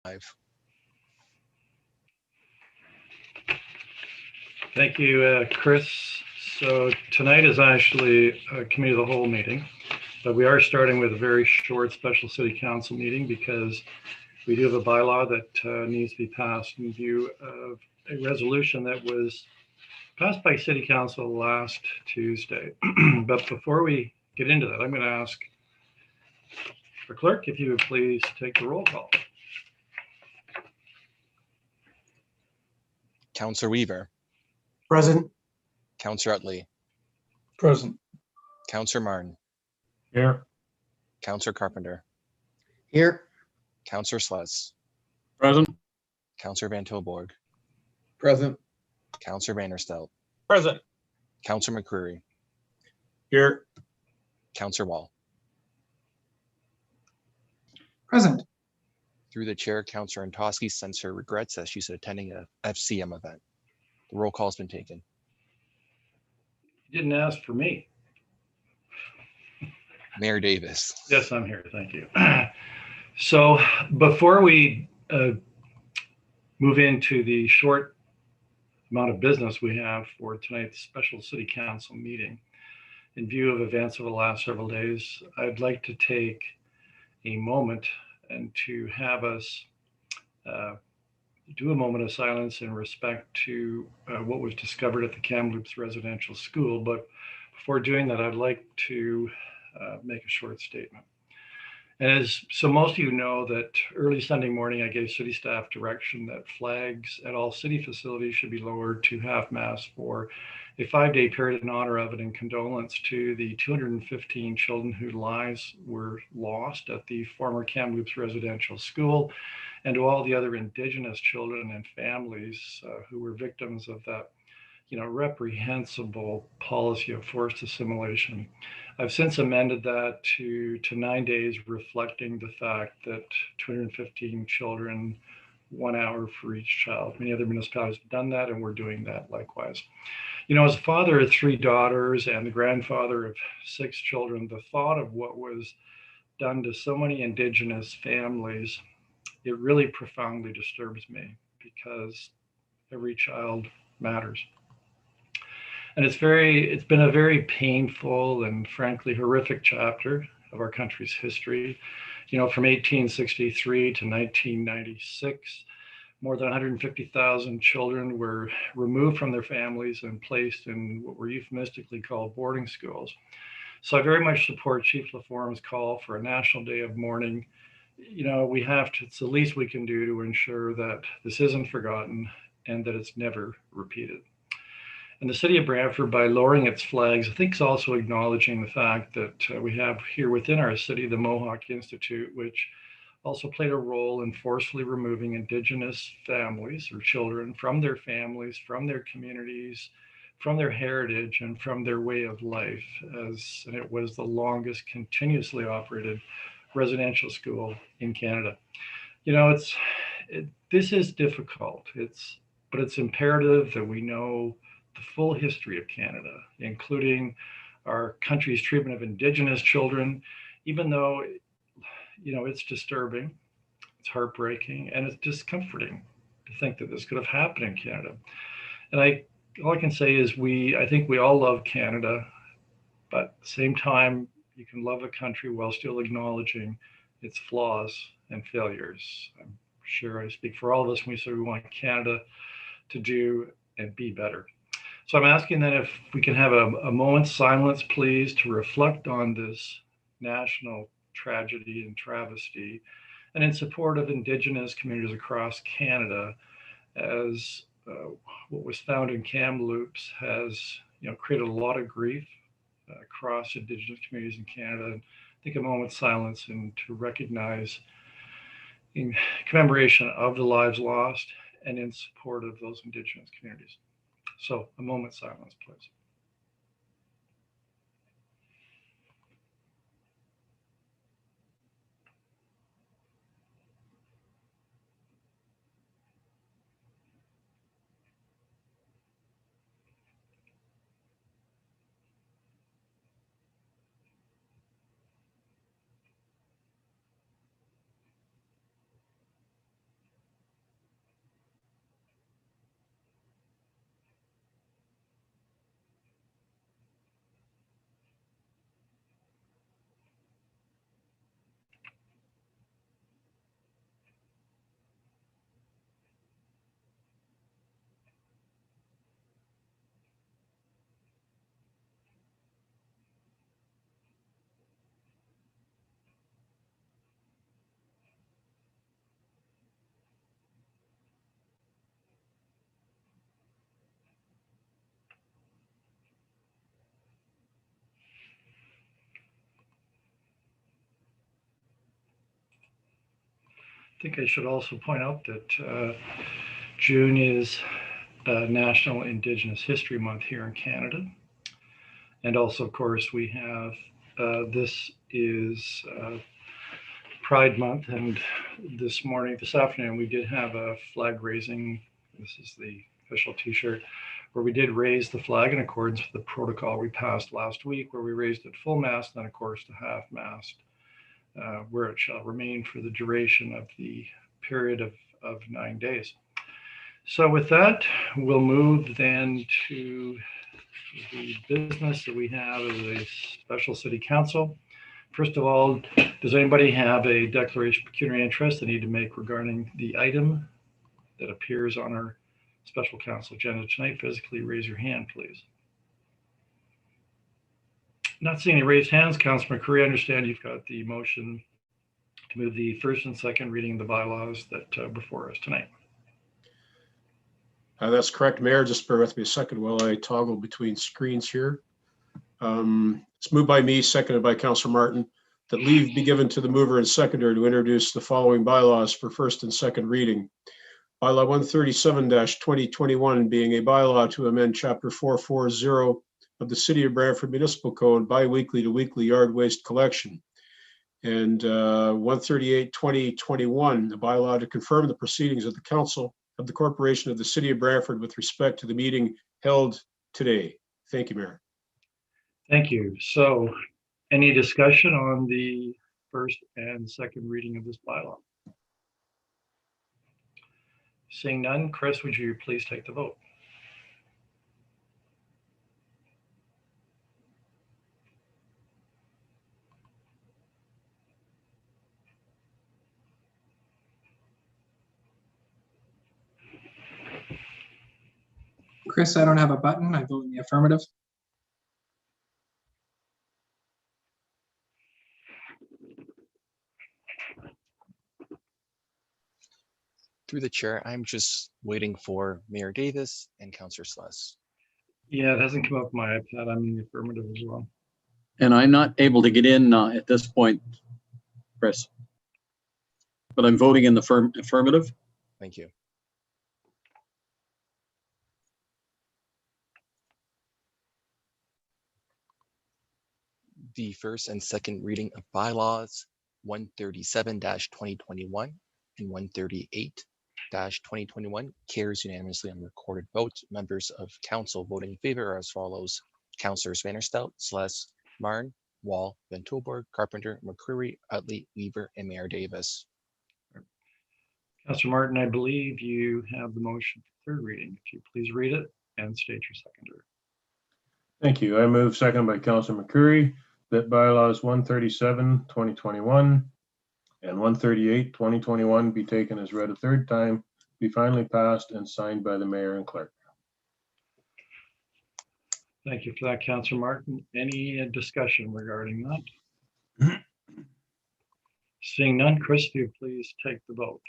Live. Thank you, Chris. So tonight is actually a committee of the whole meeting, but we are starting with a very short special city council meeting because we do have a bylaw that needs to be passed in view of a resolution that was passed by city council last Tuesday. But before we get into that, I'm going to ask the clerk if you would please take the roll call. Councillor Weaver, Present. Councillor Utley, Present. Councillor Martin, Here. Councillor Carpenter, Here. Councillor Sluss, Present. Councillor Van Tilborg, Present. Councillor Vanderstelt, Present. Councillor McCreary, Here. Councillor Wall. Present. Through the chair, Councillor Antosky sends her regrets as she's attending a FCM event. The roll call has been taken. You didn't ask for me. Mayor Davis. Yes, I'm here. Thank you. So before we move into the short amount of business we have for tonight's special city council meeting, in view of events of the last several days, I'd like to take a moment and to have us do a moment of silence in respect to what was discovered at the Kamloops Residential School. But before doing that, I'd like to make a short statement. And so most of you know that early Sunday morning, I gave city staff direction that flags at all city facilities should be lowered to half-mast for a 5-day period in honor of and in condolence to the 215 children whose lives were lost at the former Kamloops Residential School, and to all the other Indigenous children and families who were victims of that reprehensible policy of forced assimilation. I've since amended that to 9 days, reflecting the fact that 215 children, 1 hour for each child. Many other municipalities have done that, and we're doing that likewise. As a father of 3 daughters and the grandfather of 6 children, the thought of what was done to so many Indigenous families, it really profoundly disturbs me because every child matters. And it's been a very painful and frankly horrific chapter of our country's history. From 1863 to 1996, more than 150,000 children were removed from their families and placed in what were euphemistically called boarding schools. So I very much support Chief LaForme's call for a national day of mourning. We have to, it's the least we can do to ensure that this isn't forgotten and that it's never repeated. And the city of Brantford, by lowering its flags, I think is also acknowledging the fact that we have here within our city the Mohawk Institute, which also played a role in forcefully removing Indigenous families or children from their families, from their communities, from their heritage, and from their way of life, and it was the longest continuously operated residential school in Canada. This is difficult, but it's imperative that we know the full history of Canada, including our country's treatment of Indigenous children, even though, it's disturbing, it's heartbreaking, and it's discomforting to think that this could have happened in Canada. And all I can say is I think we all love Canada, but at the same time, you can love a country while still acknowledging its flaws and failures. I'm sure I speak for all of us when we say we want Canada to do and be better. So I'm asking that if we can have a moment's silence, please, to reflect on this national tragedy and travesty, and in support of Indigenous communities across Canada, as what was found in Kamloops has created a lot of grief across Indigenous communities in Canada. And I think a moment's silence and to recognize in commemoration of the lives lost and in support of those Indigenous communities. So a moment's silence, please. think I should also point out that June is National Indigenous History Month here in Canada. And also, of course, we have, this is Pride Month. And this afternoon, we did have a flag raising. This is the official t-shirt, where we did raise the flag in accordance with the protocol we passed last week, where we raised it full mast, and then of course to half mast, where it shall remain for the duration of the period of 9 days. So with that, we'll move then to the business that we have as a special city council. First of all, does anybody have a declaration of pecuniary interest they need to make regarding the item that appears on our special council agenda tonight? Physically raise your hand, please. Not seeing any raised hands. Councillor McCreary, I understand you've got the motion to move the first and second reading of the bylaws that are before us tonight. That's correct, Mayor. Just bear with me a second while I toggle between screens here. It's moved by me, seconded by Councillor Martin, that leave be given to the mover and seconder to introduce the following bylaws for first and second reading. Bylaw 137-2021 being a bylaw to amend Chapter 440 of the City of Brantford Municipal Code, bi-weekly to weekly yard waste collection. And 138-2021, the bylaw to confirm the proceedings of the Council of the Corporation of the City of Brantford with respect to the meeting held today. Thank you, Mayor. Thank you. So any discussion on the first and second reading of this bylaw? Seeing none, Chris, would you please take the vote? Chris, I don't have a button. I vote in the affirmative. Through the chair, I'm just waiting for Mayor Davis and Councillor Sluss. Yeah, it hasn't come up on my iPad. I'm in the affirmative as well. And I'm not able to get in at this point, Chris. But I'm voting in the affirmative. Thank you. The first and second reading of bylaws 137-2021 and 138-2021 carries unanimously on recorded vote. Members of council voting in favor are as follows: Councillors Vanderstel, Sluss, Marn, Wall, Van Tilburg, Carpenter, McCreary, Utley, Weaver, and Mayor Davis. Councillor Martin, I believe you have the motion for third reading. If you please read it and state your seconder. Thank you. I move, second by Councillor McCreary, that bylaws 137-2021 and 138-2021 be taken as read a third time, be finally passed and signed by the mayor and clerk. Thank you for that, Councillor Martin. Any discussion regarding that? Seeing none, Chris, if you please take the vote.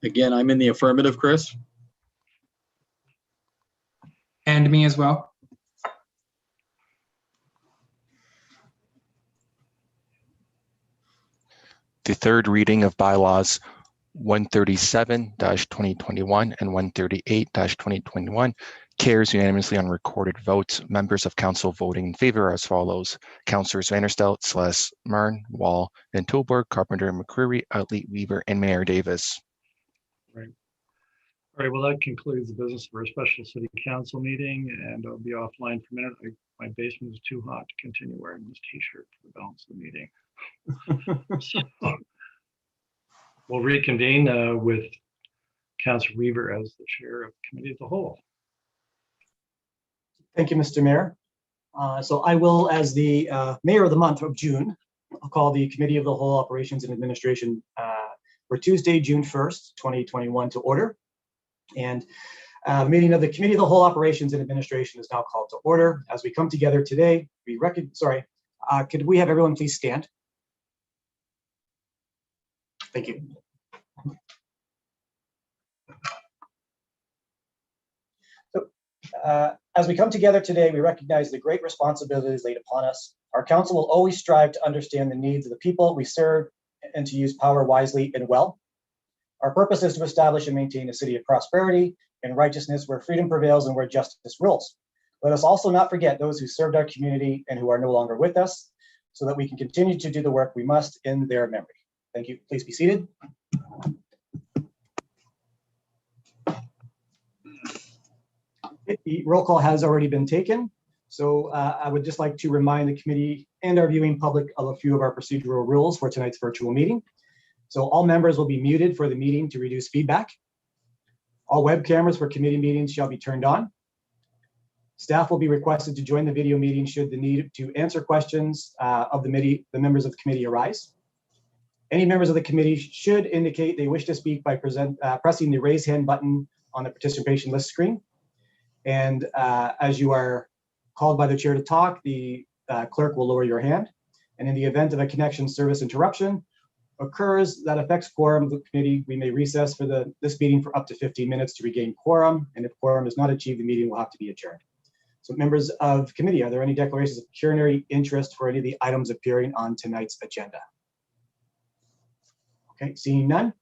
Again, I'm in the affirmative, Chris. And me as well. The third reading of bylaws 137-2021 and 138-2021 carries unanimously on recorded votes. Members of council voting in favor are as follows: Councillors Vanderstel, Sluss, Marn, Wall, Van Tilburg, Carpenter, McCreary, Utley, Weaver, and Mayor Davis. Right. All right, well, that concludes the business of our special city council meeting, and I'll be offline for a minute. My basement is too hot to continue wearing this t-shirt for the balance of the meeting. So, we'll reconvene with Councillor Weaver as the chair of the committee of the whole. Thank you, Mr. Mayor. So I will, as the mayor of the month of June, I'll call the Committee of the Whole Operations and Administration for Tuesday, June 1st, 2021 to order. And the meeting of the Committee of the Whole Operations and Administration is now called to order. As we come together today, could we have everyone please stand? Thank you. So, As we come together today, we recognize the great responsibilities laid upon us. Our council will always strive to understand the needs of the people we serve and to use power wisely and well. Our purpose is to establish and maintain a city of prosperity and righteousness where freedom prevails and where justice rules. Let us also not forget those who served our community and who are no longer with us, so that we can continue to do the work we must in their memory. Thank you. Please be seated. The roll call has already been taken. So I would just like to remind the committee and our viewing public of a few of our procedural rules for tonight's virtual meeting. So all members will be muted for the meeting to reduce feedback. All web cameras for committee meetings shall be turned on. Staff will be requested to join the video meeting should the need to answer questions of the members of the committee arise. Any members of the committee should indicate they wish to speak by pressing the raise hand button on the participation list screen. And as you are called by the chair to talk, the clerk will lower your hand. And in the event of a connection service interruption occurs that affects quorum of the committee, we may recess for this meeting for up to 15 minutes to regain quorum. And if quorum is not achieved, the meeting will have to be adjourned. So members of committee, are there any declarations of pecuniary interest for any of the items appearing on tonight's agenda? Okay, seeing none.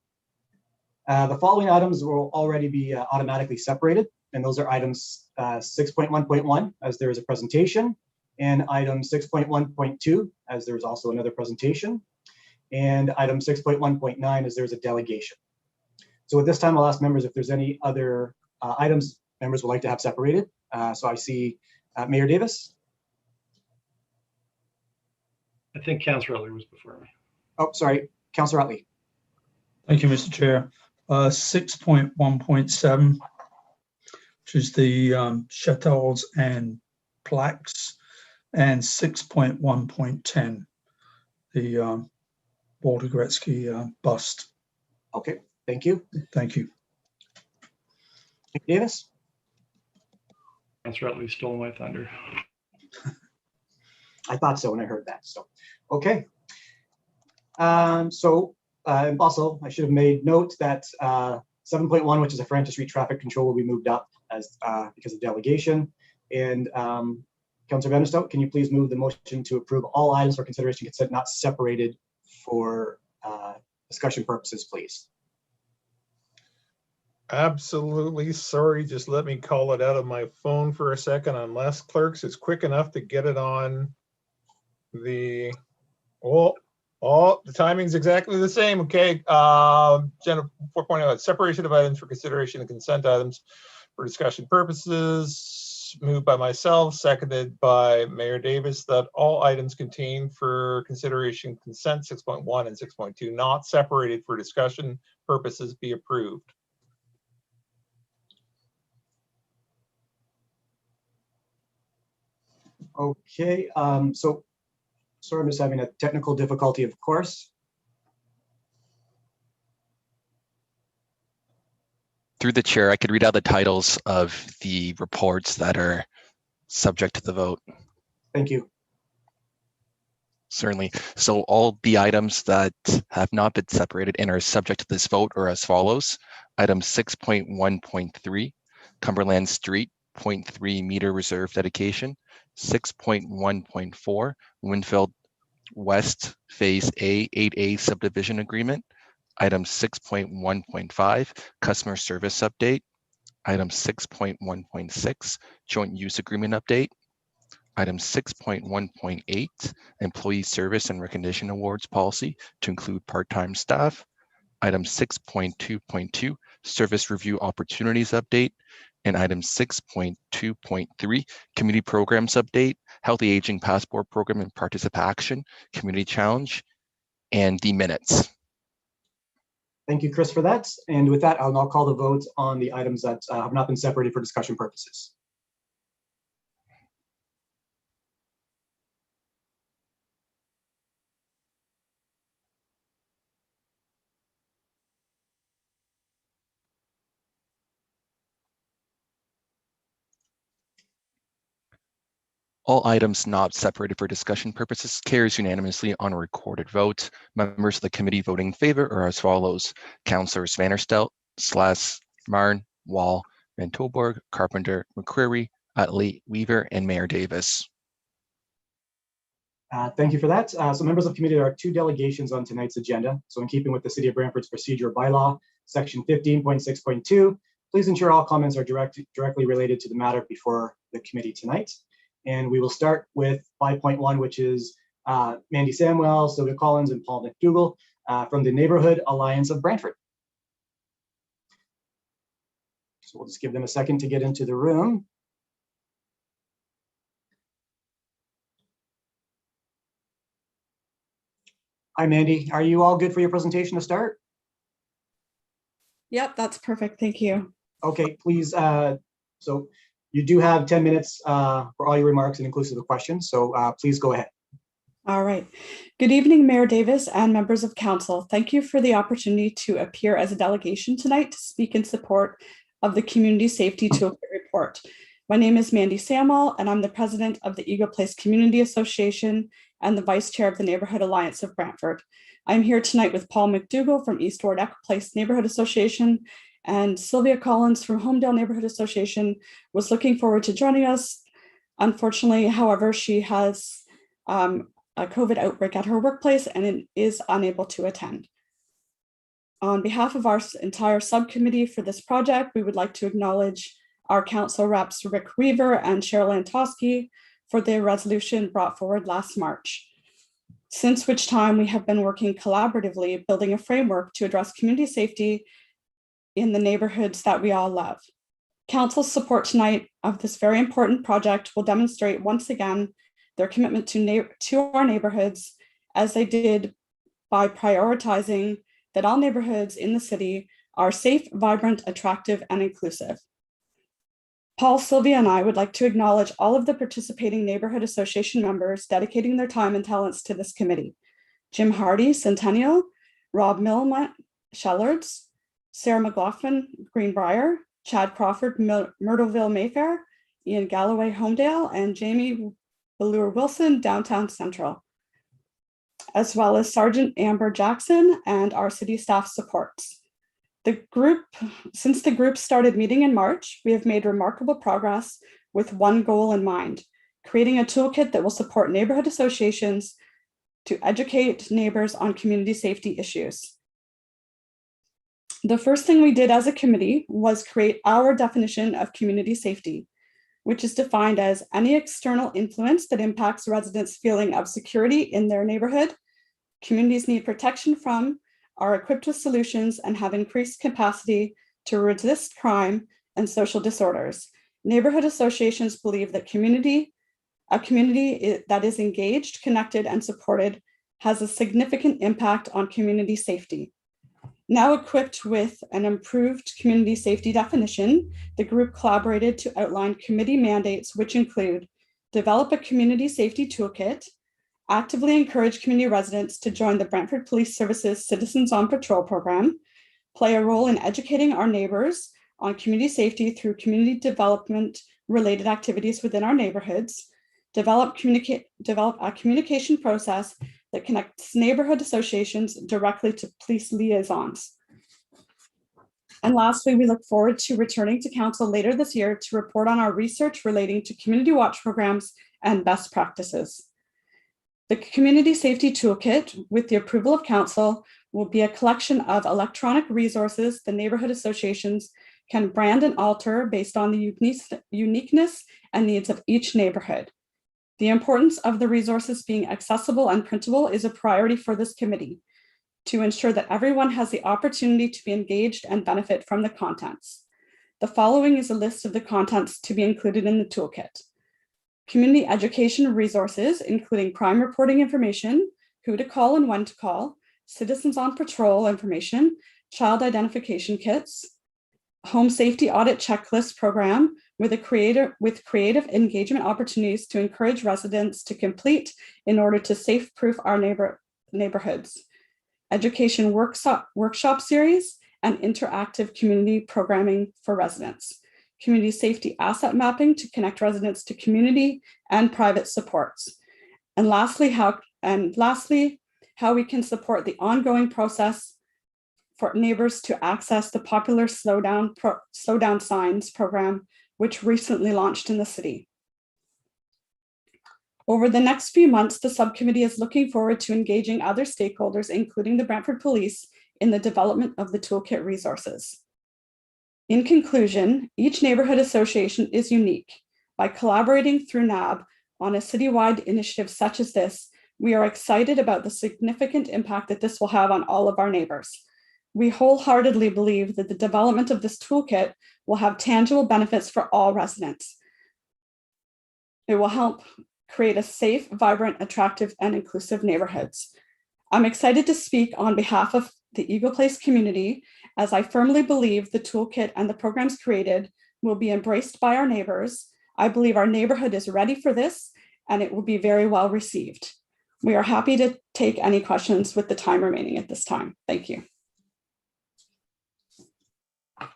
The following items will already be automatically separated, and those are items 6.1.1, as there is a presentation, and item 6.1.2, as there is also another presentation, and item 6.1.9, as there's a delegation. So at this time, I'll ask members if there's any other items members would like to have separated. So I see Mayor Davis. I think Councillor Utley was before me. Oh, sorry, Councillor Utley. Thank you, Mr. Chair. 6.1.7, which is the chateaux and plaques, and 6.1.10, the Walter Gretzky bust. Okay, thank you. Thank you. Davis. Councillor Utley stole my thunder. I thought so when I heard that. So, okay. Also, I should have made note that 7.1, which is a Francis Street traffic control, will be moved up as because of delegation. And Councillor Vanderstout, can you please move the motion to approve all items for consideration consent not separated for discussion purposes, please? Absolutely. Sorry, just let me call it out of my phone for a second. Unless clerks is quick enough to get it on the, the timing's exactly the same. Okay. Agenda 4.0, separation of items for consideration and consent items for discussion purposes. Moved by myself, seconded by Mayor Davis, that all items contained for consideration consent 6.1 and 6.2 not separated for discussion purposes be approved. Okay, so sorry, I'm just having a technical difficulty, of course. Through the chair, I could read out the titles of the reports that are subject to the vote. Thank you. Certainly. So all the items that have not been separated and are subject to this vote are as follows. Item 6.1.3, Cumberland Street, 0.3 meter reserve dedication. 6.1.4, Winfield West Phase A 8A subdivision agreement. Item 6.1.5, customer service update. Item 6.1.6, joint use agreement update. Item 6.1.8, employee service and recognition awards policy to include part-time staff. Item 6.2.2, service review opportunities update. And item 6.2.3, community programs update, healthy aging passport program and participation, community challenge, and the minutes. Thank you, Chris, for that. And with that, I'll now call the vote on the items that have not been separated for discussion purposes. All items not separated for discussion purposes carries unanimously on a recorded vote. Members of the committee voting in favor are as follows. Councillors Vanderstout, Slass, Marn, Wall, Van Tilburg, Carpenter, McCreary, Lee Weaver, and Mayor Davis. Thank you for that. So members of the committee, there are two delegations on tonight's agenda. So in keeping with the City of Brantford's procedural bylaw, section 15.6.2, please ensure all comments are directly related to the matter before the committee tonight. And we will start with 5.1, which is Mandy Samwell, Sylvia Collins, and Paul McDougall from the Neighborhood Alliance of Brantford. So we'll just give them a second to get into the room. Hi, Mandy. Are you all good for your presentation to start? Yep, that's perfect. Thank you. Okay, please. So you do have 10 minutes for all your remarks and inclusive of questions. So please go ahead. All right. Good evening, Mayor Davis and members of council. Thank you for the opportunity to appear as a delegation tonight to speak in support of the Community Safety Toolkit report. My name is Mandy Samwell, and I'm the president of the Eagle Place Community Association and the vice chair of the Neighborhood Alliance of Brantford. I'm here tonight with Paul McDougall from Eastward Echo Place Neighborhood Association, and Sylvia Collins from Homedale Neighborhood Association was looking forward to joining us. Unfortunately, however, she has a COVID outbreak at her workplace and is unable to attend. On behalf of our entire subcommittee for this project, we would like to acknowledge our council reps Rick Weaver and Cheryl Antosky for their resolution brought forward last March, since which time we have been working collaboratively, building a framework to address community safety in the neighborhoods that we all love. Council's support tonight of this very important project will demonstrate once again their commitment to our neighborhoods, as they did by prioritizing that all neighborhoods in the city are safe, vibrant, attractive, and inclusive. Paul, Sylvia, and I would like to acknowledge all of the participating neighborhood association members dedicating their time and talents to this committee. Jim Hardy, Centennial, Rob Millman, Shellards, Sarah McLaughlin, Greenbrier, Chad Crawford, Myrtleville, Mayfair, Ian Galloway, Homedale, and Jamie Ballure Wilson, Downtown Central, as well as Sergeant Amber Jackson and our city staff supports. Since the group started meeting in March, we have made remarkable progress with one goal in mind: creating a toolkit that will support neighborhood associations to educate neighbors on community safety issues. The first thing we did as a committee was create our definition of community safety, which is defined as any external influence that impacts residents' feeling of security in their neighborhood. Communities need protection from, are equipped with solutions, and have increased capacity to resist crime and social disorders. Neighborhood associations believe that a community that is engaged, connected, and supported has a significant impact on community safety. Now equipped with an improved community safety definition, the group collaborated to outline committee mandates, which include develop a community safety toolkit, actively encourage community residents to join the Brantford Police Service's Citizens on Patrol program, play a role in educating our neighbors on community safety through community development related activities within our neighborhoods, develop a communication process that connects neighborhood associations directly to police liaisons. And lastly, we look forward to returning to council later this year to report on our research relating to community watch programs and best practices. The Community Safety Toolkit, with the approval of council, will be a collection of electronic resources the neighborhood associations can brand and alter based on the uniqueness and needs of each neighborhood. The importance of the resources being accessible and printable is a priority for this committee to ensure that everyone has the opportunity to be engaged and benefit from the contents. The following is a list of the contents to be included in the toolkit. Community education resources, including crime reporting information, who to call and when to call, citizens on patrol information, child identification kits, home safety audit checklist program with creative engagement opportunities to encourage residents to complete in order to safe-proof our neighborhoods, education workshop series, and interactive community programming for residents. Community safety asset mapping to connect residents to community and private supports. And lastly, how we can support the ongoing process for neighbors to access the popular slow down signs program which recently launched in the city. Over the next few months, the subcommittee is looking forward to engaging other stakeholders, including the Brantford Police, in the development of the Toolkit resources. In conclusion, each neighborhood association is unique. By collaborating through NAB on a citywide initiative such as this, we are excited about the significant impact that this will have on all of our neighbors. We wholeheartedly believe that the development of this toolkit will have tangible benefits for all residents. It will help create a safe, vibrant, attractive, and inclusive neighborhoods. I'm excited to speak on behalf of the Eagle Place community, as I firmly believe the toolkit and the programs created will be embraced by our neighbors. I believe our neighborhood is ready for this, and it will be very well received. We are happy to take any questions with the time remaining at this time. Thank you.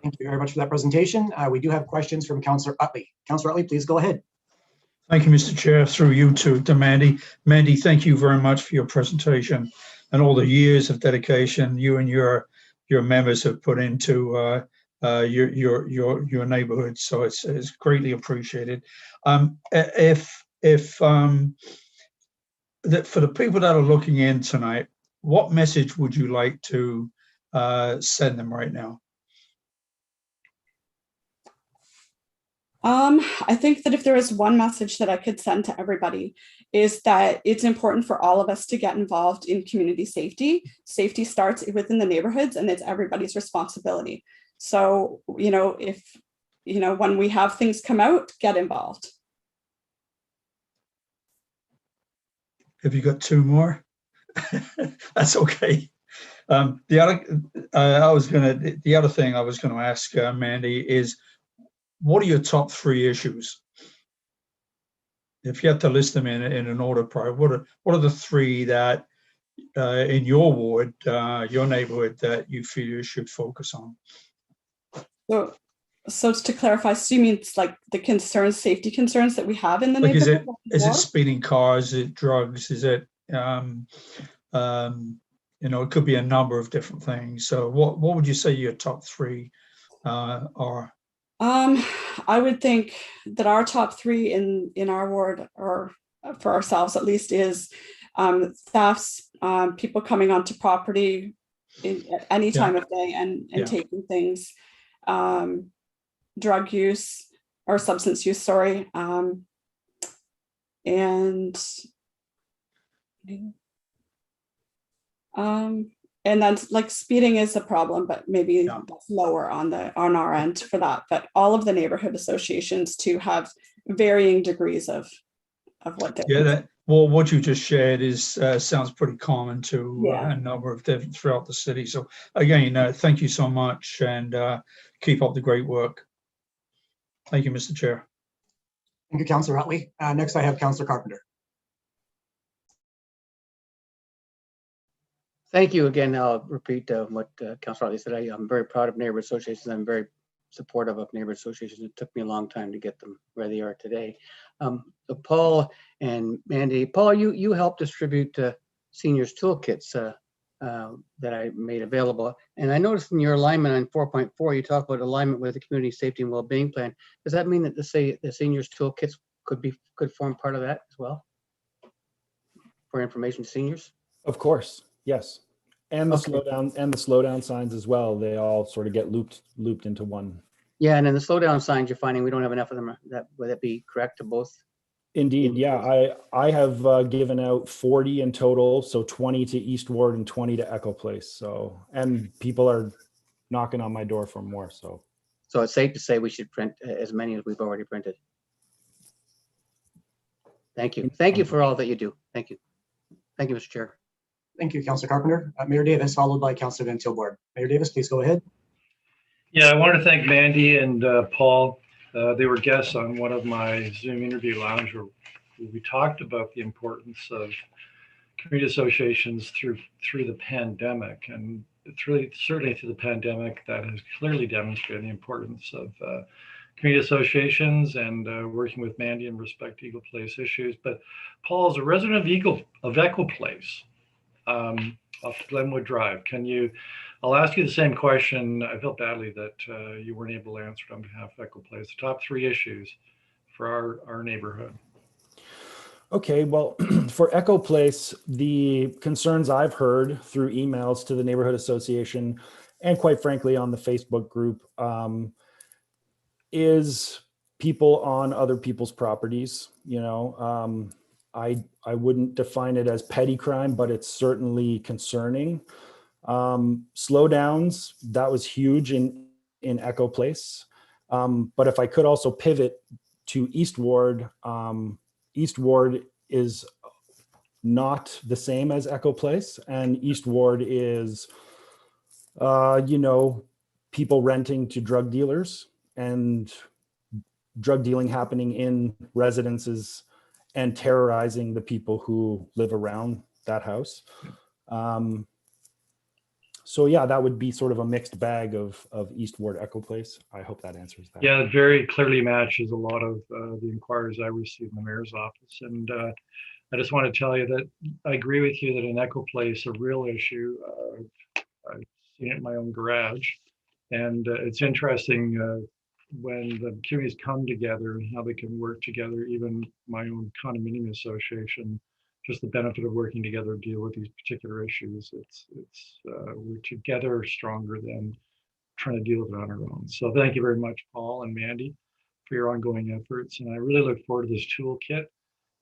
Thank you very much for that presentation. We do have questions from Councillor Utley. Councillor Utley, please go ahead. Thank you, Mr. Chair. Through you to Mandy. Mandy, thank you very much for your presentation and all the years of dedication you and your members have put into your neighborhood. So it's greatly appreciated. For the people that are looking in tonight, what message would you like to send them right now? I think that if there is one message that I could send to everybody, is that it's important for all of us to get involved in community safety. Safety starts within the neighborhoods, and it's everybody's responsibility. So, if, when we have things come out, get involved. Have you got two more? That's okay. The other thing I was going to ask Mandy is, what are your top three issues? If you had to list them in an order, what are the three that in your ward, your neighborhood, that you feel you should focus on? So to clarify, so you mean it's like the concerns, safety concerns that we have in the Like, neighborhood? is it speeding cars? Is it drugs? Is it it could be a number of different things. So what would you say your top three are? I would think that our top three in our ward, or for ourselves at least, is thefts, people coming onto property at any time of day and taking things, drug use or substance use, sorry, and then like speeding is a problem, but maybe that's lower on our end for that. But all of the neighborhood associations too have varying degrees of what they're what you just shared is sounds pretty common to a number of different throughout the city. So again, thank you so much, and keep up the great work. Thank you, Mr. Chair. Thank you, Councillor Utley. Next, I have Councillor Carpenter. Thank you again. I'll repeat what Councillor Utley said. I'm very proud of neighborhood associations. I'm very supportive of neighborhood associations. It took me a long time to get them where they are today. So Paul and Mandy, Paul, you helped distribute seniors toolkits that I made available. And I noticed in your alignment on 4.4, you talk about alignment with the community safety and well-being plan. Does that mean that the seniors toolkits could form part of that as well for information to seniors? Of course, yes. And the slowdown signs as well. They all sort of get looped into one. Yeah, and then the slowdown signs, you're finding we don't have enough of them. Would that be correct to both? Indeed, yeah. I have given out 40 in total, so 20 to East Ward and 20 to Echo Place. So, and people are knocking on my door for more. So it's safe to say we should print as many as we've already printed. Thank you. Thank you for all that you do. Thank you. Thank you, Mr. Chair. Thank you, Councillor Carpenter. Mayor Davis, followed by Councillor Van Tilburg. Mayor Davis, please go ahead. Yeah, I want to thank Mandy and Paul. They were guests on one of my Zoom interview lounge where we talked about the importance of community associations through the pandemic, and it's really certainly through the pandemic that has clearly demonstrated the importance of community associations and working with Mandy in respect to Eagle Place issues. But Paul is a resident of Echo Place. off Glenwood Drive. I'll ask you the same question. I felt badly that you weren't able to answer it on behalf of Echo Place. The top 3 issues for our neighborhood. Okay, well, for Echo Place, the concerns I've heard through emails to the neighborhood association and quite frankly on the Facebook group is people on other people's properties. You know, I wouldn't define it as petty crime, but it's certainly concerning. Slowdowns, that was huge in Echo Place. But if I could also pivot to East Ward, East Ward is not the same as Echo Place, and East Ward is, you know, people renting to drug dealers and drug dealing happening in residences and terrorizing the people who live around that house. So yeah, that would be sort of a mixed bag of East Ward Echo Place. I hope that answers that. Yeah, it very clearly matches a lot of the inquiries I received in the mayor's office. And I just want to tell you that I agree with you that in Echo Place, a real issue, I've seen it in my own garage. And it's interesting when the communities come together and how they can work together, even my own condominium association, just the benefit of working together to deal with these particular issues. We're together stronger than trying to deal with it on our own. So thank you very much, Paul and Mandy, for your ongoing efforts. And I really look forward to this toolkit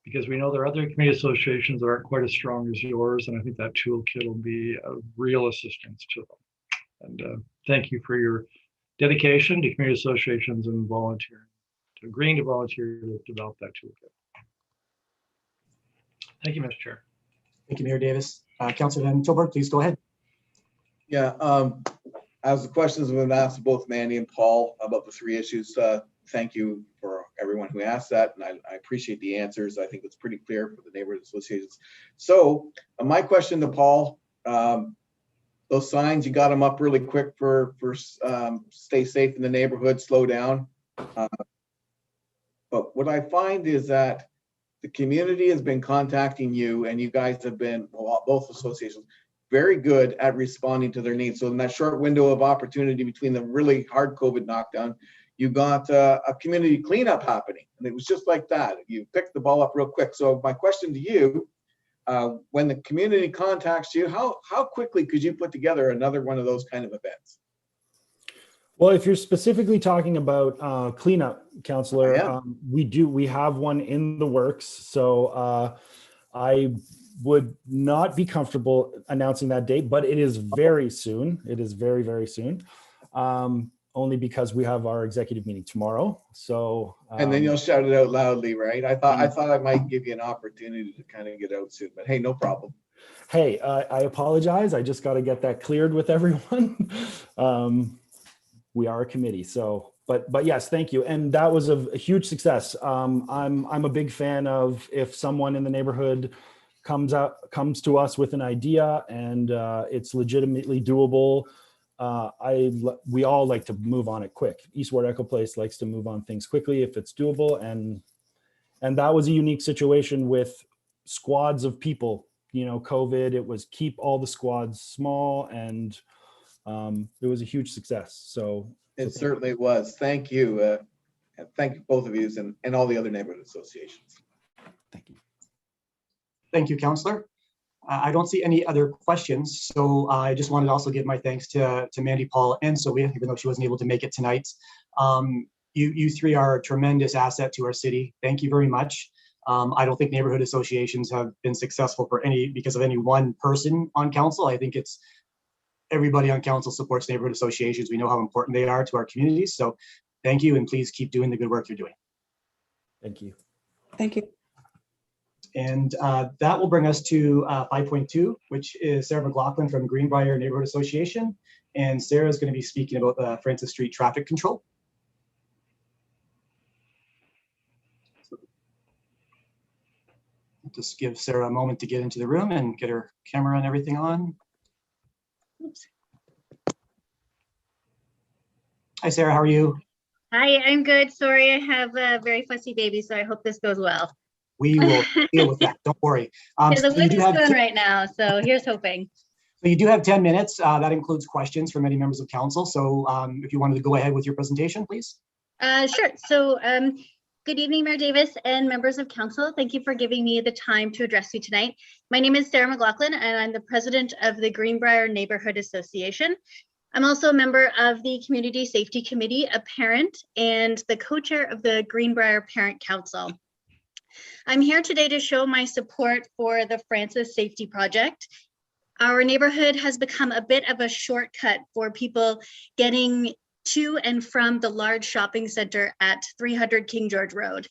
because we know there are other community associations that aren't quite as strong as yours. And I think that toolkit will be a real assistance to them. And thank you for your dedication to community associations and volunteering, to agreeing to volunteer to develop that toolkit. Thank you, Mr. Chair. Thank you, Mayor Davis. Councilor Van Tilburg, please go ahead. Yeah, as the questions have been asked to both Mandy and Paul about the 3 issues, thank you for everyone who asked that, and I appreciate the answers. I think it's pretty clear for the neighborhood associations. So my question to Paul, those signs, you got them up really quick for stay safe in the neighborhood, slow down. But what I find is that the community has been contacting you, and you guys have been, well, both associations, very good at responding to their needs. So in that short window of opportunity between the really hard COVID knockdown, you got a community cleanup happening. And it was just like that. You picked the ball up real quick. So my question to you, when the community contacts you, how quickly could you put together another one of those kind of events? Well, if you're specifically talking about cleanup, Councillor, we have one in the works. So I would not be comfortable announcing that date, but it is very soon. It is very, very soon. Only because we have our executive meeting tomorrow. So and then you'll shout it out loudly, right? I thought I might give you an opportunity to kind of get out soon, but hey, no problem. Hey, I apologize. I just got to get that cleared with everyone. We are a committee, so but yes, thank you. And that was a huge success. I'm a big fan of if someone in the neighborhood comes to us with an idea and it's legitimately doable. We all like to move on it quick. East Ward Echo Place likes to move on things quickly if it's doable, and that was a unique situation with squads of people. You know, COVID, it was keep all the squads small, and it was a huge success. So it certainly was. Thank you. Thank you, both of you, and all the other neighborhood associations. Thank you. Thank you, Councillor. I don't see any other questions, so I just wanted to also give my thanks to Mandy, Paul, and Sylvia, even though she wasn't able to make it tonight. You 3 are a tremendous asset to our city. Thank you very much. I don't think neighborhood associations have been successful because of any one person on council. I think it's everybody on council supports neighborhood associations. We know how important they are to our communities. So thank you, and please keep doing the good work you're doing. Thank you. Thank you. And that will bring us to 5.2, which is Sarah McLaughlin from Greenbrier Neighborhood Association. And Sarah is going to be speaking about the Francis Street traffic control. I'll just give Sarah a moment to get into the room and get her camera and everything on. Oops. Hi, Sarah, how are you? Hi, I'm good. Sorry, I have a very fussy baby, so I hope this goes well. We will deal with that. Don't worry. Yeah, the So you wind do is have going right now, so here's hoping. So you do have 10 minutes. That includes questions from any members of council. So if you wanted to go ahead with your presentation, please. Sure. So good evening, Mayor Davis and members of council. Thank you for giving me the time to address you tonight. My name is Sarah McLaughlin, and I'm the president of the Greenbrier Neighborhood Association. I'm also a member of the Community Safety Committee, a parent, and the co-chair of the Greenbrier Parent Council. I'm here today to show my support for the Francis Safety Project. Our neighborhood has become a bit of a shortcut for people getting to and from the large shopping center at 300 King George Road.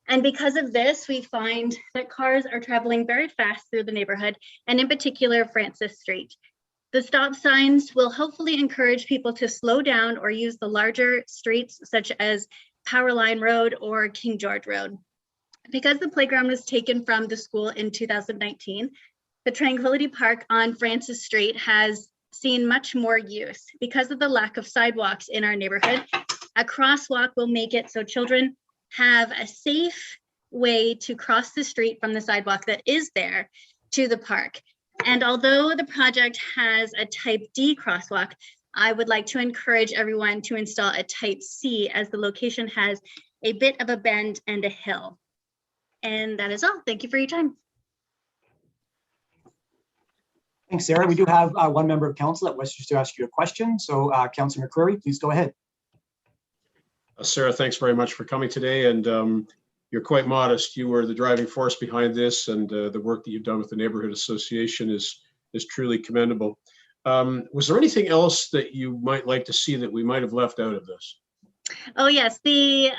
And because of this, we find that cars are traveling very fast through the neighborhood, and in particular, Francis Street. The stop signs will hopefully encourage people to slow down or use the larger streets such as Powerline Road or King George Road. Because the playground was taken from the school in 2019, the Tranquility Park on Francis Street has seen much more use. Because of the lack of sidewalks in our neighborhood, a crosswalk will make it so children have a safe way to cross the street from the sidewalk that is there to the park. And although the project has a type D crosswalk, I would like to encourage everyone to install a type C, as the location has a bit of a bend and a hill. And that is all. Thank you for your time. Thanks, Sarah. We do have one member of council that wishes to ask you a question. So Councilor McCreary, please go ahead. Sarah, thanks very much for coming today. And you're quite modest. You were the driving force behind this, and the work that you've done with the Neighborhood Association is truly commendable. Was there anything else that you might like to see that we might have left out of this? Oh yes, the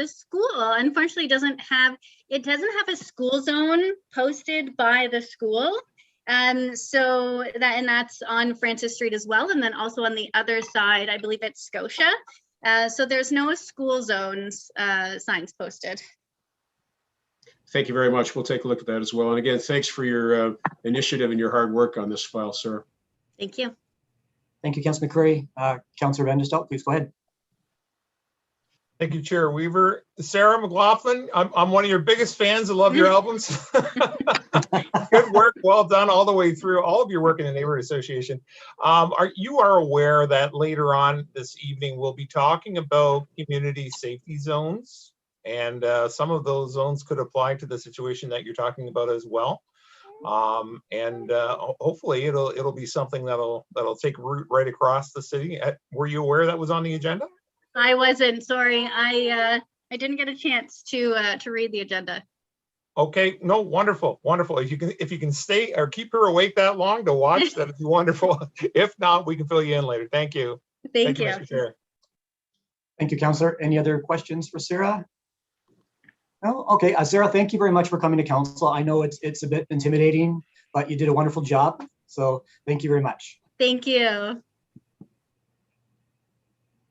school unfortunately doesn't have a school zone posted by the school. So that's on Francis Street as well, and then also on the other side, I believe it's Scotia. So there's no school zones signs posted. Thank you very much. We'll take a look at that as well. And again, thanks for your initiative and your hard work on this file, sir. Thank you. Thank you, Councilor McCreary. Councilor Van der Stel, please go ahead. Thank you, Chair Weaver. Sarah McLaughlin, I'm one of your biggest fans. I love your albums. Good work, well done all the way through, all of your work in the Neighborhood Association. You are aware that later on this evening, we'll be talking about community safety zones, and some of those zones could apply to the situation that you're talking about as well. Hopefully it'll be something that'll take root right across the city. Were you aware that was on the agenda? I wasn't, sorry. I didn't get a chance to read the agenda. Okay, no, wonderful, wonderful. If you can stay or keep her awake that long to watch, that'd be wonderful. If not, we can fill you in later. Thank you. Thank you. Mr. Chair. Thank you, Councilor. Any other questions for Sarah? No? Okay, Sarah, thank you very much for coming to council. I know it's a bit intimidating, but you did a wonderful job. So thank you very much. Thank you.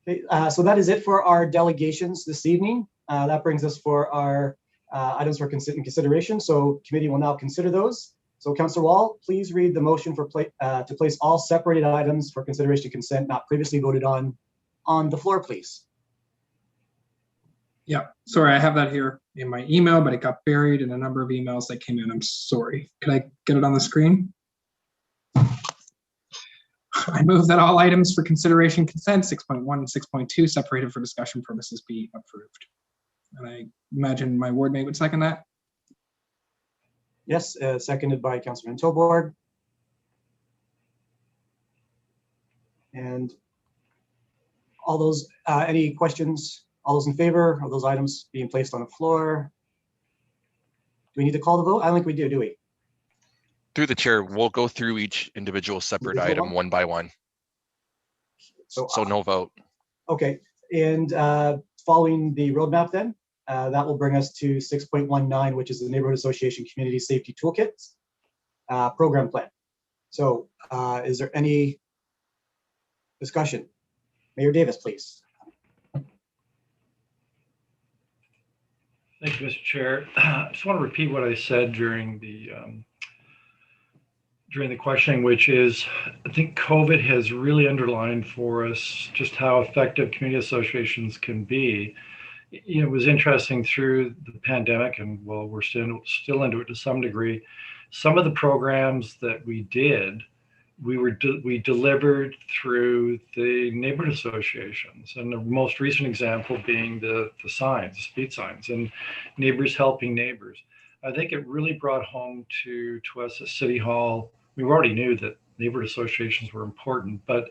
Okay, so that is it for our delegations this evening. That brings us for our items for consideration. So committee will now consider those. So Councillor Wall, please read the motion for to place all separated items for consideration consent not previously voted on the floor, please. Yeah, sorry, I have that here in my email, but it got buried in a number of emails that came in. I'm sorry. Could I get it on the screen? I move that all items for consideration consent 6.1 and 6.2 separated for discussion purposes be approved. And I imagine my ward mate would second that. Yes, seconded by Councilor Van Tilborg. And all those, any questions? All those in favor of those items being placed on the floor? Do we need to call the vote? I don't think we do we? Through the chair, we'll go through each individual separate item one by one. So no vote. Okay, and following the roadmap then, that will bring us to 6.19, which is the Neighborhood Association Community Safety Toolkit program plan. So is there any discussion? Mayor Davis, please. Thank you, Mr. Chair. I just want to repeat what I said during the questioning, which is I think COVID has really underlined for us just how effective community associations can be it was interesting through the pandemic, and well, we're still into it to some degree. Some of the programs that we did, we delivered through the neighborhood associations, and the most recent example being the signs, speed signs, and neighbors helping neighbors. I think it really brought home to us at City Hall. We already knew that neighborhood associations were important, but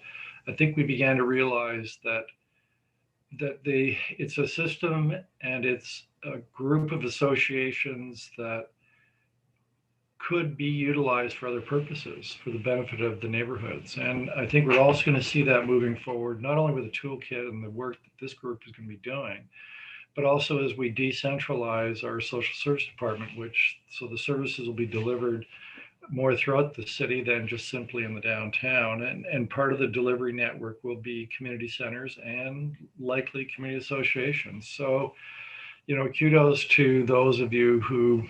I think we began to realize that it's a system and it's a group of associations that could be utilized for other purposes for the benefit of the neighborhoods. And I think we're also going to see that moving forward, not only with the toolkit and the work that this group is going to be doing, but also as we decentralize our social service department, so the services will be delivered more throughout the city than just simply in the downtown. And part of the delivery network will be community centers and likely community associations. So, kudos to those of you who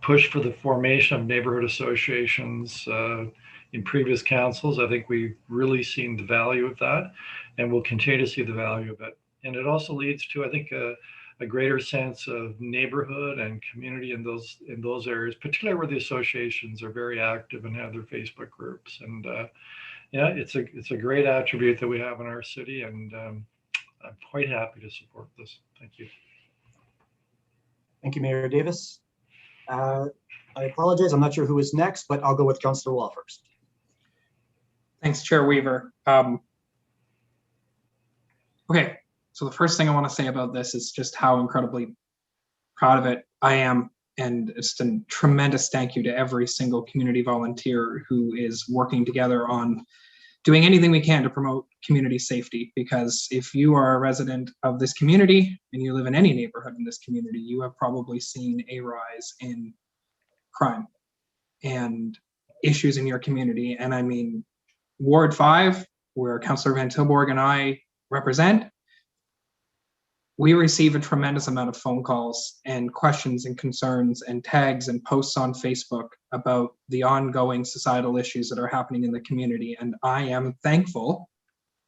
pushed for the formation of neighborhood associations in previous councils. I think we've really seen the value of that, and we'll continue to see the value of it. And it also leads to, I think, a greater sense of neighborhood and community in those areas, particularly where the associations are very active and have their Facebook groups. And it's a great attribute that we have in our city, and I'm quite happy to support this. Thank you. Thank you, Mayor Davis. I apologize, I'm not sure who is next, but I'll go with Councillor Wall first. Thanks, Chair Weaver. Okay, so the first thing I want to say about this is just how incredibly proud of it I am, and it's a tremendous thank you to every single community volunteer who is working together on doing anything we can to promote community safety. Because if you are a resident of this community and you live in any neighborhood in this community, you have probably seen a rise in crime and issues in your community. And I mean, Ward 5, where Councillor Van Tilburg and I represent, we receive a tremendous amount of phone calls and questions and concerns and tags and posts on Facebook about the ongoing societal issues that are happening in the community. And I am thankful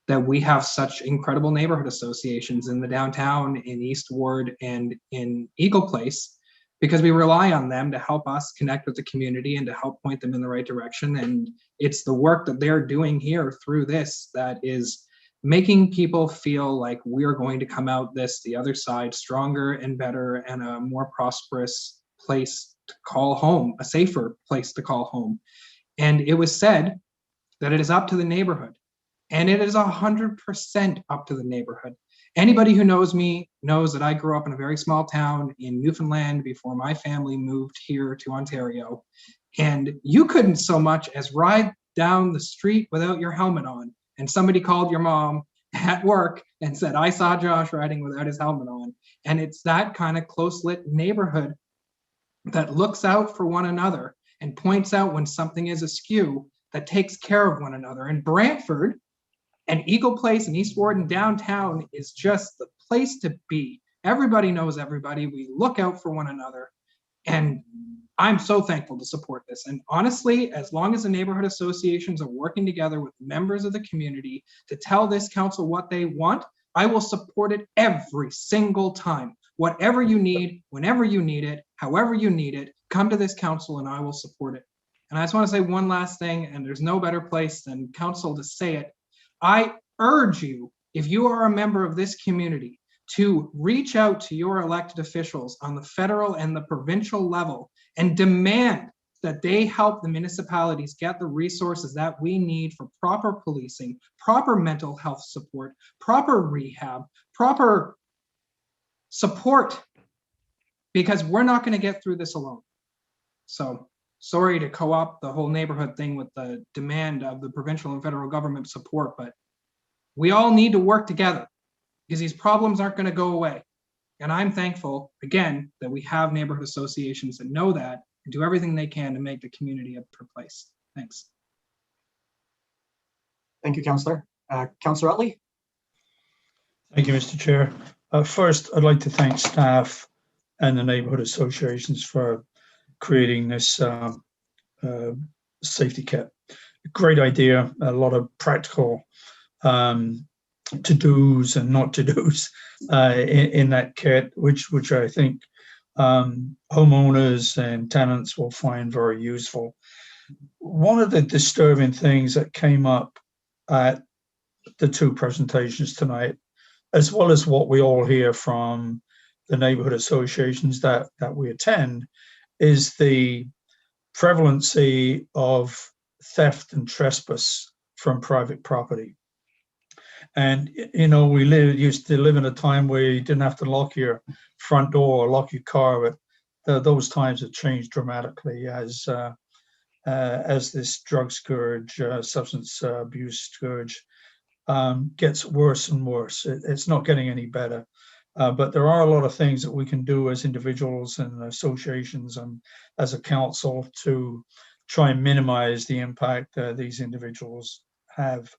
that we have such incredible neighborhood associations in the downtown, in East Ward, and in Eagle Place, because we rely on them to help us connect with the community and to help point them in the right direction. And it's the work that they're doing here through this that is making people feel like we're going to come out the other side stronger and better, and a more prosperous place to call home, a safer place to call home. And it was said that it is up to the neighborhood, and it is 100% up to the neighborhood. Anybody who knows me knows that I grew up in a very small town in Newfoundland before my family moved here to Ontario. And you couldn't so much as ride down the street without your helmet on, and somebody called your mom at work and said, I saw Josh riding without his helmet on. And it's that kind of close-lit neighborhood that looks out for one another and points out when something is askew, that takes care of one another. And Brantford and Eagle Place and East Ward and downtown is just the place to be. Everybody knows everybody. We look out for one another. And I'm so thankful to support this. And honestly, as long as the neighborhood associations are working together with members of the community to tell this council what they want, I will support it every single time. Whatever you need, whenever you need it, however you need it, come to this council and I will support it. And I just want to say one last thing, and there's no better place than council to say it. I urge you, if you are a member of this community, to reach out to your elected officials on the federal and the provincial level and demand that they help the municipalities get the resources that we need for proper policing, proper mental health support, proper rehab, proper support, because we're not going to get through this alone. So sorry to co-opt the whole neighborhood thing with the demand of the provincial and federal government support, but we all need to work together, because these problems aren't going to go away. And I'm thankful, again, that we have neighborhood associations that know that and do everything they can to make the community a better place. Thanks. Thank you, Councillor. Councillor Utley. Thank you, Mr. Chair. First, I'd like to thank staff and the neighborhood associations for creating this safety kit. Great idea, a lot of practical to-dos and not to-dos in that kit, which I think homeowners and tenants will find very useful. One of the disturbing things that came up at the two presentations tonight, as well as what we all hear from the neighborhood associations that we attend, is the prevalency of theft and trespass from private property. And, you know, we used to live in a time where you didn't have to lock your front door or lock your car, but those times have changed dramatically as this drug scourge, substance abuse scourge gets worse and worse. It's not getting any better. But there are a lot of things that we can do as individuals and associations and as a council to try and minimize the impact these individuals have.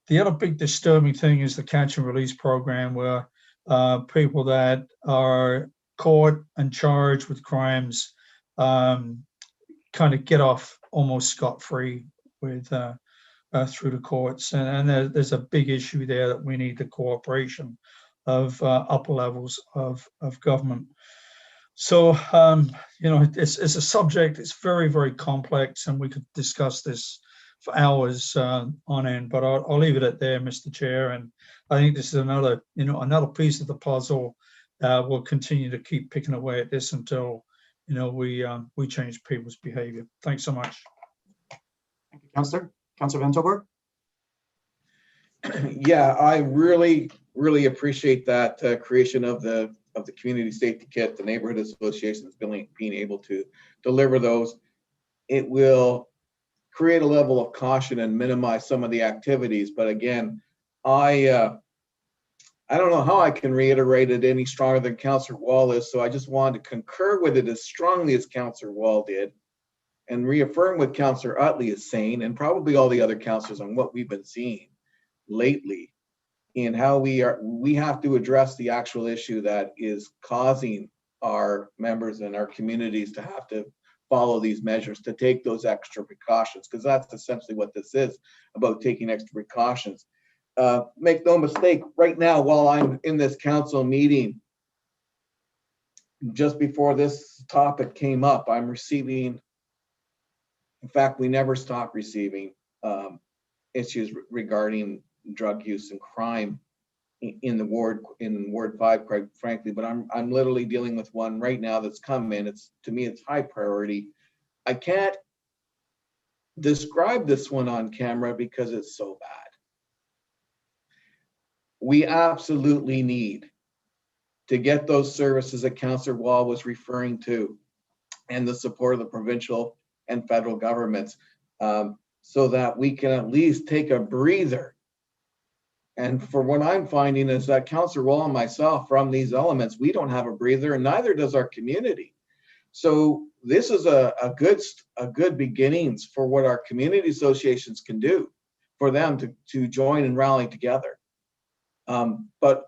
The other big disturbing thing is the catch and release program, where people that are caught and charged with crimes kind of get off almost scot-free with through the courts. And there's a big issue there that we need the cooperation of upper levels of government. So, you know, it's a subject, it's very, very complex, and we could discuss this for hours on end, but I'll leave it at there, Mr. Chair. And I think this is another piece of the puzzle. We'll continue to keep picking away at this until, you know, we change people's behavior. Thanks so much. Thank you, Councillor. Councillor Van Tilburg. Yeah, I really appreciate that creation of the community safety kit, the neighborhood associations being able to deliver those. It will create a level of caution and minimize some of the activities. But again, I don't know how I can reiterate it any stronger than Councillor Wall is. So I just wanted to concur with it as strongly as Councillor Wall did, and reaffirm what Councillor Utley is saying, and probably all the other councillors, on what we've been seeing lately in how we have to address the actual issue that is causing our members and our communities to have to follow these measures, to take those extra precautions, because that's essentially what this is about, taking extra precautions. Make no mistake, right now, while I'm in this council meeting, just before this topic came up, I'm receiving, in fact, we never stop receiving issues regarding drug use and crime in Ward 5, quite frankly. But I'm literally dealing with one right now that's come in. To me, it's high priority. I can't describe this one on camera because it's so bad. We absolutely need to get those services that Councillor Wall was referring to, and the support of the provincial and federal governments, so that we can at least take a breather. And for what I'm finding is that Councillor Wall and myself, from these elements, we don't have a breather, and neither does our community. So this is a good beginnings for what our community associations can do, for them to join and rally together. But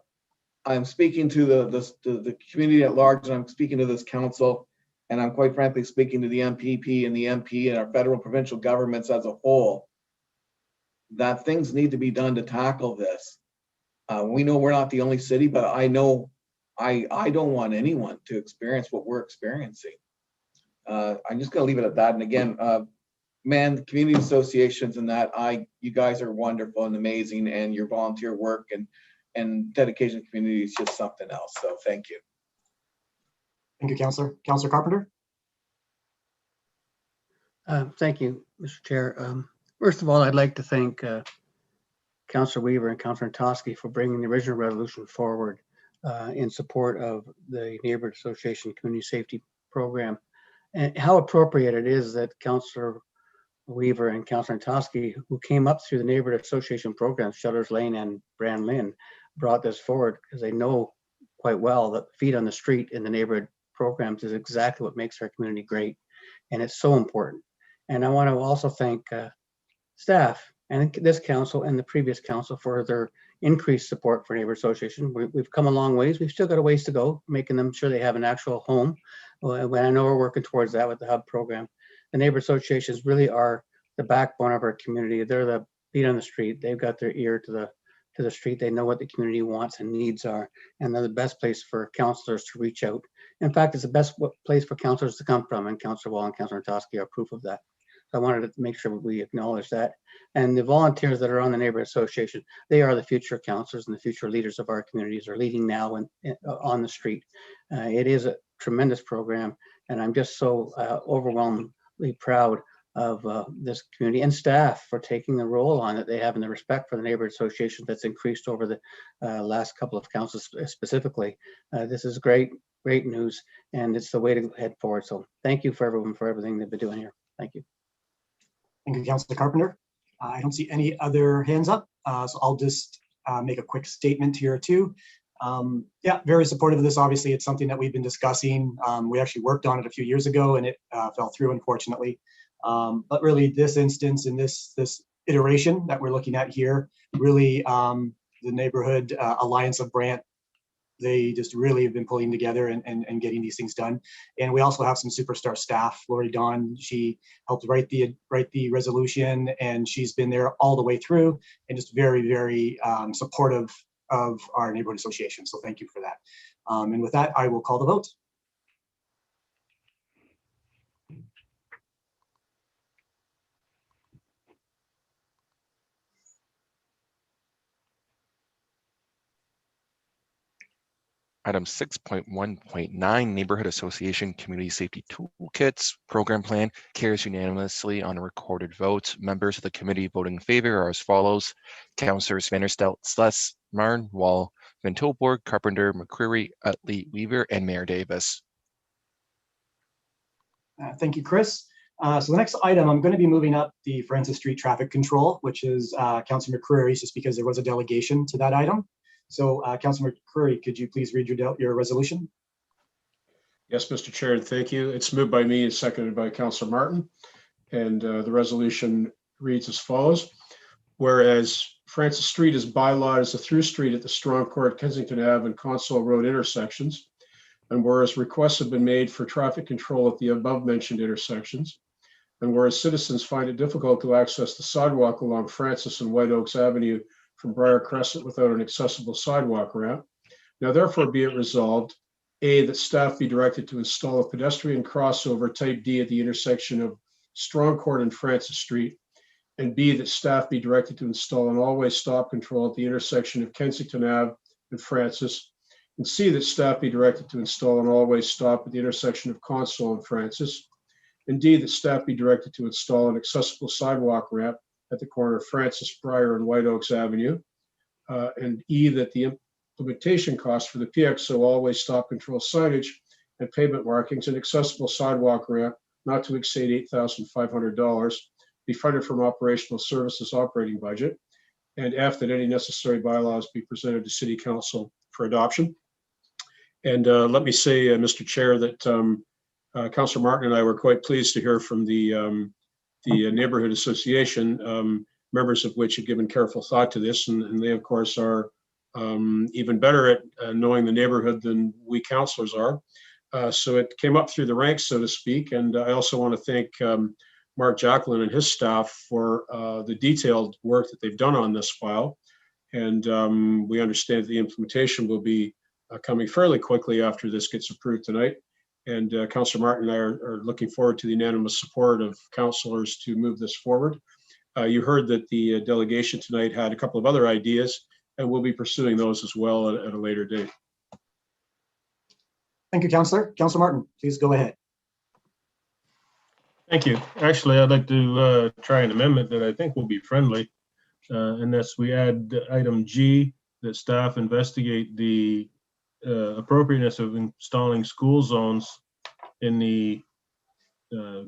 I'm speaking to the community at large, and I'm speaking to this council, and I'm quite frankly speaking to the MPP and the MP and our federal provincial governments as a whole, that things need to be done to tackle this. We know we're not the only city, but I know I don't want anyone to experience what we're experiencing. I'm just going to leave it at that. And again, man, the community associations and that, you guys are wonderful and amazing, and your volunteer work and dedication to the community is just something else. So thank you. Thank you, Councillor. Councillor Carpenter. Thank you, Mr. Chair. First of all, I'd like to thank Councillor Weaver and Councillor Toski for bringing the original resolution forward in support of the Neighborhood Association Community Safety Program. And how appropriate it is that Councillor Weaver and Councillor Toski, who came up through the Neighborhood Association programs, Shutters Lane and Brand Lynn, brought this forward, because they know quite well that feet on the street in the neighborhood programs is exactly what makes our community great. And it's so important. And I want to also thank staff and this council and the previous council for their increased support for Neighborhood Association. We've come a long ways. We've still got a ways to go, making them sure they have an actual home. When I know we're working towards that with the hub program. The Neighborhood Associations really are the backbone of our community. They're the feet on the street. They've got their ear to to the street. They know what the community wants and needs are, and they're the best place for councillors to reach out. In fact, it's the best place for councillors to come from, and Councillor Wall and Councillor Natowski are proof of that. So I wanted to make sure we acknowledge that. And the volunteers that are on the neighborhood association, they are the future councillors and the future leaders of our communities, are leading now and on the street. It is a tremendous program, and I'm just so overwhelmingly proud of this community and staff for taking the role on that they have, and the respect for the neighborhood association that's increased over the last couple of councils specifically. This is great news, and it's the way to head forward. So thank you for everyone for everything they've been doing here. Thank you. Thank you, Councillor Carpenter. I don't see any other hands up, so I'll just make a quick statement here too. Yeah, very supportive of this. Obviously, it's something that we've been discussing. We actually worked on it a few years ago, and it fell through, unfortunately. But really, this instance in this iteration that we're looking at here, really, the Neighborhood Alliance of Brant, they just really have been pulling together and getting these things done. And we also have some superstar staff. Lori Dawn, she helped write the resolution, and she's been there all the way through, and just very, very supportive of our neighborhood association. So thank you for that. And with that, I will call the vote. Item 6.1.9, Neighborhood Association Community Safety Toolkits Program Plan carries unanimously on a recorded vote. Members of the committee voting in favor are as follows: Councillors Vanderstel, Sless, Marn, Wall, Van Tilburg, Carpenter, McCreary, Utley, Weaver, and Mayor Davis. Thank you, Chris. So the next item, I'm going to be moving up the Francis Street traffic control, which is Councillor McCreary's, just because there was a delegation to that item. So Councillor McCreary, could you please read your resolution? Yes, Mr. Chair, and thank you. It's moved by me and seconded by Councillor Martin. And the resolution reads as follows. Whereas Francis Street is bylawed as a through street at the Strong Court, Kensington Ave and Console Road intersections. And whereas requests have been made for traffic control at the above mentioned intersections. And whereas citizens find it difficult to access the sidewalk along Francis and White Oaks Avenue from Briar Crescent without an accessible sidewalk ramp. Now therefore be it resolved, A, that staff be directed to install a pedestrian crossover type D at the intersection of Strong Court and Francis Street, and B, that staff be directed to install an all-way stop control at the intersection of Kensington Ave and Francis, and C, that staff be directed to install an all-way stop at the intersection of Console and Francis, and D, that staff be directed to install an accessible sidewalk ramp at the corner of Francis, Briar, and White Oaks Avenue, and E, that the implementation costs for the PXO all-way stop control signage and pavement markings and accessible sidewalk ramp not to exceed $8,500 be funded from operational services operating budget, and F, that any necessary bylaws be presented to City Council for adoption. And let me say, Mr. Chair, that Councillor Martin and I were quite pleased to hear from the Neighborhood Association, members of which have given careful thought to this, and they of course are even better at knowing the neighborhood than we councillors are. So it came up through the ranks, so to speak, and I also want to thank Mark Jacqueline and his staff for the detailed work that they've done on this file. And we understand the implementation will be coming fairly quickly after this gets approved tonight. And Councillor Martin and I are looking forward to the unanimous support of councillors to move this forward. You heard that the delegation tonight had a couple of other ideas, and we'll be pursuing those as well at a later date. Thank you, Councillor. Councillor Martin, please go ahead. Thank you. Actually, I'd like to try an amendment that I think will be friendly. And that's we add item G, that staff investigate the appropriateness of installing school zones in the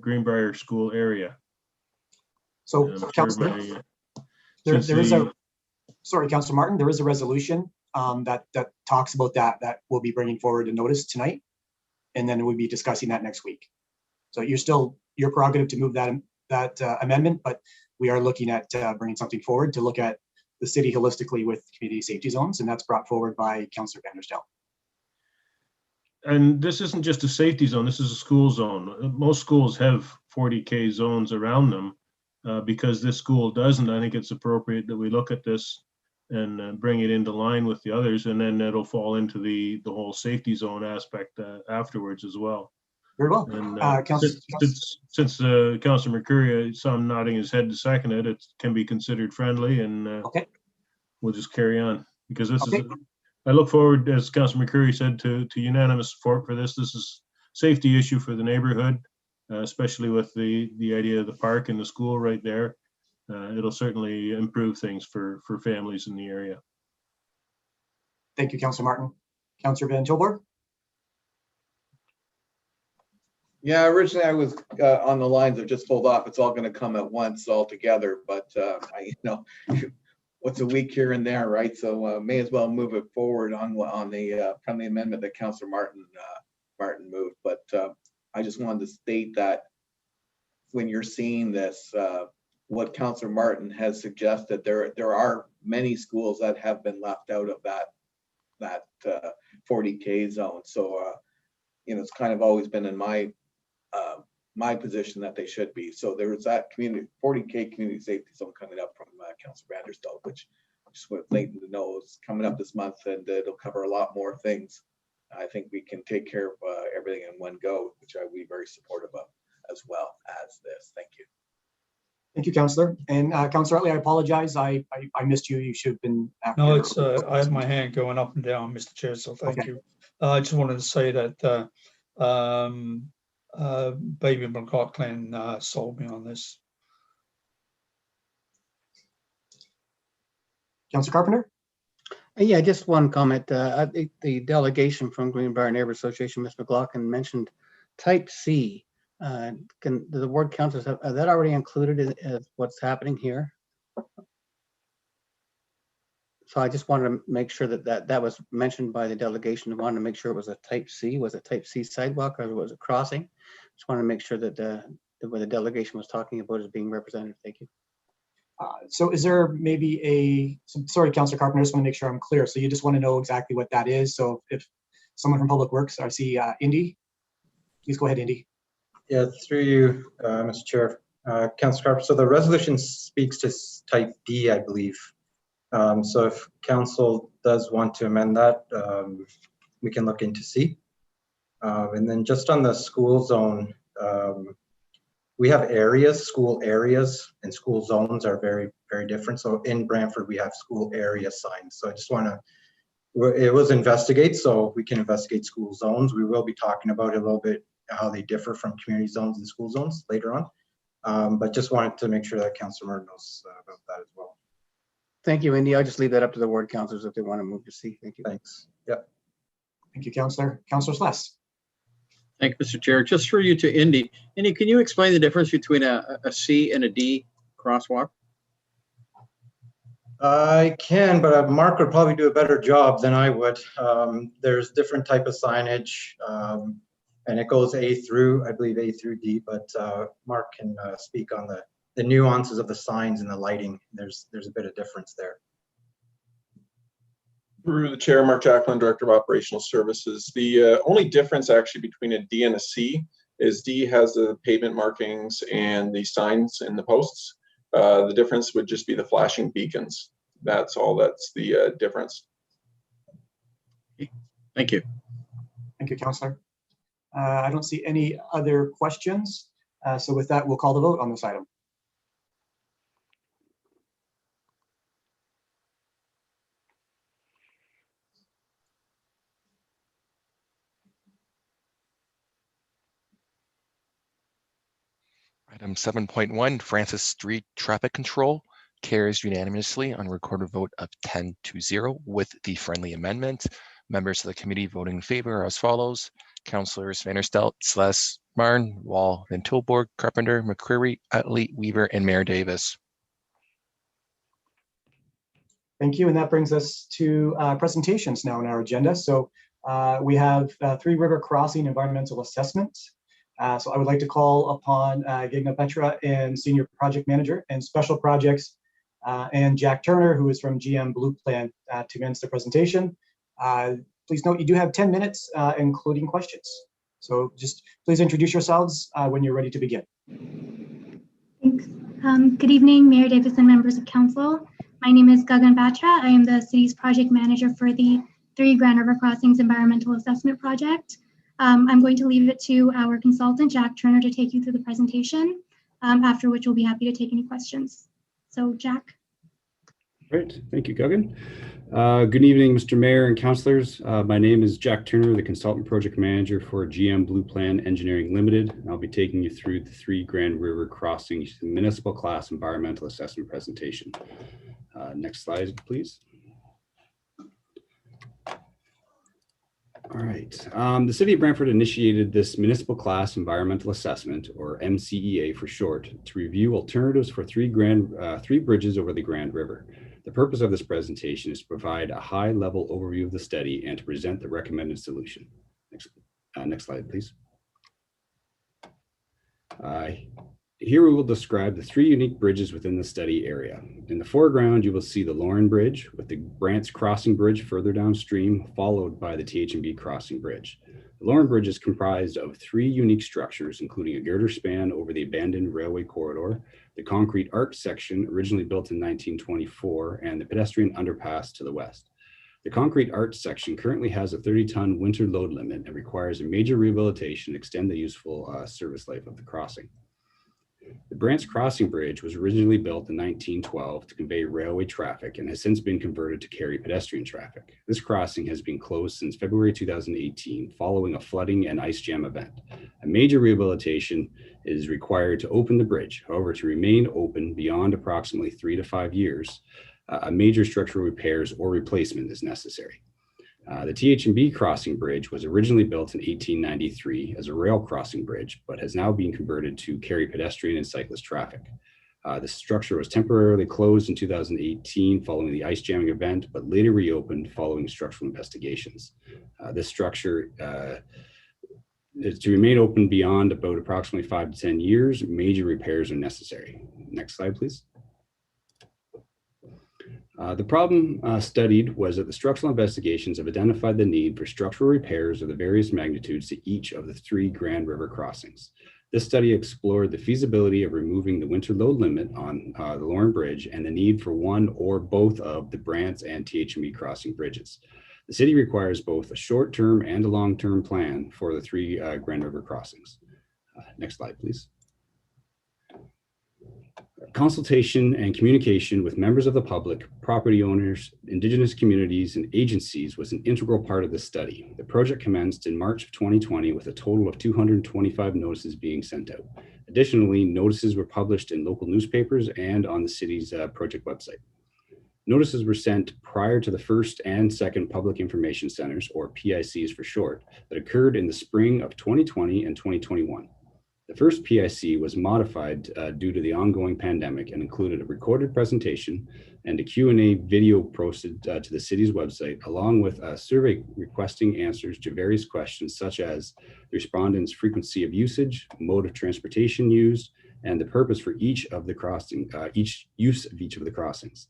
Greenbrier School area. So, Councillor, sorry, Councillor Martin, there is a resolution that talks about that we'll be bringing forward a notice tonight, and then we'll be discussing that next week. So you're still your prerogative to move that amendment, but we are looking at bringing something forward to look at the city holistically with community safety zones, and that's brought forward by Councillor Vanderstel. And this isn't just a safety zone, this is a school zone. Most schools have 40K zones around them. Because this school doesn't, I think it's appropriate that we look at this and bring it into line with the others, and then it'll fall into the whole safety zone aspect afterwards as well. Very well. And Councillor- since Councillor Mercury, I saw him nodding his head to second it, it can be considered friendly, and Okay. we'll just carry on, because this Okay. is, I look forward, as Councillor Mercury said, to unanimous support for this. This is a safety issue for the neighborhood, especially with the idea of the park and the school right there. It'll certainly improve things for families in the area. Thank you, Councillor Martin. Councillor Van Tilburg? Yeah, originally I was on the lines of just hold off. It's all going to come at once all together, but what's a week here and there, right? So may as well move it forward on the friendly amendment that Councillor Martin moved. But I just wanted to state that when you're seeing this, what Councillor Martin has suggested, there are many schools that have been left out of that 40K zone. So it's kind of always been in my position that they should be. So there was that 40K community safety zone coming up from Councillor Vanderstel, which I just want Leighton to know is coming up this month, and it'll cover a lot more things. I think we can take care of everything in one go, which I would be very supportive of, as well as this. Thank you. Thank you, Councillor. And Councillor Utley, I apologize. I missed you. You should have been after. No, it's I had my hand going up and down, Mr. Chair, so thank you. I just wanted to say that Baby McLaughlin sold me on this. Councillor Carpenter? Yeah, just one comment. I think the delegation from Greenbrier Neighborhood Association, Ms. McLaughlin, mentioned type C. Can the ward councilors have that already included in what's happening here? So I just wanted to make sure that was mentioned by the delegation. I wanted to make sure it was a type C. Was it type C sidewalk, or was it crossing? Just want to make sure that what the delegation was talking about is being represented. Thank you. So is there maybe sorry, Councillor Carpenter, I just want to make sure I'm clear. So you just want to know exactly what that is. So if someone from Public Works, I see Indy, please go ahead, Indy. Yeah, through you, Mr. Chair. Councillor Carpenter, so the resolution speaks to type D, I believe. So if council does want to amend that, we can look into C. And then just on the school zone, we have areas, school areas, and school zones are very, very different. So in Brantford, we have school area signs. So I just want to, it was investigate, so we can investigate school zones. We will be talking about it a little bit, how they differ from community zones and school zones later on. But just wanted to make sure that Councillor Martin knows about that as well. Thank you, Indy. I'll just leave that up to the ward councilors if they want to move to C. Thank you. Thanks. Yep. Thank you, Councillor. Councillor Sless. Thank you, Mr. Chair. Just for you to Indy. Indy, can you explain the difference between a C and a D crosswalk? I can, but Mark would probably do a better job than I would. There's different type of signage, and it goes A through, I believe, A through D, but Mark can speak on the nuances of the signs and the lighting. There's a bit of difference there. Through the chair, Mark Jacklin, Director of Operational Services. The only difference actually between a D and a C is D has the pavement markings and the signs in the posts. The difference would just be the flashing beacons. That's all. That's the difference. Thank you. Thank you, Councillor. I don't see any other questions. So with that, we'll call the vote on this item. Item 7.1, Francis Street Traffic Control carries unanimously on recorded vote of 10-0 with the friendly amendment. Members of the committee voting in favor are as follows: Councillors Vanderstel, Sless, Marn, Wall, Van Tilburg, Carpenter, McCreary, Utley, Weaver, and Mayor Davis. Thank you, and that brings us to presentations now in our agenda. So we have Three River Crossing Environmental Assessment. So I would like to call upon Gigna Petra, and Senior Project Manager and Special Projects, and Jack Turner, who is from GM Blue Plan, to commence the presentation. Please note you do have 10 minutes, including questions. So just please introduce yourselves when you're ready to begin. Thanks. Good evening, Mayor Davis and members of council. My name is Gagan Batra. I am the city's project manager for the 3 Grand River Crossings Environmental Assessment Project. I'm going to leave it to our consultant, Jack Turner, to take you through the presentation, after which we'll be happy to take any questions. So, Jack. Great, thank you, Gagan. Good evening, Mr. Mayor and councillors. My name is Jack Turner, the consultant project manager for GM Blue Plan Engineering Limited. And I'll be taking you through the 3 Grand River Crossings Municipal Class Environmental Assessment presentation. Next slide, please. All right. The City of Brantford initiated this Municipal Class Environmental Assessment, or MCEA for short, to review alternatives for 3 bridges over the Grand River. The purpose of this presentation is to provide a high-level overview of the study and to present the recommended solution. Next slide, please. Here we will describe the 3 unique bridges within the study area. In the foreground, you will see the Lauren Bridge with the Brants Crossing Bridge further downstream, followed by the TH&B Crossing Bridge. The Lauren Bridge is comprised of 3 unique structures, including a girder span over the abandoned railway corridor, the concrete arch section originally built in 1924, and the pedestrian underpass to the west. The concrete arch section currently has a 30-ton winter load limit and requires a major rehabilitation to extend the useful service life of the crossing. The Brants Crossing Bridge was originally built in 1912 to convey railway traffic and has since been converted to carry pedestrian traffic. This crossing has been closed since February 2018 following a flooding and ice jam event. A major rehabilitation is required to open the bridge. However, to remain open beyond approximately 3 to 5 years, a major structural repairs or replacement is necessary. The TH&B Crossing Bridge was originally built in 1893 as a rail crossing bridge, but has now been converted to carry pedestrian and cyclist traffic. The structure was temporarily closed in 2018 following the ice jamming event, but later reopened following structural investigations. This structure is to remain open beyond about approximately 5 to 10 years. Major repairs are necessary. Next slide, please. The problem studied was that the structural investigations have identified the need for structural repairs of the various magnitudes to each of the 3 Grand River crossings. This study explored the feasibility of removing the winter load limit on the Lauren Bridge and the need for one or both of the Brants and TH&B crossing bridges. The city requires both a short-term and a long-term plan for the 3 Grand River crossings. Next slide, please. Consultation and communication with members of the public, property owners, Indigenous communities, and agencies was an integral part of this study. The project commenced in March of 2020 with a total of 225 notices being sent out. Additionally, notices were published in local newspapers and on the city's project website. Notices were sent prior to the first and second public information centers, or PICs for short, that occurred in the spring of 2020 and 2021. The first PIC was modified due to the ongoing pandemic and included a recorded presentation and a Q&A video posted to the city's website, along with a survey requesting answers to various questions such as the respondents' frequency of usage, mode of transportation used, and the purpose for each of the crossing, each use of each of the crossings.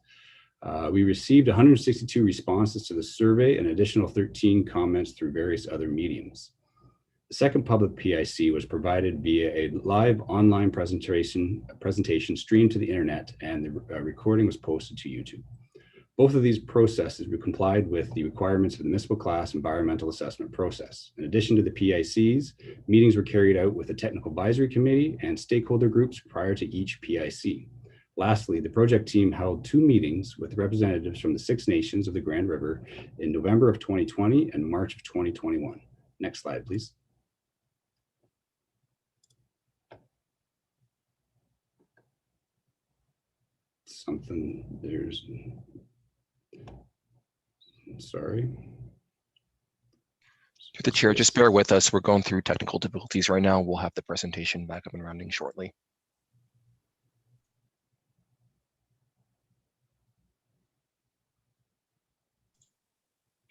We received 162 responses to the survey and additional 13 comments through various other mediums. The second public PIC was provided via a live online presentation streamed to the internet, and the recording was posted to YouTube. Both of these processes were complied with the requirements of the municipal class environmental assessment process. In addition to the PICs, meetings were carried out with the technical advisory committee and stakeholder groups prior to each PIC. Lastly, the project team held 2 meetings with representatives from the 6 nations of the Grand River in November of 2020 and March of 2021. Next slide, please. Sorry. Through the chair, just bear with us. We're going through technical difficulties right now. We'll have the presentation back up and running shortly.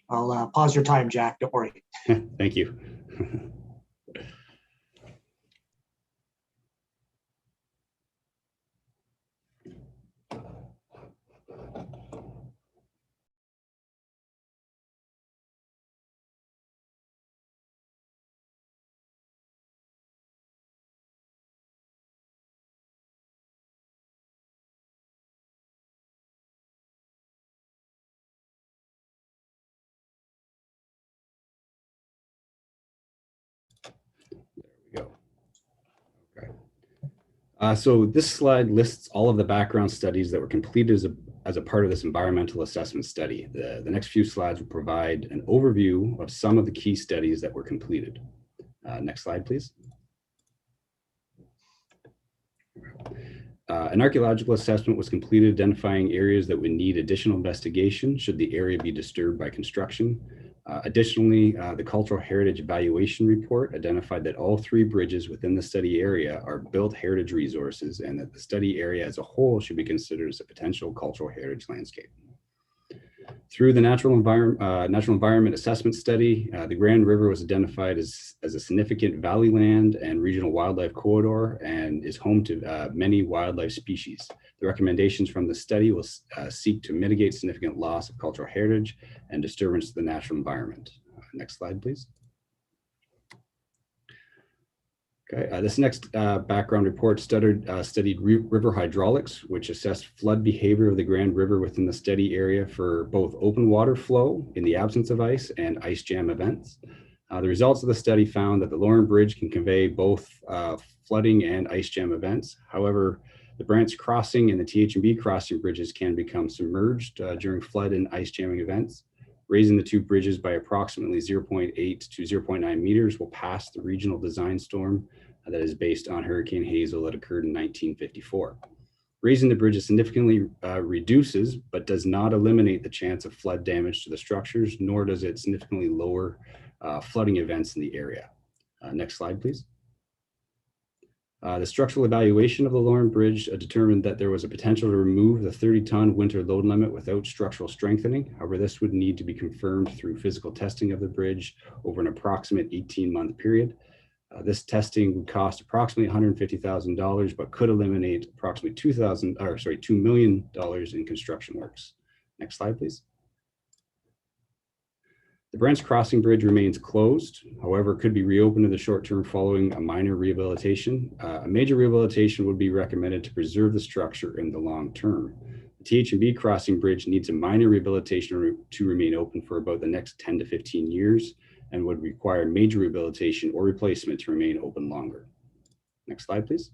I'll pause your time, Jack. Don't worry. Thank you. So this slide lists all of the background studies that were completed as a part of this environmental assessment study. The next few slides will provide an overview of some of the key studies that were completed. Next slide, please. An archaeological assessment was completed identifying areas that would need additional investigation should the area be disturbed by construction. Additionally, the Cultural Heritage Evaluation Report identified that all 3 bridges within the study area are built heritage resources and that the study area as a whole should be considered as a potential cultural heritage landscape. Through the Natural Environment Assessment Study, the Grand River was identified as a significant valley land and regional wildlife corridor and is home to many wildlife species. The recommendations from the study will seek to mitigate significant loss of cultural heritage and disturbance to the natural environment. Next slide, please. Okay, this next background report studied river hydraulics, which assessed flood behavior of the Grand River within the study area for both open water flow in the absence of ice and ice jam events. The results of the study found that the Lauren Bridge can convey both flooding and ice jam events. However, the Brant's Crossing and the TH&B Crossing bridges can become submerged during flood and ice jamming events. Raising the 2 bridges by approximately 0.8 to 0.9 meters will pass the regional design storm that is based on Hurricane Hazel that occurred in 1954. Raising the bridges significantly reduces, but does not eliminate the chance of flood damage to the structures, nor does it significantly lower flooding events in the area. Next slide, please. The structural evaluation of the Lauren Bridge determined that there was a potential to remove the 30-ton winter load limit without structural strengthening. However, this would need to be confirmed through physical testing of the bridge over an approximate 18-month period. This testing would cost approximately $150,000, but could eliminate approximately $2 million in construction works. Next slide, please. The Brent's Crossing Bridge remains closed, however, could be reopened in the short term following a minor rehabilitation. A major rehabilitation would be recommended to preserve the structure in the long term. The TH&B Crossing Bridge needs a minor rehabilitation to remain open for about the next 10 to 15 years and would require major rehabilitation or replacement to remain open longer. Next slide, please.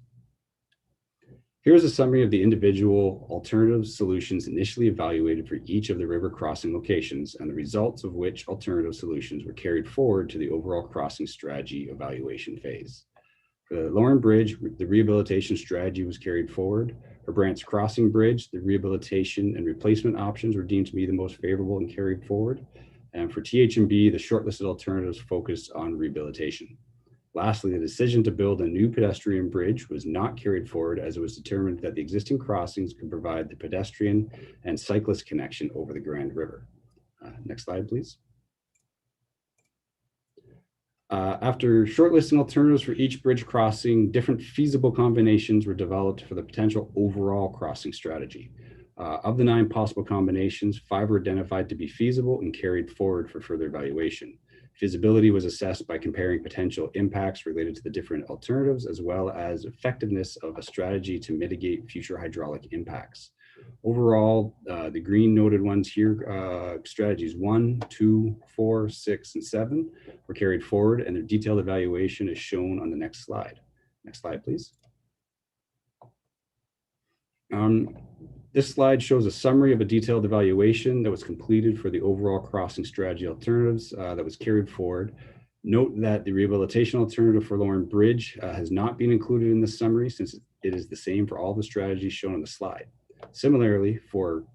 Here's a summary of the individual alternative solutions initially evaluated for each of the river crossing locations and the results of which alternative solutions were carried forward to the overall crossing strategy evaluation phase. For the Lauren Bridge, the rehabilitation strategy was carried forward. For Brant's Crossing Bridge, the rehabilitation and replacement options were deemed to be the most favorable and carried forward. And for TH&B, the shortlisted alternatives focused on rehabilitation. Lastly, the decision to build a new pedestrian bridge was not carried forward as it was determined that the existing crossings could provide the pedestrian and cyclist connection over the Grand River. Next slide, please. After shortlisting alternatives for each bridge crossing, different feasible combinations were developed for the potential overall crossing strategy. Of the 9 possible combinations, 5 were identified to be feasible and carried forward for further evaluation. Feasibility was assessed by comparing potential impacts related to the different alternatives, as well as effectiveness of a strategy to mitigate future hydraulic impacts. Overall, the green noted ones here, strategies 1, 2, 4, 6, and 7 were carried forward, and their detailed evaluation is shown on the next slide. Next slide, please. This slide shows a summary of a detailed evaluation that was completed for the overall crossing strategy alternatives that was carried forward. Note that the rehabilitation alternative for Lauren Bridge has not been included in this summary since it is the same for all the strategies shown on the slide. Similarly, for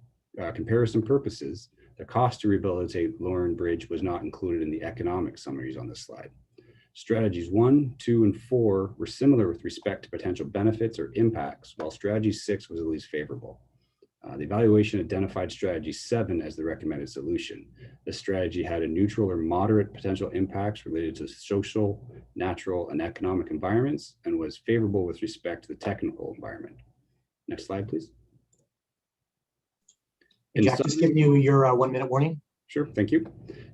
comparison purposes, the cost to rehabilitate Lauren Bridge was not included in the economic summaries on this slide. Strategies 1, 2, and 4 were similar with respect to potential benefits or impacts, while strategy 6 was at least favorable. The evaluation identified strategy 7 as the recommended solution. This strategy had a neutral or moderate potential impacts related to social, natural, and economic environments and was favorable with respect to the technical environment. Next slide, please. Jack, just giving you your 1-minute warning. Sure, thank you.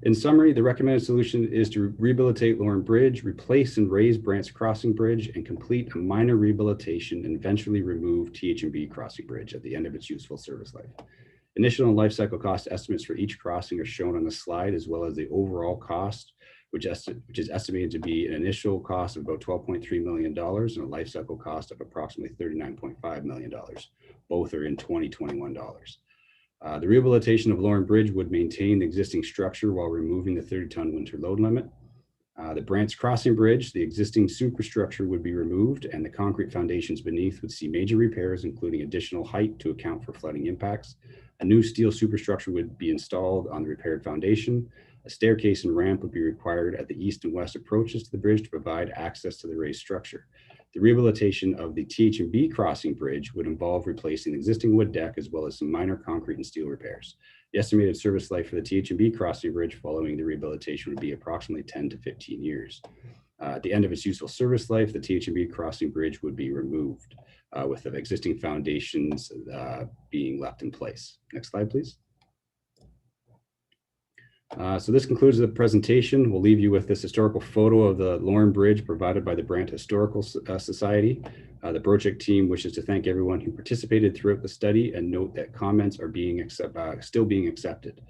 In summary, the recommended solution is to rehabilitate Lauren Bridge, replace and raise Brant's Crossing Bridge, and complete a minor rehabilitation and eventually remove TH&B Crossing Bridge at the end of its useful service life. Initial and life cycle cost estimates for each crossing are shown on the slide, as well as the overall cost which is estimated to be an initial cost of about $12.3 million and a life cycle cost of approximately $39.5 million. Both are in 2021 dollars. The rehabilitation of Lauren Bridge would maintain the existing structure while removing the 30-ton winter load limit. The Brants Crossing Bridge, the existing superstructure would be removed and the concrete foundations beneath would see major repairs, including additional height to account for flooding impacts. A new steel superstructure would be installed on the repaired foundation. A staircase and ramp would be required at the east and west approaches to the bridge to provide access to the raised structure. The rehabilitation of the TH&B Crossing Bridge would involve replacing the existing wood deck as well as some minor concrete and steel repairs. The estimated service life for the TH&B Crossing Bridge following the rehabilitation would be approximately 10 to 15 years. At the end of its useful service life, the TH&B Crossing Bridge would be removed with the existing foundations being left in place. Next slide, please. So this concludes the presentation. We'll leave you with this historical photo of the Lauren Bridge provided by the Brant Historical Society. The project team wishes to thank everyone who participated throughout the study and note that comments are still being accepted.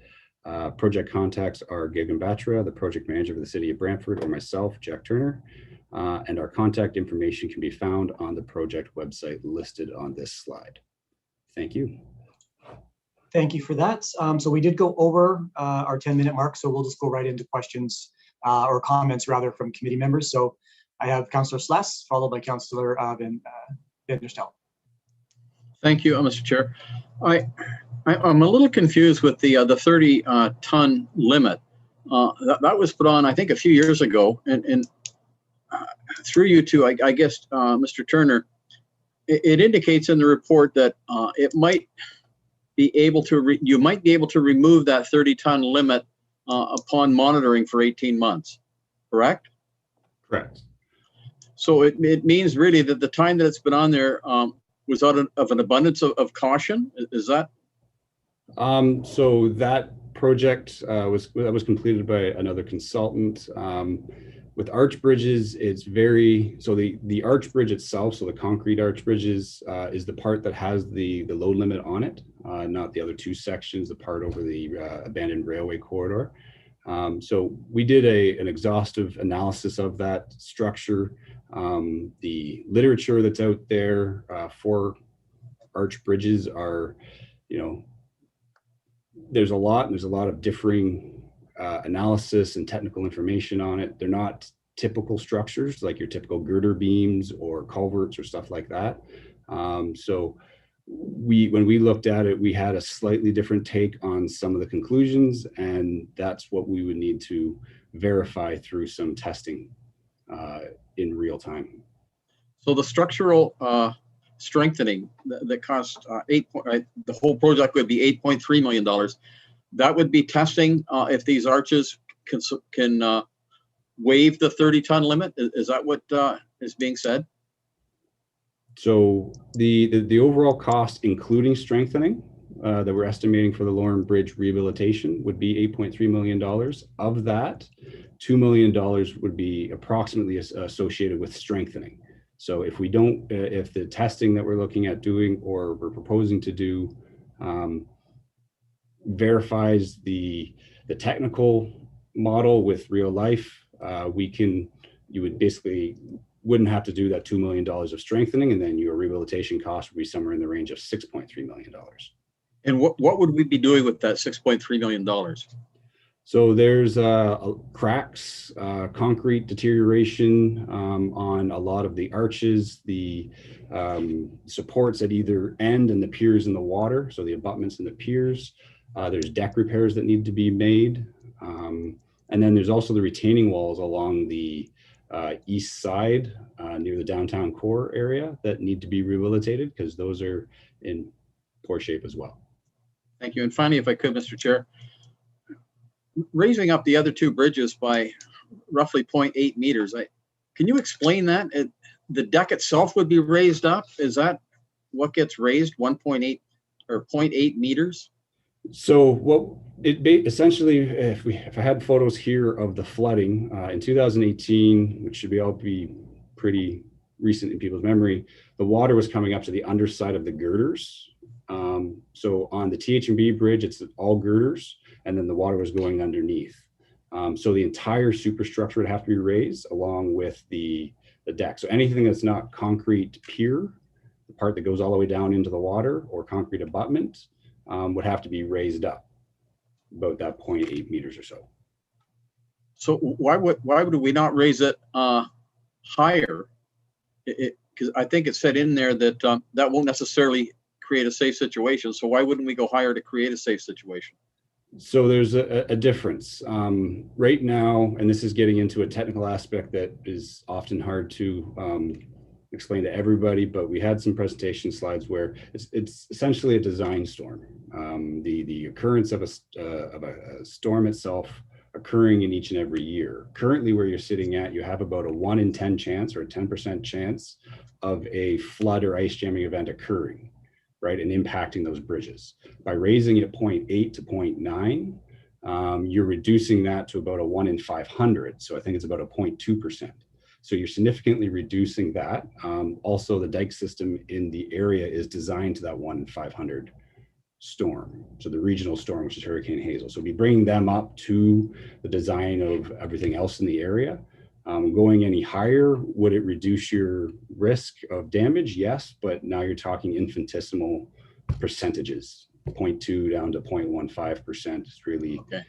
Project contacts are Gagan Batra, the project manager for the city of Brantford, or myself, Jack Turner, and our contact information can be found on the project website listed on this slide. Thank you. Thank you for that. So we did go over our 10-minute mark, so we'll just go right into questions or comments rather from committee members. So I have Councillor Sless, followed by Councillor Van der Stel. Thank you, Mr. Chair. I'm a little confused with the 30-ton limit. That was put on, I think, a few years ago, and through you two, I guess, Mr. Turner, it indicates in the report that it might be able to you might be able to remove that 30-ton limit upon monitoring for 18 months, correct? Correct. So it means really that the time that it's been on there was out of an abundance of caution. Is that? So that project was completed by another consultant. With arch bridges, it's so the arch bridge itself, so the concrete arch bridges, is the part that has the load limit on it, not the other two sections, the part over the abandoned railway corridor. So we did an exhaustive analysis of that structure. The literature that's out there for arch bridges are, there's a lot of differing analysis and technical information on it. They're not typical structures like your typical girder beams or culverts or stuff like that. So when we looked at it, we had a slightly different take on some of the conclusions, and that's what we would need to verify through some testing in real time. So the structural strengthening that cost the whole project would be $8.3 million. That would be testing if these arches can waive the 30-ton limit. Is that what is being said? So the overall cost, including strengthening, that we're estimating for the Lauren Bridge rehabilitation would be $8.3 million. Of that, $2 million would be approximately associated with strengthening. So if the testing that we're looking at doing or we're proposing to do verifies the technical model with real life, you would basically wouldn't have to do that $2 million of strengthening, and then your rehabilitation cost would be somewhere in the range of $6.3 million. And what would we be doing with that $6.3 million? So there's cracks, concrete deterioration on a lot of the arches, the supports at either end, and the piers in the water, so the abutments and the piers. There's deck repairs that need to be made. And then there's also the retaining walls along the east side near the downtown core area that need to be rehabilitated because those are in poor shape as well. Thank you. And finally, if I could, Mr. Chair, raising up the other two bridges by roughly 0.8 meters, can you explain that? The deck itself would be raised up. Is that what gets raised, 1.8 or 0.8 meters? So essentially, if I had photos here of the flooding in 2018, which should be pretty recent in people's memory, the water was coming up to the underside of the girders. So on the TH&B bridge, it's all girders, and then the water was going underneath. So the entire superstructure would have to be raised along with the deck. So anything that's not concrete pier, the part that goes all the way down into the water, or concrete abutment, would have to be raised up about that 0.8 meters or so. So why would we not raise it higher? Because I think it said in there that that won't necessarily create a safe situation. So why wouldn't we go higher to create a safe situation? So there's a difference right now, and this is getting into a technical aspect that is often hard to explain to everybody, but we had some presentation slides where it's essentially a design storm. The occurrence of a storm itself occurring in each and every year. Currently, where you're sitting at, you have about a 1 in 10 chance, or a 10% chance of a flood or ice jamming event occurring, right, and impacting those bridges. By raising it 0.8 to 0.9, you're reducing that to about a 1 in 500. So I think it's about a 0.2%. So you're significantly reducing that. Also, the dike system in the area is designed to that 1 in 500 storm. So the regional storm, which is Hurricane Hazel. So be bringing them up to the design of everything else in the area. Going any higher, would it reduce your risk of damage? Yes, but now you're talking infinitesimal percentages, 0.2 down to 0.15% is really, okay.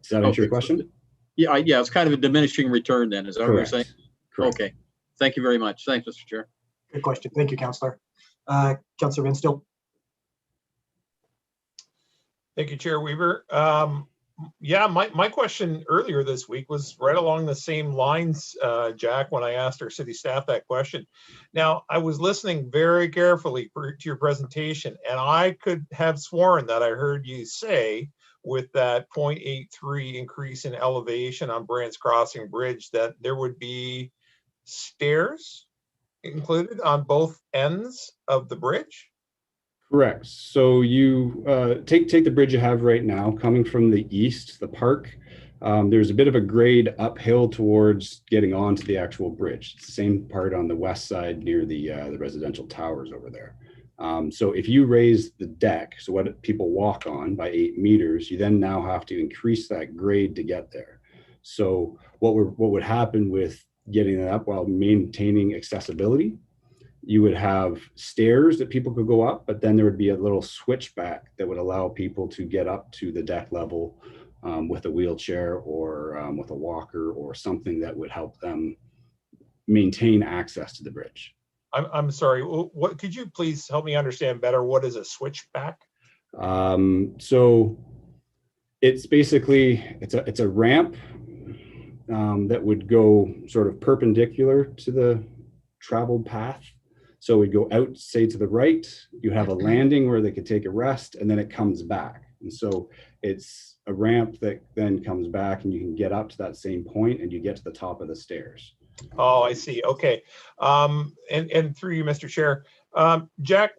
Does that answer your question? Yeah, it's kind of a diminishing return then, is that Correct. what you're saying? Correct. Okay, thank you very much. Thanks, Mr. Chair. Good question. Thank you, Councillor. Councillor Vinstill. Thank you, Chair Weaver. Yeah, my question earlier this week was right along the same lines, Jack, when I asked our city staff that question. Now, I was listening very carefully to your presentation, and I could have sworn that I heard you say with that 0.83 increase in elevation on Brant's Crossing Bridge that there would be stairs included on both ends of the bridge? Correct. So you take the bridge you have right now, coming from the east, the park. There's a bit of a grade uphill towards getting onto the actual bridge. It's the same part on the west side near the residential towers over there. So if you raise the deck, so what people walk on, by 8 meters, you then now have to increase that grade to get there. So what would happen with getting that up while maintaining accessibility? You would have stairs that people could go up, but then there would be a little switchback that would allow people to get up to the deck level with a wheelchair or with a walker or something that would help them maintain access to the bridge. I'm sorry, what could you please help me understand better? What is a switchback? So it's basically, it's a ramp that would go sort of perpendicular to the traveled path. So we'd go out, say to the right, you have a landing where they could take a rest, and then it comes back. And so it's a ramp that then comes back and you can get up to that same point and you get to the top of the stairs. Oh, I see. Okay. And through you, Mr. Chair, Jack,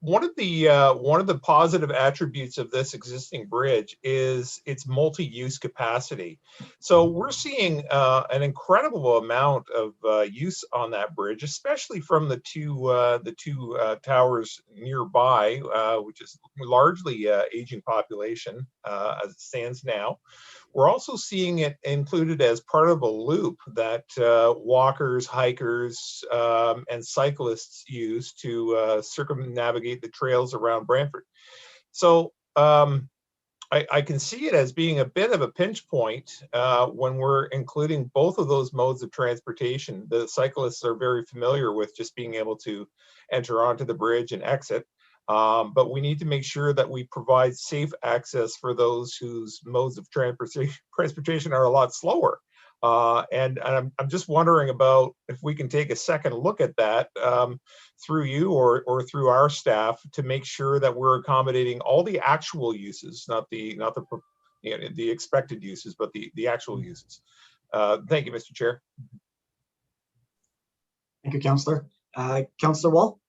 one of the positive attributes of this existing bridge is its multi-use capacity. So we're seeing an incredible amount of use on that bridge, especially from the two towers nearby, which is largely aging population as it stands now. We're also seeing it included as part of a loop that walkers, hikers, and cyclists use to circumnavigate the trails around Brantford. So I can see it as being a bit of a pinch point when we're including both of those modes of transportation. The cyclists are very familiar with just being able to enter onto the bridge and exit. But we need to make sure that we provide safe access for those whose modes of transportation are a lot slower. And I'm just wondering about if we can take a second look at that through you or through our staff to make sure that we're accommodating all the actual uses, not the expected uses, but the actual uses. Thank you, Mr. Chair. Thank you, Councillor. Councillor Wall.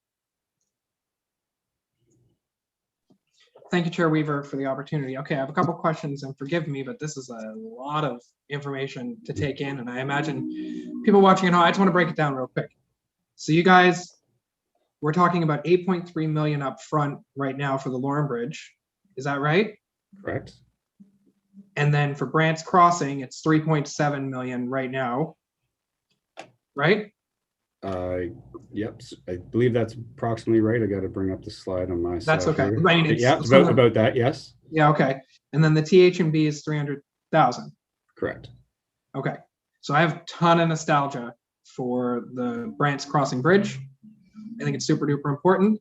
Thank you, Chair Weaver, for the opportunity. Okay, I have a couple questions, and forgive me, but this is a lot of information to take in, and I imagine people watching at home, I just want to break it down real quick. So you guys, we're talking about 8.3 million up front right now for the Lauren Bridge. Is that right? Correct. And then for Brant's Crossing, it's 3.7 million right now. Right? Yep, I believe that's approximately right. I got to bring up the slide on my side. That's okay. Here. I mean, it's yeah, about that. Yes. Yeah. Okay. And then the TH&B is 300,000. Correct. Okay. So I have a ton of nostalgia for the Brant's Crossing Bridge. I think it's super duper important.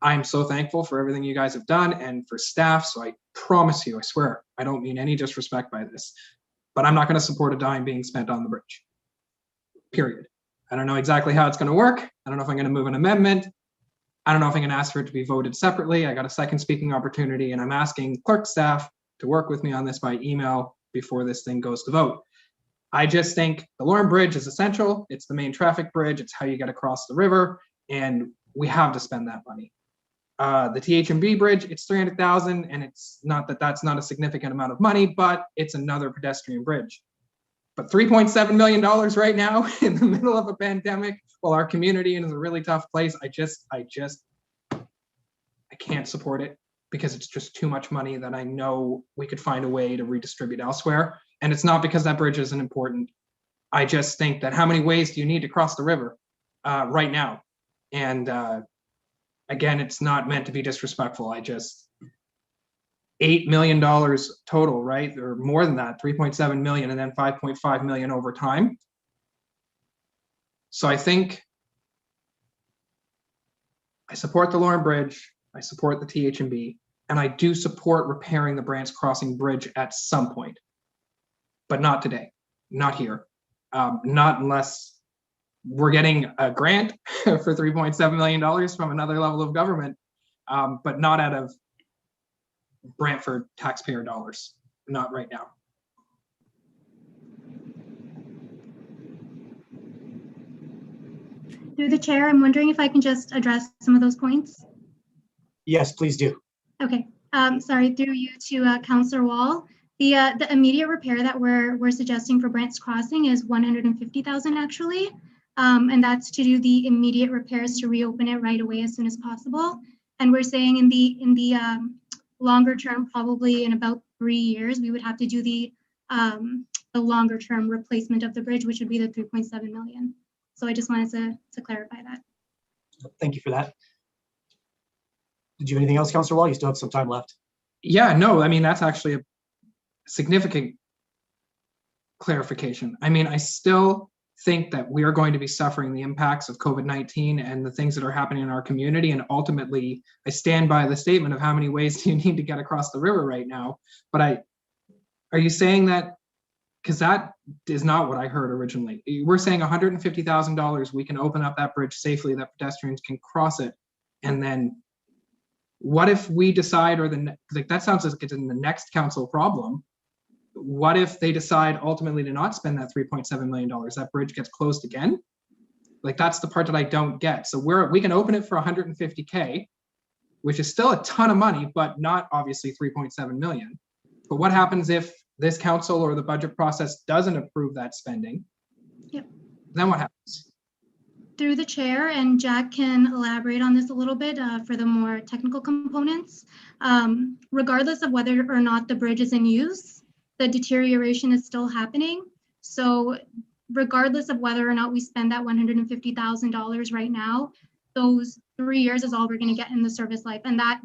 I'm so thankful for everything you guys have done and for staff. So I promise you, I swear, I don't mean any disrespect by this, but I'm not going to support a dime being spent on the bridge. Period. I don't know exactly how it's going to work. I don't know if I'm going to move an amendment. I don't know if I'm going to ask for it to be voted separately. I got a second speaking opportunity, and I'm asking clerk staff to work with me on this by email before this thing goes to vote. I just think the Lorne Bridge is essential. It's the main traffic bridge. It's how you get across the river, and we have to spend that money. The TH&B bridge, it's 300,000, and it's not that that's not a significant amount of money, but it's another pedestrian bridge. But $3.7 million right now in the middle of a pandemic, while our community is in a really tough place, I can't support it because it's just too much money that I know we could find a way to redistribute elsewhere. And it's not because that bridge isn't important. I just think that how many ways do you need to cross the river right now? And again, it's not meant to be disrespectful. $8 million total, right? Or more than that, 3.7 million, and then 5.5 million over time. So I think I support the Lorne Bridge, I support the TH&B, and I do support repairing the Brant's Crossing Bridge at some point, but not today, not here, not unless we're getting a grant for $3.7 million from another level of government, but not out of Brantford taxpayer dollars, not right now. Through the chair, I'm wondering if I can just address some of those points. Yes, please do. Okay. Sorry, through you to Councillor Wall. The immediate repair that we're suggesting for Brant's Crossing is 150,000 actually, and that's to do the immediate repairs to reopen it right away as soon as possible. And we're saying in the longer term, probably in about 3 years, we would have to do the longer term replacement of the bridge, which would be the 3.7 million. So I just wanted to clarify that. Thank you for that. Did you have anything else, Councillor Wall? You still have some time left. Yeah, no, I mean, that's actually a significant clarification. I mean, I still think that we are going to be suffering the impacts of COVID-19 and the things that are happening in our community. And ultimately, I stand by the statement of how many ways do you need to get across the river right now. But are you saying that, because that is not what I heard originally. We're saying $150,000, we can open up that bridge safely, that pedestrians can cross it. And then what if we decide, or like that sounds like it's in the next council problem. What if they decide ultimately to not spend that $3.7 million? That bridge gets closed again? Like, that's the part that I don't get. So we can open it for 150K, which is still a ton of money, but not obviously 3.7 million. But what happens if this council or the budget process doesn't approve that spending? Yep. Then what happens? Through the chair, and Jack can elaborate on this a little bit for the more technical components. Regardless of whether or not the bridge is in use, the deterioration is still happening. So regardless of whether or not we spend that $150,000 right now, those 3 years is all we're going to get in the service life, and that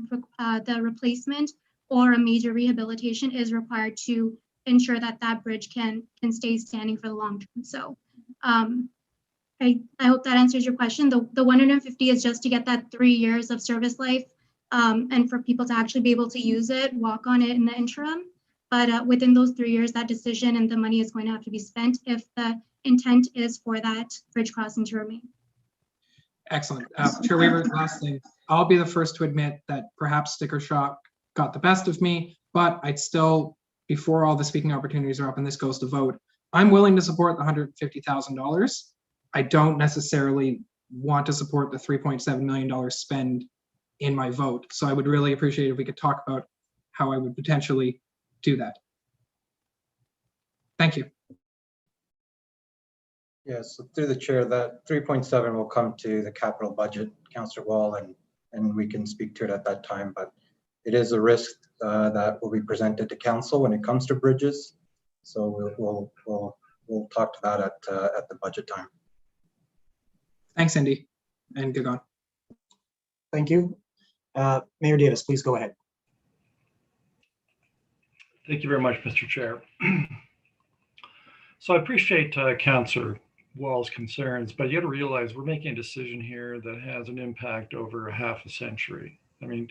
the replacement or a major rehabilitation is required to ensure that that bridge can stay standing for the long term. So I hope that answers your question. The 150 is just to get that 3 years of service life and for people to actually be able to use it, walk on it in the interim. But within those 3 years, that decision and the money is going to have to be spent if the intent is for that bridge crossing to remain. Excellent. Chair Weaver, last thing. I'll be the first to admit that perhaps sticker shock got the best of me, but I'd still, before all the speaking opportunities are up and this goes to vote, I'm willing to support the $150,000. I don't necessarily want to support the $3.7 million spend in my vote. So I would really appreciate if we could talk about how I would potentially do that. Thank you. Yes, so through the chair, that 3.7 will come to the capital budget, Councillor Wall, and we can speak to it at that time, but it is a risk that will be presented to council when it comes to bridges. So we'll talk to that at the budget time. Thanks, Indy, and good on. Thank you. Mayor Davis, please go ahead. Thank you very much, Mr. Chair. So I appreciate Councillor Wall's concerns, but you got to realize we're making a decision here that has an impact over half a century. I mean,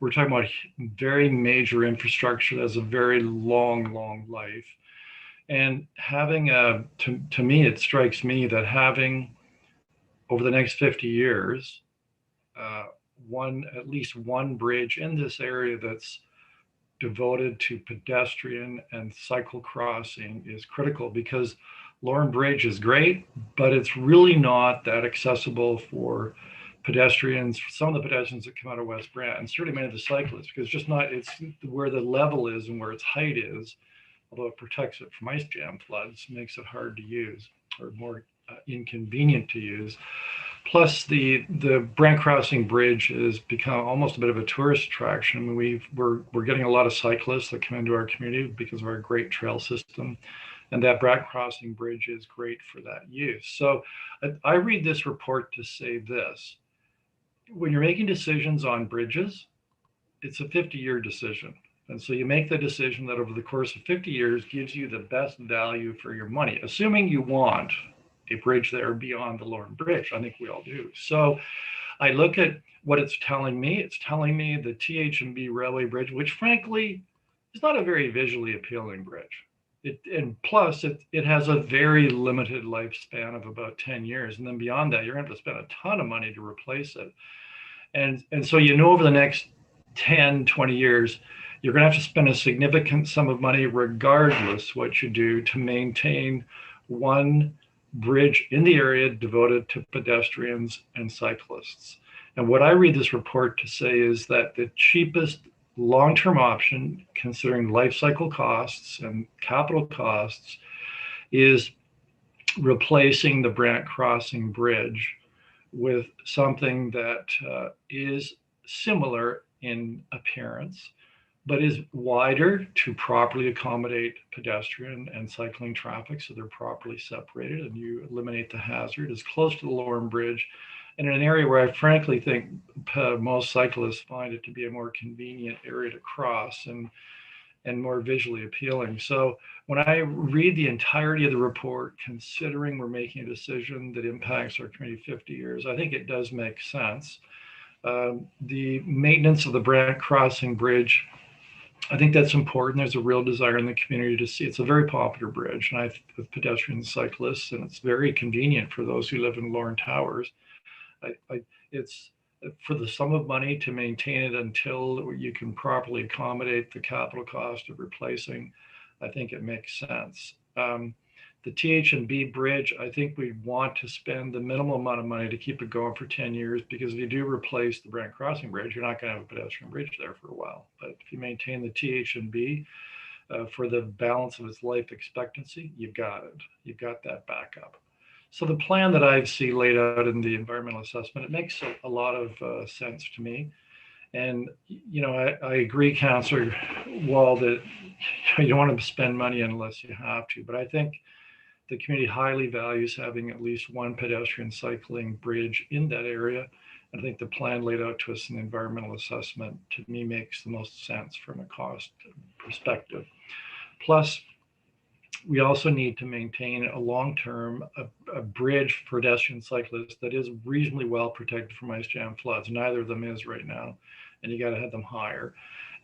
we're talking about very major infrastructure that has a very long life. And having to me, it strikes me that having over the next 50 years, at least one bridge in this area that's devoted to pedestrian and cycle crossing is critical, because Lorne Bridge is great, but it's really not that accessible for pedestrians, some of the pedestrians that come out of West Brant, and certainly many of the cyclists, because it's where the level is and where its height is, although it protects it from ice jam floods, makes it hard to use or more inconvenient to use. Plus, the Brant Crossing Bridge has become almost a bit of a tourist attraction. We're getting a lot of cyclists that come into our community because of our great trail system, and that Brant Crossing Bridge is great for that use. So I read this report to say this: when you're making decisions on bridges, it's a 50-year decision. And so you make the decision that over the course of 50 years gives you the best value for your money, assuming you want a bridge there beyond the Lorne Bridge. I think we all do. So I look at what it's telling me. It's telling me the TH&B Railway Bridge, which frankly is not a very visually appealing bridge. Plus it has a very limited lifespan of about 10 years. And then beyond that, you're going to have to spend a ton of money to replace it. And so, over the next 10, 20 years, you're going to have to spend a significant sum of money regardless what you do to maintain one bridge in the area devoted to pedestrians and cyclists. And what I read this report to say is that the cheapest long-term option, considering life cycle costs and capital costs, is replacing the Brant Crossing Bridge with something that is similar in appearance, but is wider to properly accommodate pedestrian and cycling traffic, so they're properly separated and you eliminate the hazard, is close to the Lorne Bridge, and in an area where I frankly think most cyclists find it to be a more convenient area to cross and more visually appealing. So when I read the entirety of the report, considering we're making a decision that impacts our community 50 years, I think it does make sense. The maintenance of the Brant Crossing Bridge, I think that's important. There's a real desire in the community to see. It's a very popular bridge, and with pedestrians and cyclists, and it's very convenient for those who live in Lorne Towers. It's for the sum of money to maintain it until you can properly accommodate the capital cost of replacing. I think it makes sense. The TH&B bridge, I think we want to spend the minimal amount of money to keep it going for 10 years, because if you do replace the Brant Crossing Bridge, you're not going to have a pedestrian bridge there for a while. But if you maintain the TH&B for the balance of its life expectancy, you've got it. You've got that backup. So the plan that I see laid out in the environmental assessment, it makes a lot of sense to me. And, I agree, Councillor Wall, that you don't want to spend money unless you have to. But I think the community highly values having at least one pedestrian cycling bridge in that area. I think the plan laid out to us in the environmental assessment, to me, makes the most sense from a cost perspective. Plus, we also need to maintain a long-term a bridge for pedestrian cyclists that is reasonably well protected from ice jam floods. Neither of them is right now, and you got to have them higher.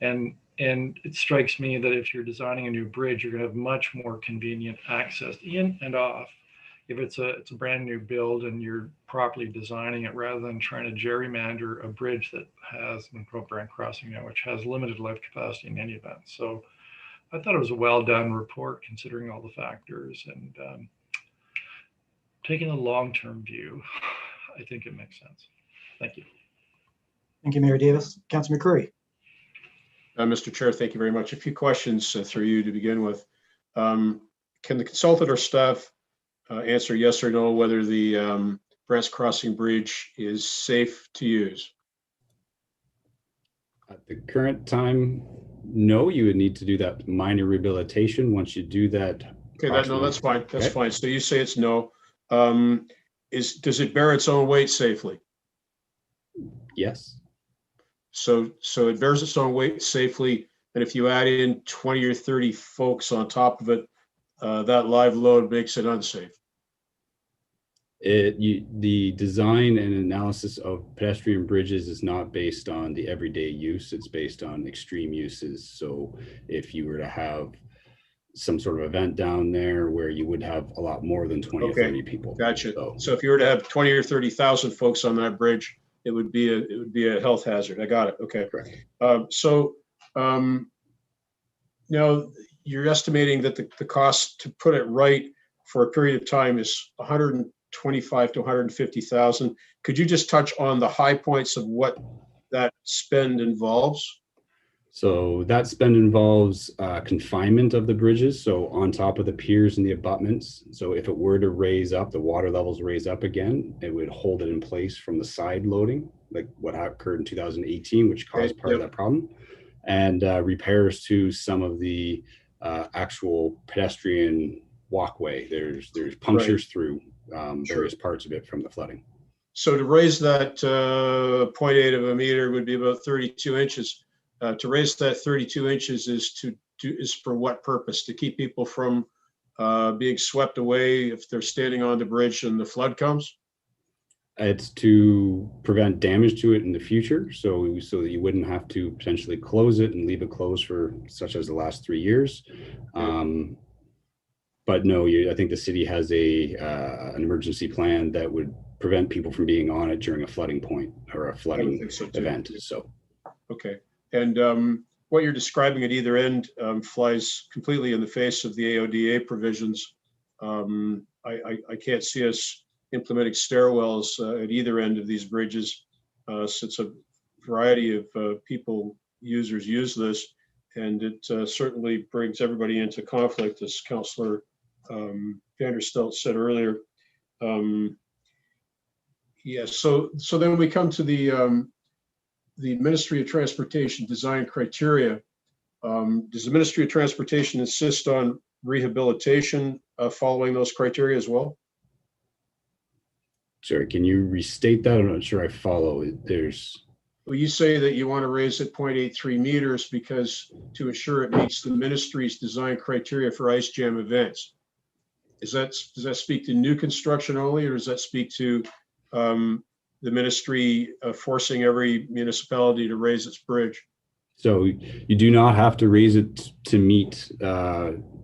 And it strikes me that if you're designing a new bridge, you're going to have much more convenient access in and off if it's a brand new build and you're properly designing it, rather than trying to gerrymander a bridge that has, Brant Crossing now, which has limited life capacity in any event. So I thought it was a well-done report, considering all the factors, and taking a long-term view, I think it makes sense. Thank you. Thank you, Mayor Davis. Councillor McCurry. Mr. Chair, thank you very much. A few questions through you to begin with. Can the consultant or staff answer yes or no whether the Brant Crossing Bridge is safe to use? At the current time, No, you would need to do that minor rehabilitation. Once you do that. Okay, that's fine. That's fine. So you say it's no. Does it bear its own weight safely? Yes. So it bears its own weight safely, and if you add in 20 or 30 folks on top of it, that live load makes it unsafe. The design and analysis of pedestrian bridges is not based on the everyday use. It's based on extreme uses. So if you were to have some sort of event down there where you would have a lot more than 20 or 30 people. Gotcha. So if you were to have 20 or 30,000 folks on that bridge, it would be a health hazard. I got it. Okay. Correct. Now you're estimating that the cost to put it right for a period of time is 125 to 150,000. Could you just touch on the high points of what that spend involves? So that spend involves confinement of the bridges. So on top of the piers and the abutments. So if it were to raise up, the water levels raise up again, it would hold it in place from the side loading, like what occurred in 2018, which caused part of that problem. And repairs to some of the actual pedestrian walkway. There's punctures through various parts of it from the flooding. So to raise that 0.8 of a meter would be about 32 inches. To raise that 32 inches is for what purpose? To keep people from being swept away if they're standing on the bridge and the flood comes? It's to prevent damage to it in the future, so that you wouldn't have to potentially close it and leave it closed for such as the last 3 years. But no, I think the city has an emergency plan that would prevent people from being on it during a flooding point or a flooding event. So, okay. And what you're describing at either end flies completely in the face of the AODA provisions. I can't see us implementing stairwells at either end of these bridges, since a variety of users use this, and it certainly brings everybody into conflict, as Councillor Vanderstelt said earlier. So then we come to the Ministry of Transportation design criteria. Does the Ministry of Transportation insist on rehabilitation following those criteria as well? Sorry, can you restate that? I'm not sure I follow. Well, you say that you want to raise it 0.83 meters because to ensure it meets the ministry's design criteria for ice jam events. Does that speak to new construction only, or does that speak to the ministry forcing every municipality to raise its bridge? So you do not have to raise it to meet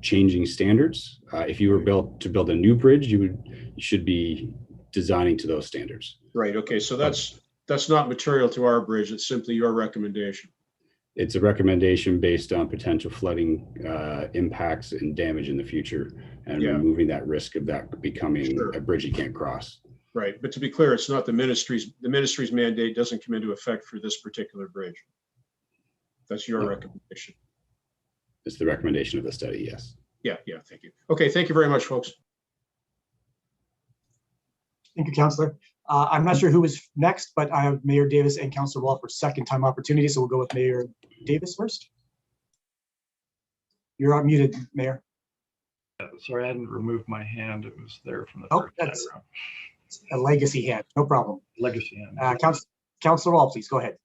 changing standards. If you were to build a new bridge, you should be designing to those standards. Right. Okay. So that's not material to our bridge. It's simply your recommendation. It's a recommendation based on potential flooding impacts and damage in the future, and removing that risk of that becoming a bridge you can't cross. Right. But to be clear, it's not the ministry's mandate doesn't come into effect for this particular bridge. That's your recommendation. It's the recommendation of the study. Yes. Yeah. Thank you. Okay. Thank you very much, folks. Thank you, Councillor. I'm not sure who is next, but I have Mayor Davis and Councillor Wall for second time opportunity. So we'll go with Mayor Davis first. You're unmuted, Mayor. Sorry, I hadn't removed my hand. It was there from the first time around. A legacy hand, no problem. Legacy hand. Councillor Wall, please go ahead.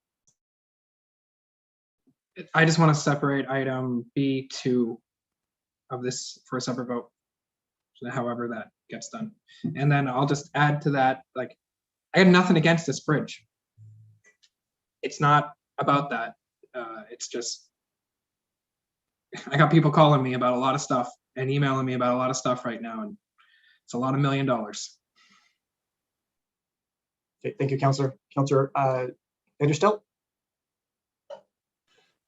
I just want to separate item B2 of this for a separate vote, however that gets done. And then I'll just add to that, like, I have nothing against this bridge. It's not about that. It's just, I got people calling me about a lot of stuff and emailing me about a lot of stuff right now, and it's a lot of $1 million. Okay, thank you, Councillor. Councillor Vanderstelt.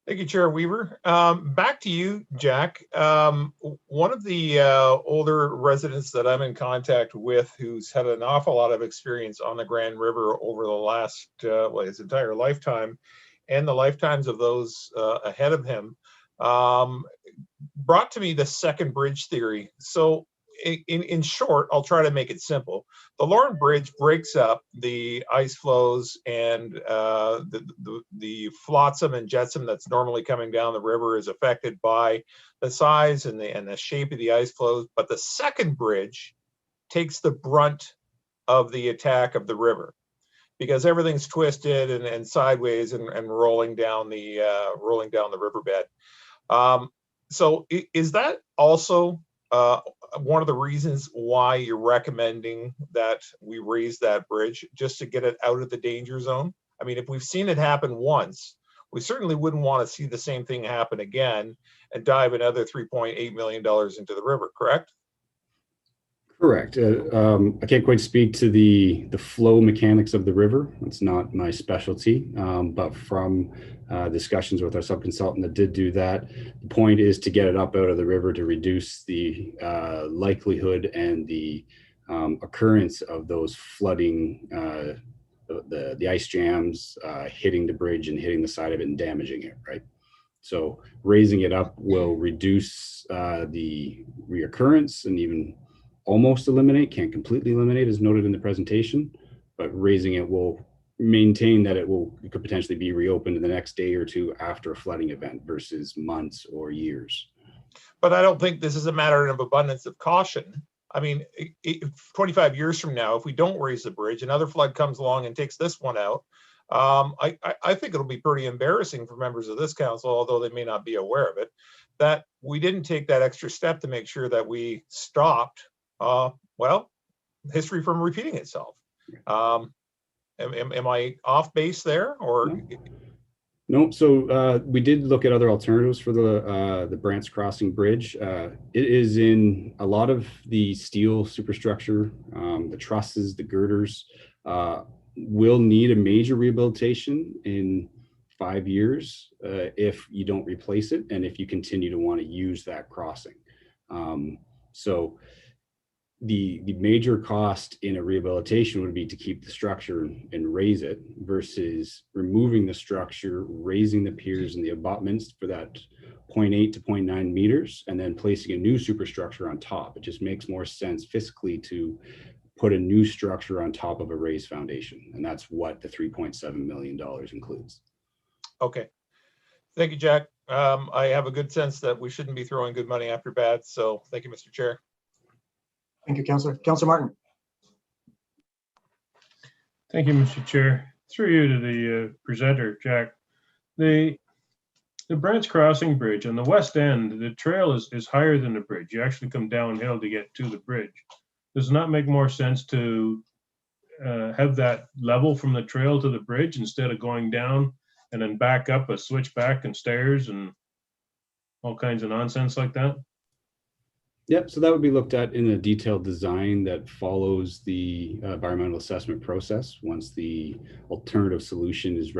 Thank you, Chair Weaver. Back to you, Jack. One of the older residents that I'm in contact with, who's had an awful lot of experience on the Grand River over the last, his entire lifetime, and the lifetimes of those ahead of him, brought to me the second bridge theory. So in short, I'll try to make it simple. The Lorne Bridge breaks up the ice flows and the flotsam and jetsam that's normally coming down the river is affected by the size and the shape of the ice flows. But the second bridge takes the brunt of the attack of the river, because everything's twisted and sideways and rolling down the riverbed. So is that also one of the reasons why you're recommending that we raise that bridge, just to get it out of the danger zone? I mean, if we've seen it happen once, we certainly wouldn't want to see the same thing happen again and dive another $3.8 million into the river, correct? Correct. I can't quite speak to the flow mechanics of the river. It's not my specialty, but from discussions with our subconsultant that did do that, the point is to get it up out of the river to reduce the likelihood and the occurrence of those flooding, the ice jams hitting the bridge and hitting the side of it and damaging it, right? So raising it up will reduce the reoccurrence and even almost eliminate, can't completely eliminate as noted in the presentation, but raising it will maintain that it could potentially be reopened in the next day or two after a flooding event versus months or years. But I don't think this is a matter of abundance of caution. I mean, 25 years from now, if we don't raise the bridge, another flood comes along and takes this one out, I think it'll be pretty embarrassing for members of this council, although they may not be aware of it, that we didn't take that extra step to make sure that we stopped well, history from repeating itself. Am I off base there, or? No, so we did look at other alternatives for the Brants Crossing Bridge. It is in a lot of the steel superstructure, the trusses, the girders will need a major rehabilitation in 5 years if you don't replace it and if you continue to want to use that crossing. So the major cost in a rehabilitation would be to keep the structure and raise it versus removing the structure, raising the piers and the abutments for that 0.8 to 0.9 meters, and then placing a new superstructure on top. It just makes more sense fiscally to put a new structure on top of a raised foundation. And that's what the $3.7 million includes. Okay. Thank you, Jack. I have a good sense that we shouldn't be throwing good money after bad. So thank you, Mr. Chair. Thank you, Councillor. Councillor Martin. Thank you, Mr. Chair. Through you to the presenter, Jack. The Brants Crossing Bridge on the west end, the trail is higher than the bridge. You actually come downhill to get to the bridge. Does it not make more sense to have that level from the trail to the bridge instead of going down and then back up a switchback and stairs and all kinds of nonsense like that? Yep, so that would be looked at in a detailed design that follows the environmental assessment process. Once the alternative solution is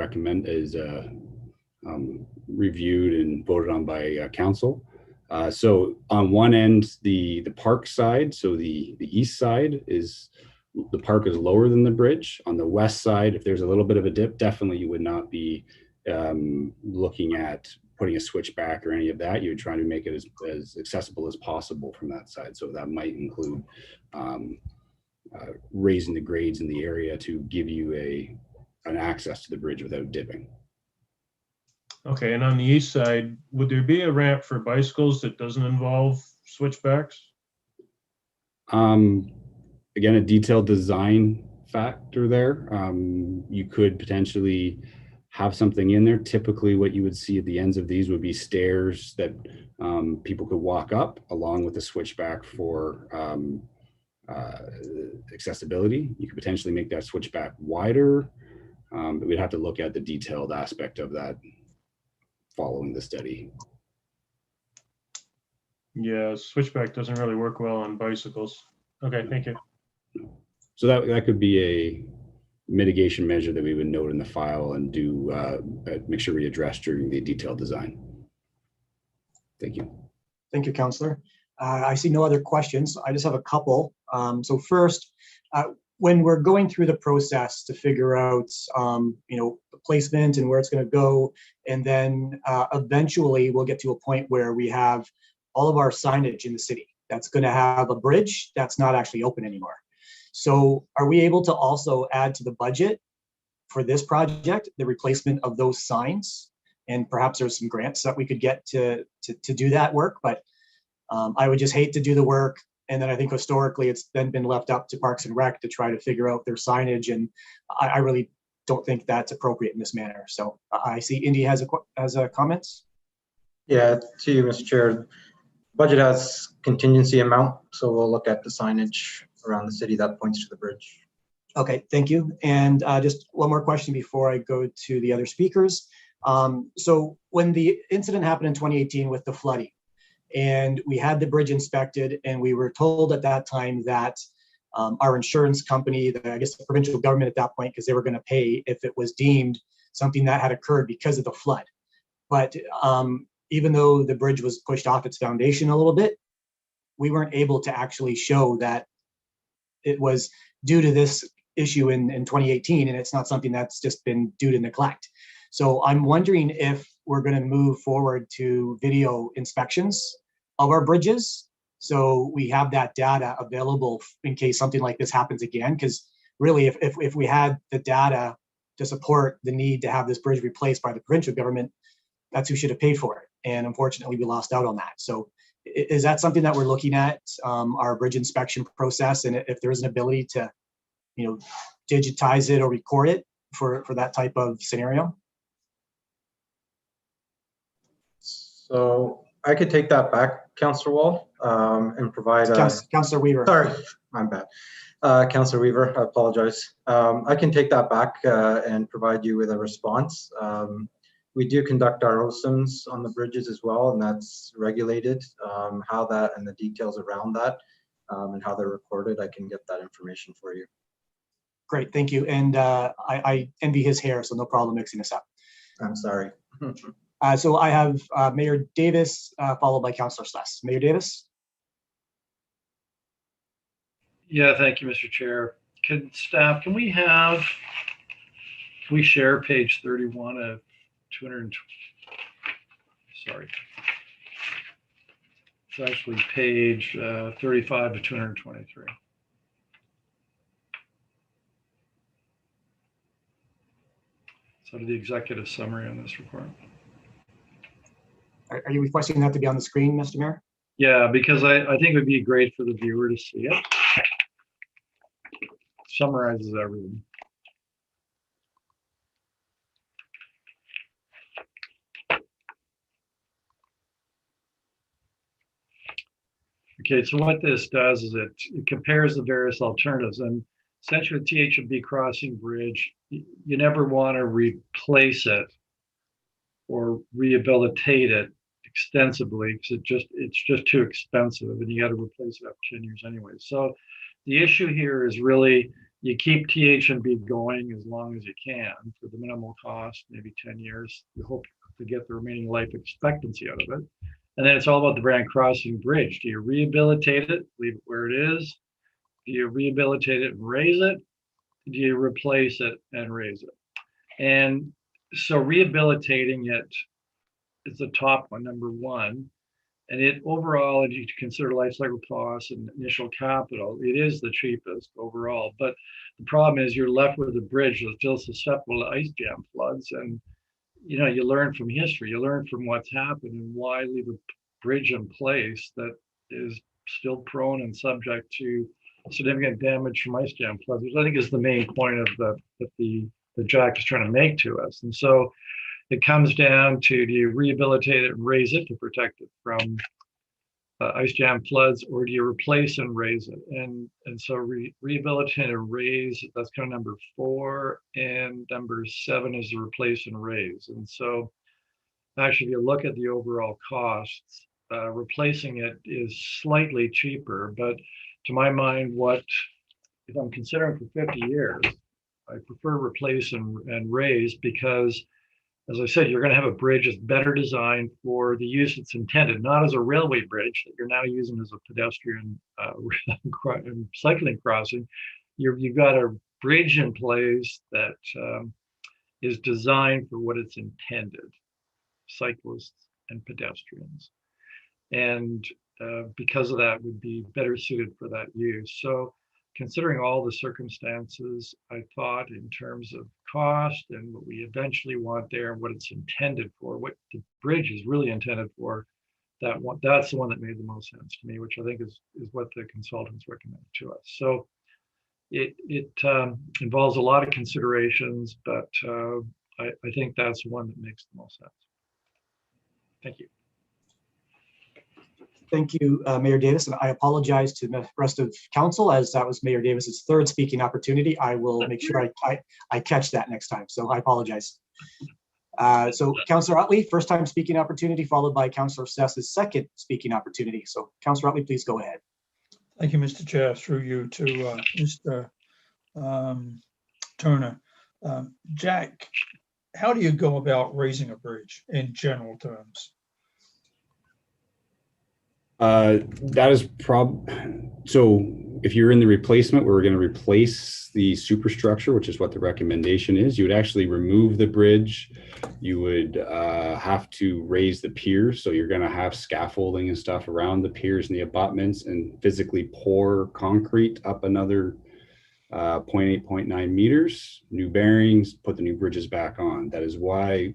reviewed and voted on by council. So on one end, the park side, so the east side is, the park is lower than the bridge. On the west side, if there's a little bit of a dip, definitely you would not be looking at putting a switchback or any of that. You're trying to make it as accessible as possible from that side. So that might include raising the grades in the area to give you an access to the bridge without dipping. Okay, and on the east side, would there be a ramp for bicycles that doesn't involve switchbacks? Again, a detailed design factor there. You could potentially have something in there. Typically what you would see at the ends of these would be stairs that people could walk up along with a switchback for accessibility. You could potentially make that switchback wider, but we'd have to look at the detailed aspect of that following the study. Yeah, switchback doesn't really work well on bicycles. Okay, thank you. So that could be a mitigation measure that we would note in the file and do make sure we address during the detailed design. Thank you. Thank you, Councillor. I see no other questions. I just have a couple. So first, when we're going through the process to figure out, the placement and where it's going to go, and then eventually we'll get to a point where we have all of our signage in the city. that's going to have a bridge that's not actually open anymore. So are we able to also add to the budget for this project the replacement of those signs? And perhaps there's some grants that we could get to do that work, but I would just hate to do the work. And then I think historically it's then been left up to Parks and Rec to try to figure out their signage. And I really don't think that's appropriate in this manner. So I see Indy has a comments. Yeah, to you, Mr. Chair. Budget has contingency amount, so we'll look at the signage around the city that points to the bridge. Okay, thank you. And just one more question before I go to the other speakers. So when the incident happened in 2018 with the flooding, and we had the bridge inspected, and we were told at that time that our insurance company, I guess the provincial government at that point, because they were going to pay if it was deemed something that had occurred because of the flood. But even though the bridge was pushed off its foundation a little bit, we weren't able to actually show that it was due to this issue in 2018, and it's not something that's just been due to neglect. So I'm wondering if we're going to move forward to video inspections of our bridges, so we have that data available in case something like this happens again. Because really, if we had the data to support the need to have this bridge replaced by the provincial government, that's who should have paid for it. And unfortunately, we lost out on that. So is that something that we're looking at, our bridge inspection process, and if there is an ability to, digitize it or record it for that type of scenario? So I could take that back, Councillor Wall, and provide. Councillor Weaver. Sorry, I'm bad. Councillor Weaver, I apologize. I can take that back and provide you with a response. We do conduct our OSIMs on the bridges as well, and that's regulated. How that and the details around that and how they're recorded, I can get that information for you. Great, thank you. And I envy his hair, so no problem mixing this up. I'm sorry. So I have Mayor Davis followed by Councillor Sless. Mayor Davis. Yeah, thank you, Mr. Chair. Can we share page 31 of 200? Sorry. It's actually page 35 of 223. So the executive summary on this report. Are you requesting that to be on the screen, Mr. Mayor? Yeah, because I think it would be great for the viewer to see it. Summarizes everything. Okay, so what this does is it compares the various alternatives, and essentially the TH&B crossing bridge, you never want to replace it or rehabilitate it extensively because it's just too expensive, and you got to replace it after 10 years anyway. So the issue here is really you keep TH&B going as long as you can for the minimal cost, maybe 10 years. You hope to get the remaining life expectancy out of it. And then it's all about the Brand Crossing Bridge. Do you rehabilitate it, leave it where it is? Do you rehabilitate it and raise it? Do you replace it and raise it? And so rehabilitating it is the top one, number one. And it overall, if you consider life cycle costs and initial capital, it is the cheapest overall. But the problem is you're left with a bridge that's still susceptible to ice jam floods. And you learn from history, you learn from what's happened, and why leave a bridge in place that is still prone and subject to significant damage from ice jam floods, which I think is the main point of the Jack is trying to make to us. And so it comes down to, do you rehabilitate it and raise it to protect it from ice jam floods, or do you replace and raise it? And so rehabilitate and raise, that's kind of number 4, and number 7 is to replace and raise. And so actually, if you look at the overall costs, replacing it is slightly cheaper, but to my mind, if I'm considering for 50 years, I prefer replace and raise, because as I said, you're going to have a bridge that's better designed for the use it's intended, not as a railway bridge that you're now using as a pedestrian and cycling crossing. You've got a bridge in place that is designed for what it's intended, cyclists and pedestrians. And because of that would be better suited for that use. So considering all the circumstances, I thought in terms of cost and what we eventually want there and what it's intended for, what the bridge is really intended for, that's the one that made the most sense to me, which I think is what the consultants recommended to us. So it involves a lot of considerations, but I think that's the one that makes the most sense. Thank you. Thank you, Mayor Davis, and I apologize to the rest of council as that was Mayor Davis's third speaking opportunity. I will make sure I catch that next time, so I apologize. So Councillor Utley, first time speaking opportunity, followed by Councillor Sess's second speaking opportunity. So Councillor Utley, please go ahead. Thank you, Mr. Chair, through you to Mr. Turner. Jack, how do you go about raising a bridge in general terms? That is so if you're in the replacement, we're going to replace the superstructure, which is what the recommendation is. You would actually remove the bridge. You would have to raise the piers. So you're going to have scaffolding and stuff around the piers and the abutments and physically pour concrete up another 0.8, 0.9 meters, new bearings, put the new bridges back on. That is why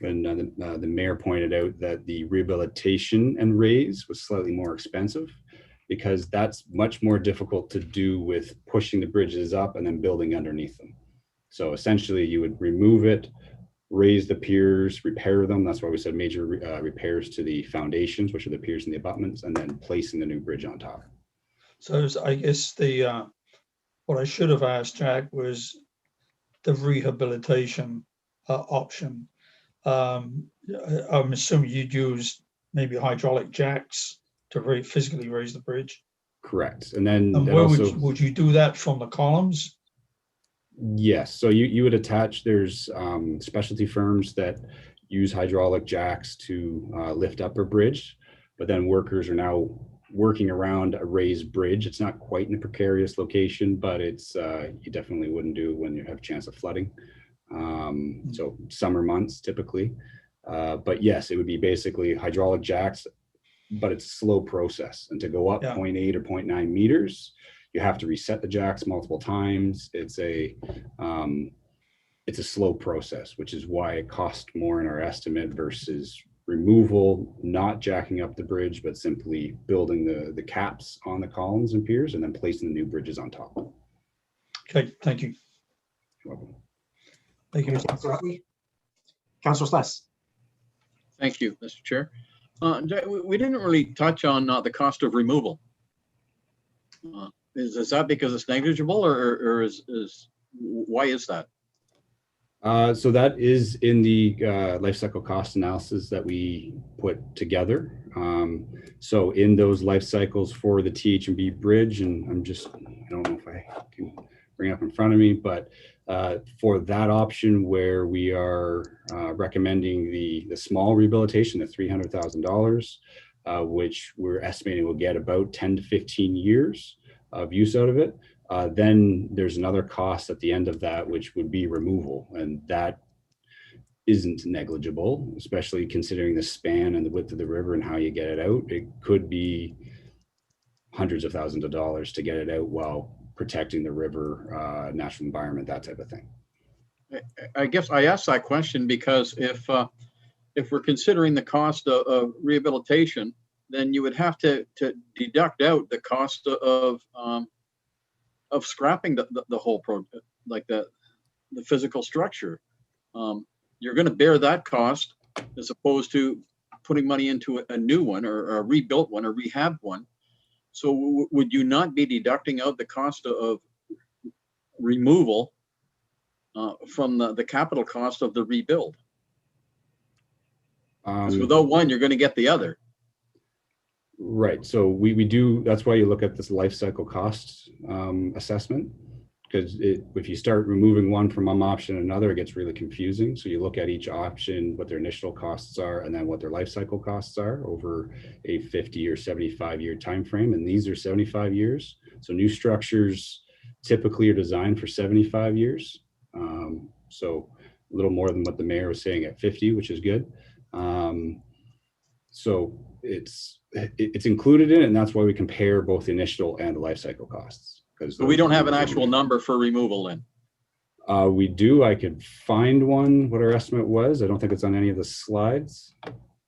when the mayor pointed out that the rehabilitation and raise was slightly more expensive, because that's much more difficult to do with pushing the bridges up and then building underneath them. So essentially you would remove it, raise the piers, repair them. That's why we said major repairs to the foundations, which are the piers and the abutments, and then placing the new bridge on top. So I guess the what I should have asked Jack was the rehabilitation option. I'm assuming you'd use maybe hydraulic jacks to physically raise the bridge. Correct. And then where would you do that from the columns? Yes. So you would attach, there's specialty firms that use hydraulic jacks to lift up a bridge, but then workers are now working around a raised bridge. It's not quite in a precarious location, but it's you definitely wouldn't do it when you have a chance of flooding. So summer months typically. But yes, it would be basically hydraulic jacks, but it's a slow process. And to go up 0.8 or 0.9 meters, you have to reset the jacks multiple times. It's a slow process, which is why it costs more in our estimate versus removal, not jacking up the bridge, but simply building the caps on the columns and piers and then placing the new bridges on top. Okay, thank you. You're welcome. Thank you, Councillor Utley. Councillor Sless. Thank you, Mr. Chair. We didn't really touch on the cost of removal. Is that because it's negligible, or why is that? So that is in the life cycle cost analysis that we put together. So in those life cycles for the TH&B bridge, and I don't know if I can bring it up in front of me, but for that option where we are recommending the small rehabilitation, the $300,000, which we're estimating will get about 10 to 15 years of use out of it. Then there's another cost at the end of that, which would be removal. And that isn't negligible, especially considering the span and the width of the river and how you get it out. It could be hundreds of thousands of dollars to get it out while protecting the river, natural environment, that type of thing. I guess I asked that question because if we're considering the cost of rehabilitation, then you would have to deduct out the cost of scrapping the whole project, like the physical structure. You're going to bear that cost as opposed to putting money into a new one or a rebuilt one or rehab one. So would you not be deducting out the cost of removal from the capital cost of the rebuild? Because without one, you're going to get the other. Right. So we do, that's why you look at this life cycle cost assessment, because if you start removing one from one option and another, it gets really confusing. So you look at each option, what their initial costs are, and then what their life cycle costs are over a 50 or 75 year time frame. And these are 75 years. So new structures typically are designed for 75 years. So a little more than what the mayor was saying at 50, which is good. So it's included in it, and that's why we compare both the initial and the life cycle costs. Because So we don't have an actual number for removal then? We do. I could find one, what our estimate was. I don't think it's on any of the slides.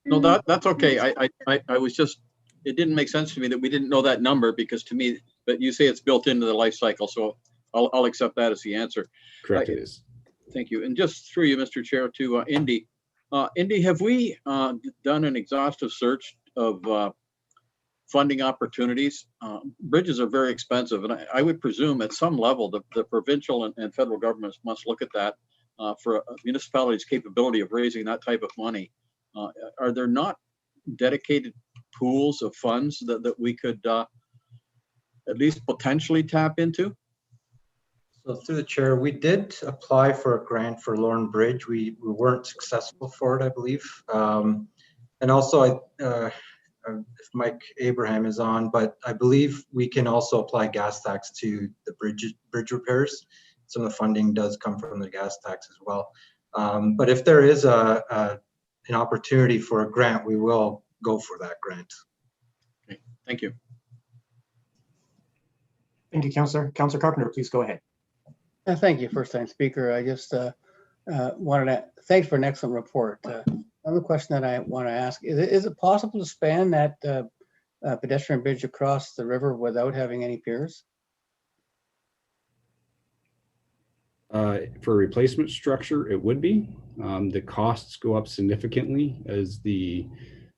No, that's okay. I was just, it didn't make sense to me that we didn't know that number, because to me, but you say it's built into the life cycle, so I'll accept that as the answer. Correct, it is. Thank you. And just through you, Mr. Chair, to Indy. Indy, have we done an exhaustive search of funding opportunities? Bridges are very expensive, and I would presume at some level the provincial and federal governments must look at that for a municipality's capability of raising that type of money. Are there not dedicated pools of funds that we could at least potentially tap into? So through the chair, we did apply for a grant for Lorne Bridge. We weren't successful for it, I believe. And also, if Mike Abraham is on, but I believe we can also apply gas tax to the bridge repairs. Some of the funding does come from the gas tax as well. But if there is an opportunity for a grant, we will go for that grant. Okay, thank you. Thank you, Councillor. Councillor Carpenter, please go ahead. Thank you, first time speaker. I just wanted to, thanks for an excellent report. Another question that I want to ask, is it possible to span that pedestrian bridge across the river without having any piers? For replacement structure, it would be. The costs go up significantly as the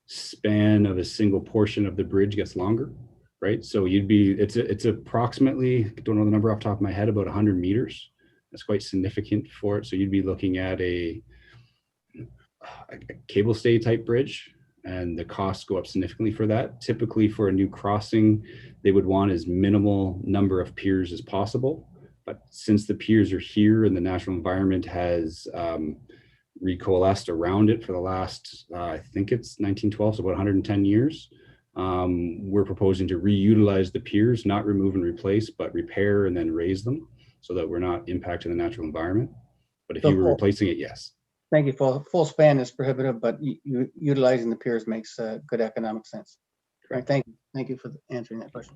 span of a single portion of the bridge gets longer, right? So you'd be, it's approximately, don't know the number off the top of my head, about 100 meters. That's quite significant for it. So you'd be looking at a cable stay type bridge, and the costs go up significantly for that. Typically for a new crossing, they would want as minimal number of piers as possible. But since the piers are here and the natural environment has recoalesced around it for the last, I think it's 1912, so about 110 years, we're proposing to reutilize the piers, not remove and replace, but repair and then raise them so that we're not impacting the natural environment. But if you were replacing it, yes. Thank you. Full span is prohibitive, but utilizing the piers makes good economic sense. Correct. Thank you. Thank you for answering that question.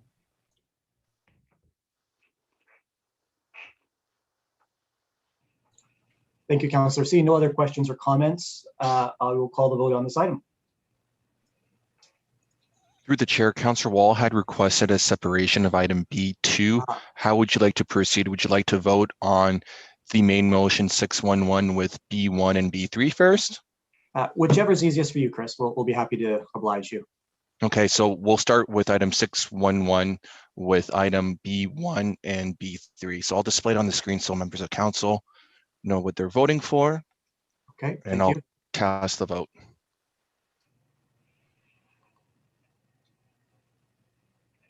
Thank you, Councillor. Seeing no other questions or comments, I will call the vote on this item. Through the chair, Councillor Wall had requested a separation of item B2. How would you like to proceed? Would you like to vote on the main motion 611 with B1 and B3 first? Whichever is easiest for you, Chris. We'll be happy to oblige you. Okay, so we'll start with item 611 with item B1 and B3. So I'll display it on the screen so members of council know what they're voting for. Okay, and I'll cast the vote.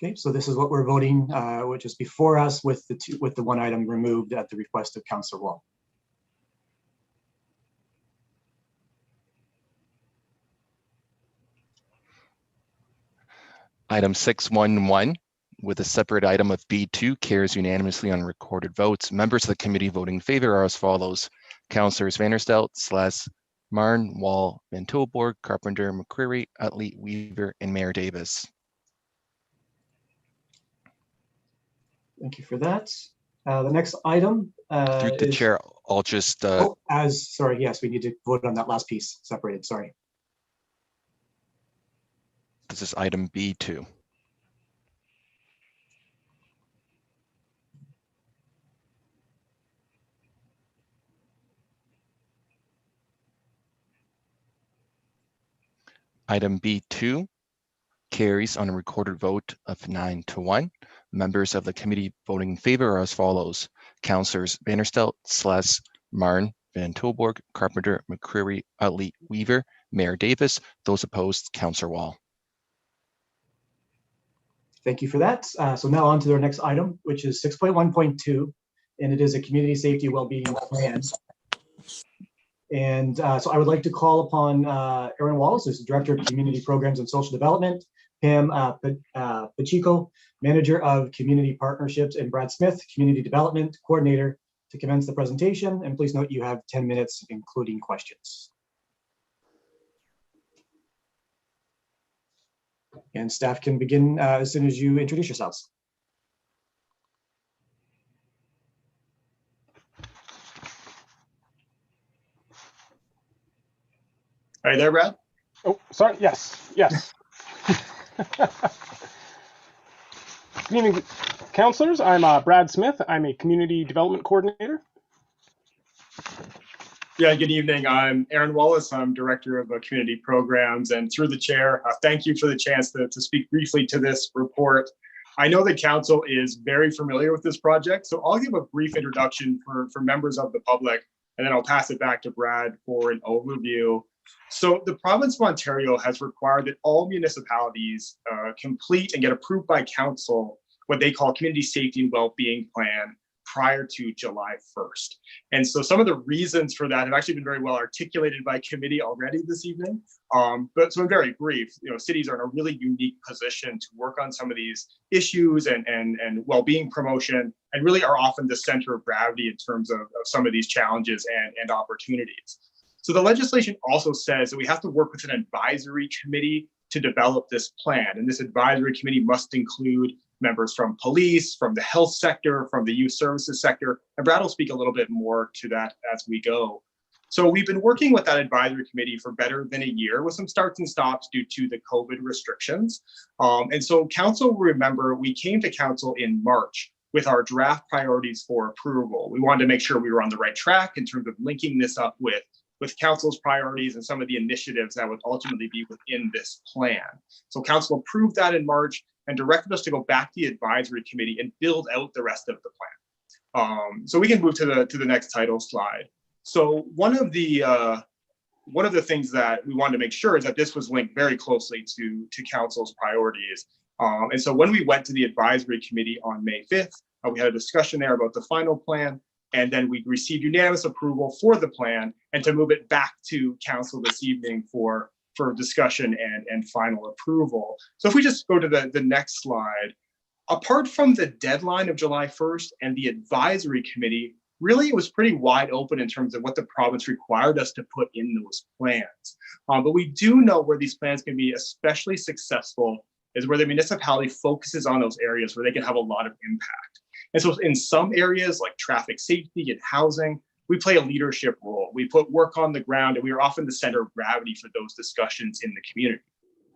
Okay, so this is what we're voting, which is before us with the one item removed at the request of Councillor Wall. Item 611 with a separate item of B2 carries unanimously on recorded votes. Members of the committee voting in favor are as follows: Councillors Vanderstelt, Sless, Marn, Wall, Van Tilburg, Carpenter, McCreary, Utley, Weaver, and Mayor Davis. Thank you for that. The next item through the chair, I'll just sorry, yes, we need to vote on that last piece separated. Sorry. This is item B2. Item B2 carries on a recorded vote of 9-1. Members of the committee voting in favor are as follows: Councillors Vanderstelt, Sless, Marn, Van Tilburg, Carpenter, McCreary, Utley, Weaver, Mayor Davis. Those opposed, Councillor Wall. Thank you for that. So now on to our next item, which is 6.1.2, and it is a community safety wellbeing plan. And so I would like to call upon Erin Wallace, who's the Director of Community Programs and Social Development, Pam Pacheco, Manager of Community Partnerships, and Brad Smith, Community Development Coordinator, to commence the presentation. And please note you have 10 minutes, including questions. And staff can begin as soon as you introduce yourselves. Are you there, Brad? Oh, sorry. Yes. Good evening, councilors. I'm Brad Smith. I'm a community development coordinator. Yeah, good evening. I'm Aaron Wallace. I'm Director of Community Programs, and through the chair, thank you for the chance to speak briefly to this report. I know the council is very familiar with this project, so I'll give a brief introduction for members of the public, and then I'll pass it back to Brad for an overview. So the province of Ontario has required that all municipalities complete and get approved by council what they call Community Safety and Wellbeing Plan prior to July 1st. And so some of the reasons for that have actually been very well articulated by committee already this evening. But so in very brief, cities are in a really unique position to work on some of these issues and well-being promotion, and really are often the center of gravity in terms of some of these challenges and opportunities. So the legislation also says that we have to work with an advisory committee to develop this plan. And this advisory committee must include members from police, from the health sector, from the youth services sector. And Brad will speak a little bit more to that as we go. So we've been working with that advisory committee for better than a year with some starts and stops due to the COVID restrictions. And so council, remember, we came to council in March with our draft priorities for approval. We wanted to make sure we were on the right track in terms of linking this up with council's priorities and some of the initiatives that would ultimately be within this plan. So council approved that in March and directed us to go back to the advisory committee and build out the rest of the plan. So we can move to the next title slide. So one of the things that we wanted to make sure is that this was linked very closely to council's priorities. And so when we went to the advisory committee on May 5th, we had a discussion there about the final plan. And then we received unanimous approval for the plan and to move it back to council this evening for discussion and final approval. So if we just go to the next slide, apart from the deadline of July 1st and the advisory committee, really it was pretty wide open in terms of what the province required us to put in those plans. But we do know where these plans can be especially successful is where the municipality focuses on those areas where they can have a lot of impact. And so in some areas like traffic safety and housing, we play a leadership role. We put work on the ground and we are often the center of gravity for those discussions in the community.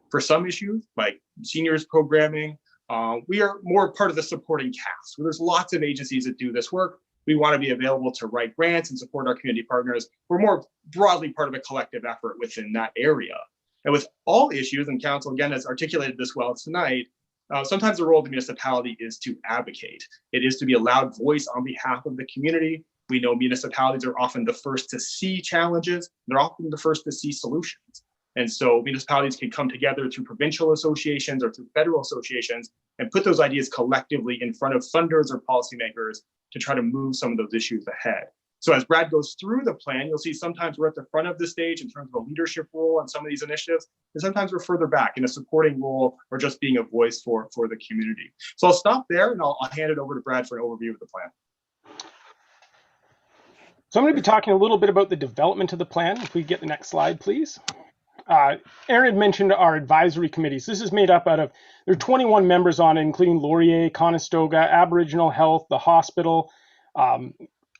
For some issues like seniors programming, we are more part of the supporting cast. There's lots of agencies that do this work. We want to be available to write grants and support our community partners. We're more broadly part of a collective effort within that area. And with all issues, and council again has articulated this well tonight, sometimes the role of the municipality is to advocate. It is to be a loud voice on behalf of the community. We know municipalities are often the first to see challenges. They're often the first to see solutions. And so municipalities can come together through provincial associations or through federal associations and put those ideas collectively in front of funders or policymakers to try to move some of those issues ahead. So as Brad goes through the plan, you'll see sometimes we're at the front of the stage in terms of a leadership role on some of these initiatives, and sometimes we're further back in a supporting role or just being a voice for the community. So I'll stop there and I'll hand it over to Brad for an overview of the plan. So I'm going to be talking a little bit about the development of the plan. If we get the next slide, please. Aaron had mentioned our advisory committees. This is made up out of, there are 21 members on it, including Laurier, Conestoga, Aboriginal Health, the hospital,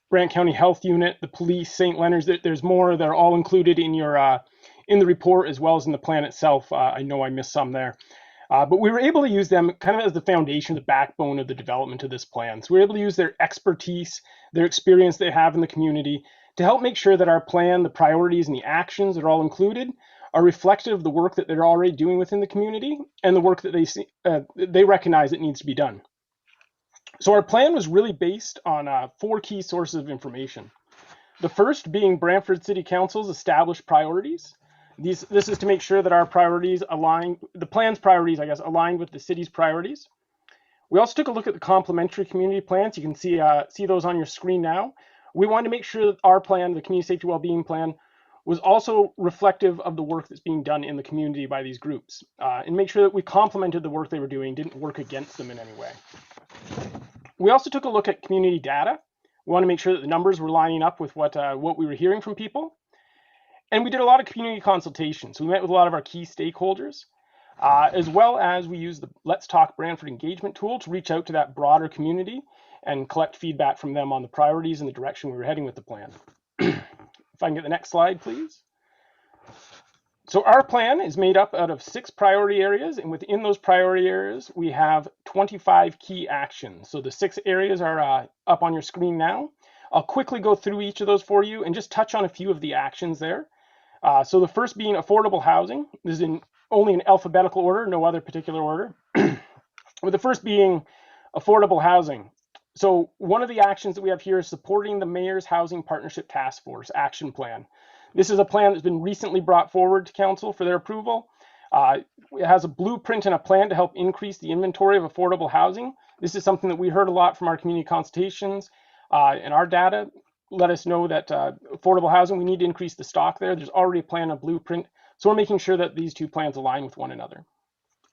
Brant County Health Unit, the police, St. Leonard's. There's more. They're all included in your in the report as well as in the plan itself. I know I missed some there. But we were able to use them kind of as the foundation, the backbone of the development of this plan. So we were able to use their expertise, their experience they have in the community to help make sure that our plan, the priorities and the actions that are all included are reflective of the work that they're already doing within the community and the work that they recognize that needs to be done. So our plan was really based on 4 key sources of information. The first being Brantford City Council's established priorities. This is to make sure that our priorities align, the plan's priorities, I guess, aligned with the city's priorities. We also took a look at the complementary community plans. You can see those on your screen now. We wanted to make sure that our plan, the Community Safety Wellbeing Plan, was also reflective of the work that's being done in the community by these groups, and make sure that we complemented the work they were doing, didn't work against them in any way. We also took a look at community data. We want to make sure that the numbers were lining up with what we were hearing from people. And we did a lot of community consultation. So we met with a lot of our key stakeholders. as well as we use the Let's Talk Brantford engagement tool to reach out to that broader community and collect feedback from them on the priorities and the direction we were heading with the plan. If I can get the next slide, please. So our plan is made up out of 6 priority areas, and within those priority areas, we have 25 key actions. So the 6 areas are up on your screen now. I'll quickly go through each of those for you and just touch on a few of the actions there. So the first being affordable housing. This is only in alphabetical order, no other particular order. With the first being affordable housing. So one of the actions that we have here is supporting the Mayor's Housing Partnership Task Force Action Plan. This is a plan that's been recently brought forward to Council for their approval. It has a blueprint and a plan to help increase the inventory of affordable housing. This is something that we heard a lot from our community consultations, and our data let us know that affordable housing, we need to increase the stock there. There's already a plan, a blueprint, so we're making sure that these 2 plans align with one another.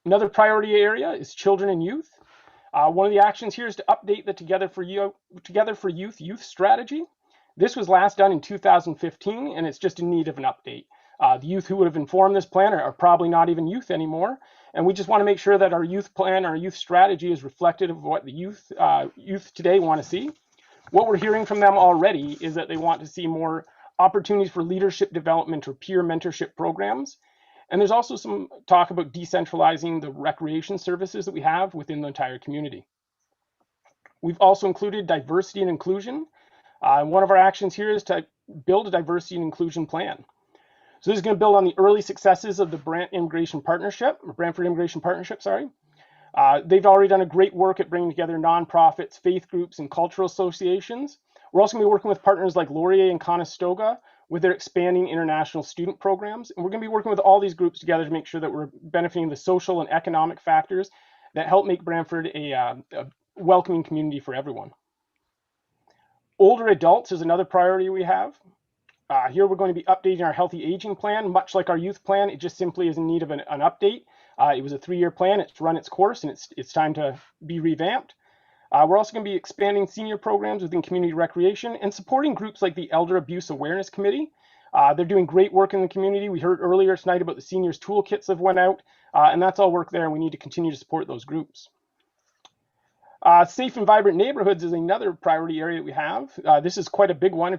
Another priority area is children and youth. One of the actions here is to update the Together for Youth strategy. This was last done in 2015, and it's just in need of an update. The youth who would have informed this plan are probably not even youth anymore, and we just want to make sure that our youth plan, our youth strategy is reflective of what the youth today want to see. What we're hearing from them already is that they want to see more opportunities for leadership development or peer mentorship programs. And there's also some talk about decentralizing the recreation services that we have within the entire community. We've also included diversity and inclusion. One of our actions here is to build a diversity and inclusion plan. So this is going to build on the early successes of the Brantford Immigration Partnership, sorry. They've already done a great work at bringing together nonprofits, faith groups, and cultural associations. We're also going to be working with partners like Laurier and Conestoga with their expanding international student programs. And we're going to be working with all these groups together to make sure that we're benefiting the social and economic factors that help make Brantford a welcoming community for everyone. Older adults is another priority we have. Here we're going to be updating our healthy aging plan. Much like our youth plan, it just simply is in need of an update. It was a 3-year plan, it's run its course, and it's time to be revamped. We're also going to be expanding senior programs within community recreation and supporting groups like the Elder Abuse Awareness Committee. They're doing great work in the community. We heard earlier tonight about the seniors toolkits that went out, and that's all work there, and we need to continue to support those groups. Safe and vibrant neighborhoods is another priority area that we have. This is quite a big one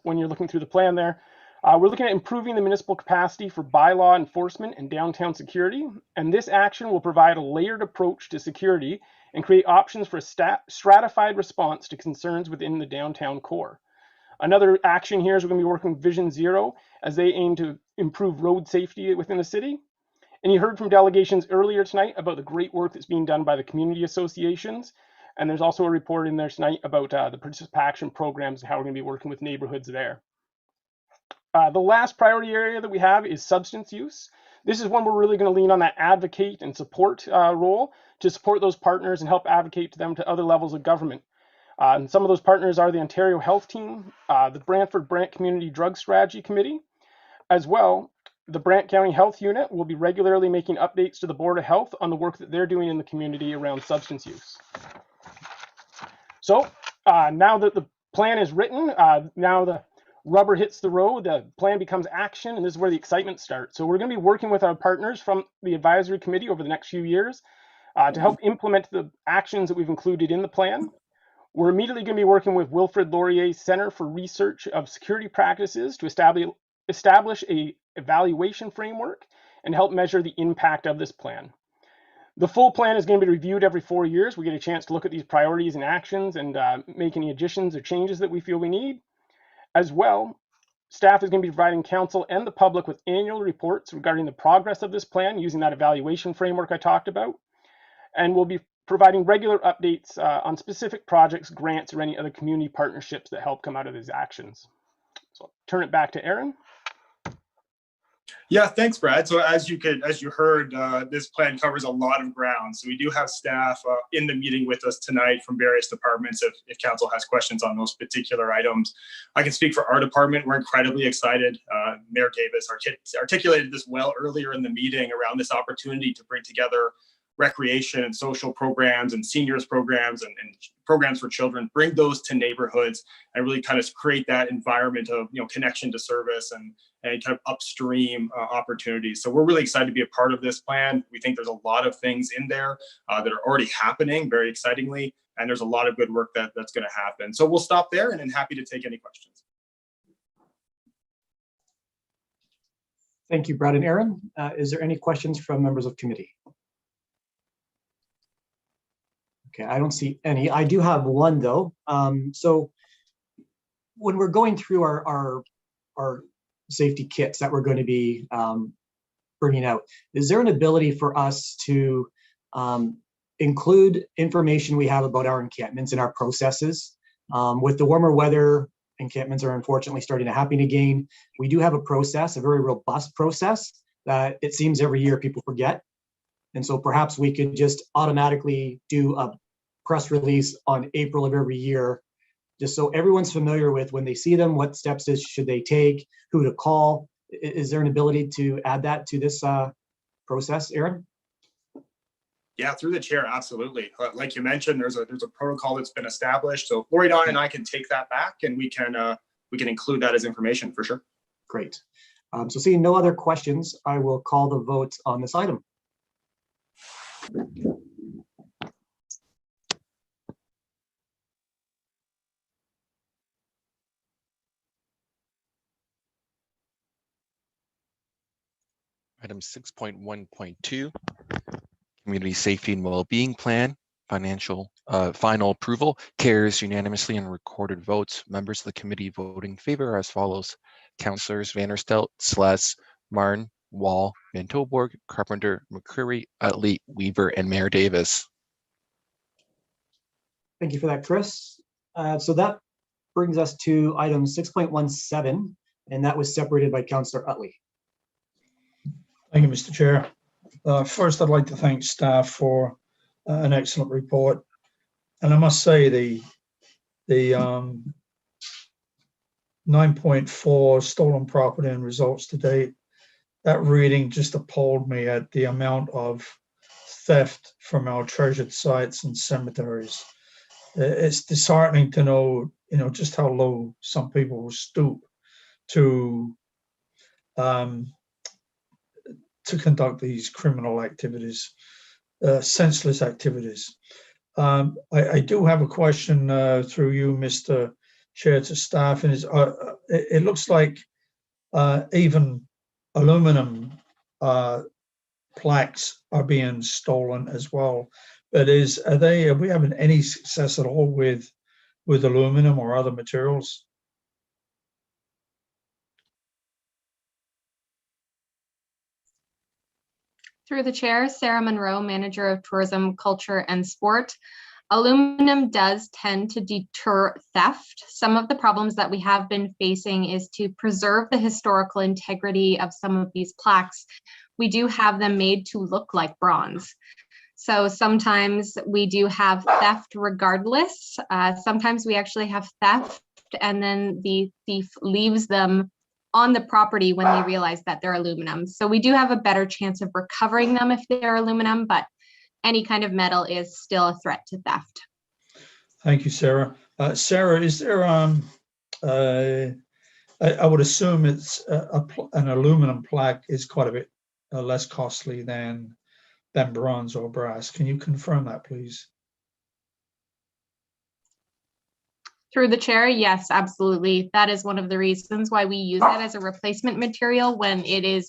when you're looking through the plan there. We're looking at improving the municipal capacity for bylaw enforcement and downtown security, and this action will provide a layered approach to security and create options for a stratified response to concerns within the downtown core. Another action here is we're going to be working with Vision Zero as they aim to improve road safety within the city. And you heard from delegations earlier tonight about the great work that's being done by the community associations. And there's also a report in there tonight about the participation programs and how we're going to be working with neighborhoods there. The last priority area that we have is substance use. This is one we're really going to lean on that advocate and support role to support those partners and help advocate to them to other levels of government. And some of those partners are the Ontario Health Team, the Brantford Brant Community Drug Strategy Committee, as well. The Brant County Health Unit will be regularly making updates to the Board of Health on the work that they're doing in the community around substance use. So now that the plan is written, now the rubber hits the road, the plan becomes action, and this is where the excitement starts. So we're going to be working with our partners from the advisory committee over the next few years to help implement the actions that we've included in the plan. We're immediately going to be working with Wilfrid Laurier's Center for Research of Security Practices to establish a evaluation framework and help measure the impact of this plan. The full plan is going to be reviewed every 4 years. We get a chance to look at these priorities and actions and make any additions or changes that we feel we need. As well, staff is going to be providing council and the public with annual reports regarding the progress of this plan using that evaluation framework I talked about. And we'll be providing regular updates on specific projects, grants, or any other community partnerships that help come out of these actions. So I'll turn it back to Aaron. Yeah, thanks, Brad. So as you heard, this plan covers a lot of ground. So we do have staff in the meeting with us tonight from various departments if council has questions on those particular items. I can speak for our department. We're incredibly excited. Mayor Davis articulated this well earlier in the meeting around this opportunity to bring together recreation and social programs and seniors programs and programs for children, bring those to neighborhoods and really kind of create that environment of, connection to service and kind of upstream opportunities. So we're really excited to be a part of this plan. We think there's a lot of things in there that are already happening very excitingly, and there's a lot of good work that's going to happen. So we'll stop there, and I'm happy to take any questions. Thank you, Brad and Aaron. Is there any questions from members of committee? Okay, I don't see any. I do have one though. So when we're going through our safety kits that we're going to be bringing out, is there an ability for us to include information we have about our encampments and our processes? With the warmer weather, encampments are unfortunately starting to happen again. We do have a process, a very robust process that it seems every year people forget. And so perhaps we could just automatically do a press release on April of every year, just so everyone's familiar with when they see them, what steps should they take, who to call. Is there an ability to add that to this process, Aaron? Yeah, through the chair, absolutely. Like you mentioned, there's a protocol that's been established. So Lori Don and I can take that back, and we can include that as information for sure. Great. So seeing no other questions, I will call the vote on this item. Item 6.1.2, Community Safety and Wellbeing Plan, final approval, carries unanimously on recorded votes. Members of the committee voting in favor are as follows: Councillors Vanderstelt, Sless, Martin, Wall, Van Tilburg, Carpenter, McCreary, Utley, Weaver, and Mayor Davis. Thank you for that, Chris. So that brings us to item 6.17, and that was separated by Councillor Utley. Thank you, Mr. Chair. First, I'd like to thank staff for an excellent report. And I must say the 9.4 stolen property and results to date, that reading just appalled me at the amount of theft from our treasured sites and cemeteries. It's disheartening to know, just how low some people will stoop to conduct these criminal activities, senseless activities. I do have a question through you, Mr. Chair, to staff, and it looks like even aluminum plaques are being stolen as well. But are we having any success at all with aluminum or other materials? Through the chair, Sarah Monroe, Manager of Tourism, Culture and Sport. Aluminum does tend to deter theft. Some of the problems that we have been facing is to preserve the historical integrity of some of these plaques. We do have them made to look like bronze. So sometimes we do have theft regardless. Sometimes we actually have theft and then the thief leaves them on the property when they realize that they're aluminum. So we do have a better chance of recovering them if they're aluminum, but any kind of metal is still a threat to theft. Thank you, Sarah. Sarah, is there, I would assume it's an aluminum plaque is quite a bit less costly than bronze or brass. Can you confirm that, please? Through the chair, yes, absolutely. That is one of the reasons why we use it as a replacement material when it is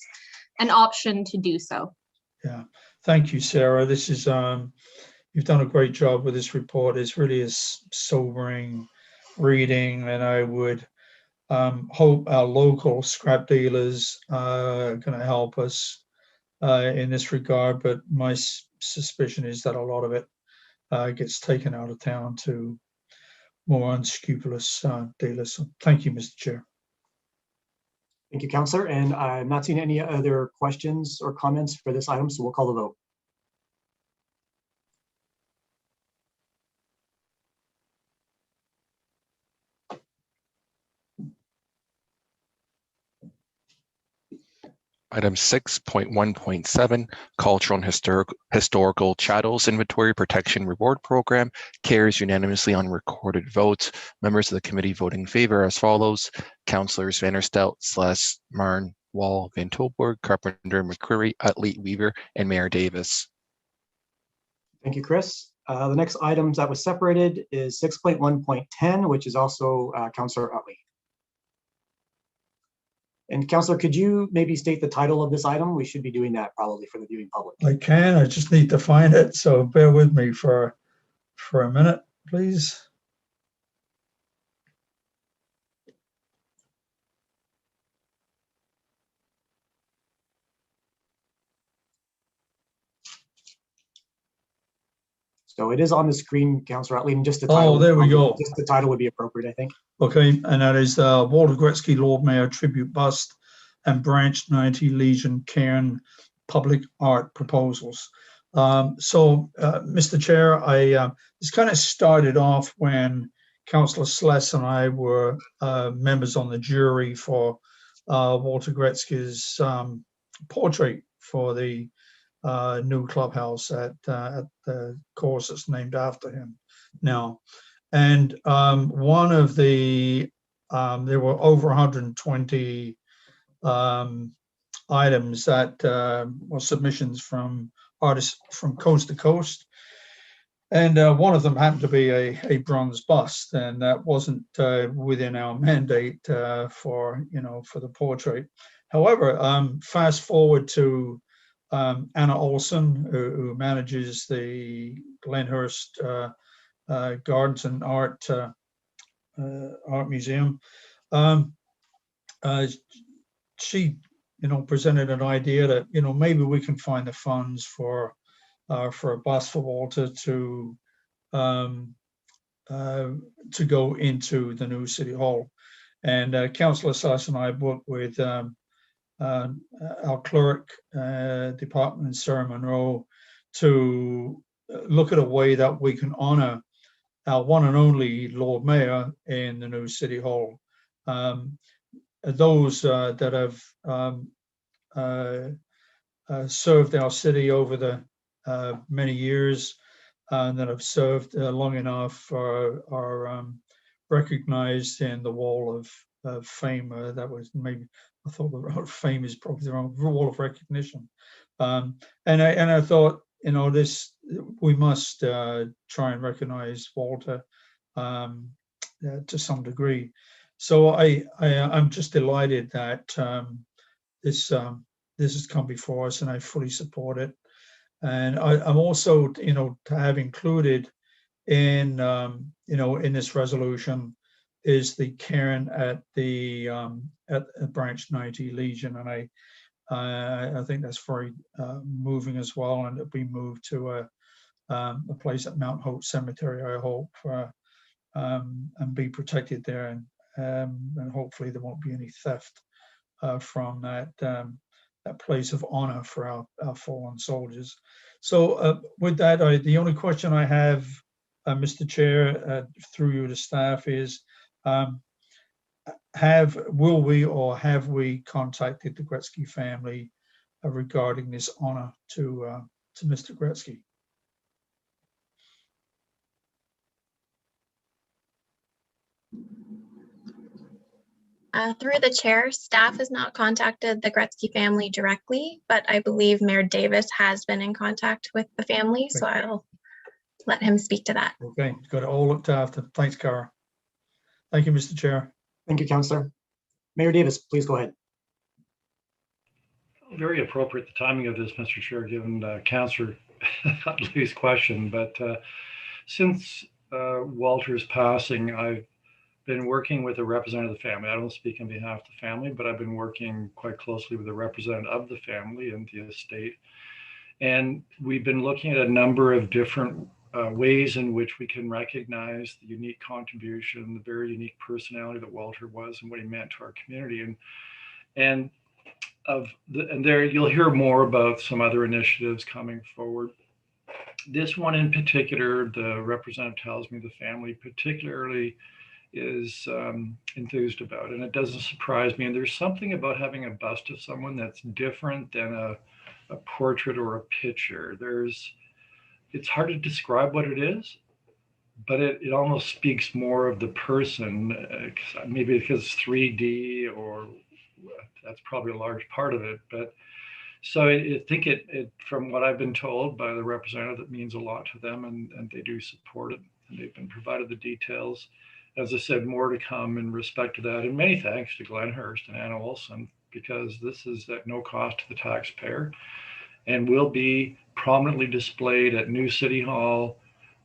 an option to do so. Yeah, thank you, Sarah. This is, you've done a great job with this report. It's really a sobering reading, and I would hope our local scrap dealers are going to help us in this regard, but my suspicion is that a lot of it gets taken out of town to more unscrupulous dealers. So thank you, Mr. Chair. Thank you, Councillor. And I'm not seeing any other questions or comments for this item, so we'll call the vote. Item 6.1.7, Cultural and Historical Chattels Inventory Protection Reward Program, carries unanimously on recorded votes. Members of the committee voting in favor as follows: Councillors Vanderstelt, Celeste, Marn, Wall, Van Tilburg, Carpenter, McCreary, Utley, Weaver, and Mayor Davis. Thank you, Chris. The next items that was separated is 6.1.10, which is also Councillor Utley. And Councillor, could you maybe state the title of this item? We should be doing that probably for the viewing public. I can, I just need to find it, so bear with me for a minute, please. So it is on the screen, Councillor Utley, and just the title. Oh, there we go. Just the title would be appropriate, I think. Okay, and that is Walter Gretzky Lord Mayor Tribute Bust and Branch 90 Legion Cairn Public Art Proposals. Mr. Chair, this kind of started off when Councillor Sless and I were members on the jury for Walter Gretzky's portrait for the new clubhouse at the course that's named after him now. And one of the, there were over 120 items that were submissions from artists from coast to coast. And one of them happened to be a bronze bust, and that wasn't within our mandate for the portrait. However, fast forward to Anna Olson, who manages the Glenhurst Gardens and Art Museum. She, presented an idea that maybe we can find the funds for a bus for Walter to go into the new City Hall. And Councillor Sass and I worked with our clerk department, Sarah Monroe, to look at a way that we can honor our one and only Lord Mayor in the new City Hall. Those that have served our city over the many years and that have served long enough are recognized in the Wall of Fame. That was maybe, I thought the word fame is probably the wrong, Wall of Recognition. And I thought, this, we must try and recognize Walter to some degree. So I'm just delighted that this has come before us, and I fully support it. And I'm also, to have included in in this resolution is the cairn at the at Branch 90 Legion, and I think that's very moving as well, and it'll be moved to a place at Mount Hope Cemetery, I hope, and be protected there, and hopefully there won't be any theft from that place of honor for our fallen soldiers. So with that, the only question I have, Mr. Chair, through you to staff, is have we contacted the Gretzky family regarding this honor to Mr. Gretzky? Through the chair, staff has not contacted the Gretzky family directly, but I believe Mayor Davis has been in contact with the family, so I'll let him speak to that. Okay, got it all looked after. Thanks, Cara. Thank you, Mr. Chair. Thank you, Councillor. Mayor Davis, please go ahead. Very appropriate, the timing of this, Mr. Chair, given Councillor Utley's question. But since Walter's passing, I've been working with a representative of the family. I don't speak on behalf of the family, but I've been working quite closely with a representative of the family and the estate. And we've been looking at a number of different ways in which we can recognize the unique contribution, the very unique personality that Walter was and what he meant to our community. And there you'll hear more about some other initiatives coming forward. This one in particular, the representative tells me the family particularly is enthused about. And it doesn't surprise me. And there's something about having a bust of someone that's different than a portrait or a picture. It's hard to describe what it is, but it almost speaks more of the person, maybe because it's 3D, or that's probably a large part of it. But so I think it, from what I've been told by the representative, it means a lot to them, and they do support it, and they've been provided the details. As I said, more to come in respect to that. And many thanks to Glenn Hurst and Anna Olson, because this is at no cost to the taxpayer and will be prominently displayed at New City Hall,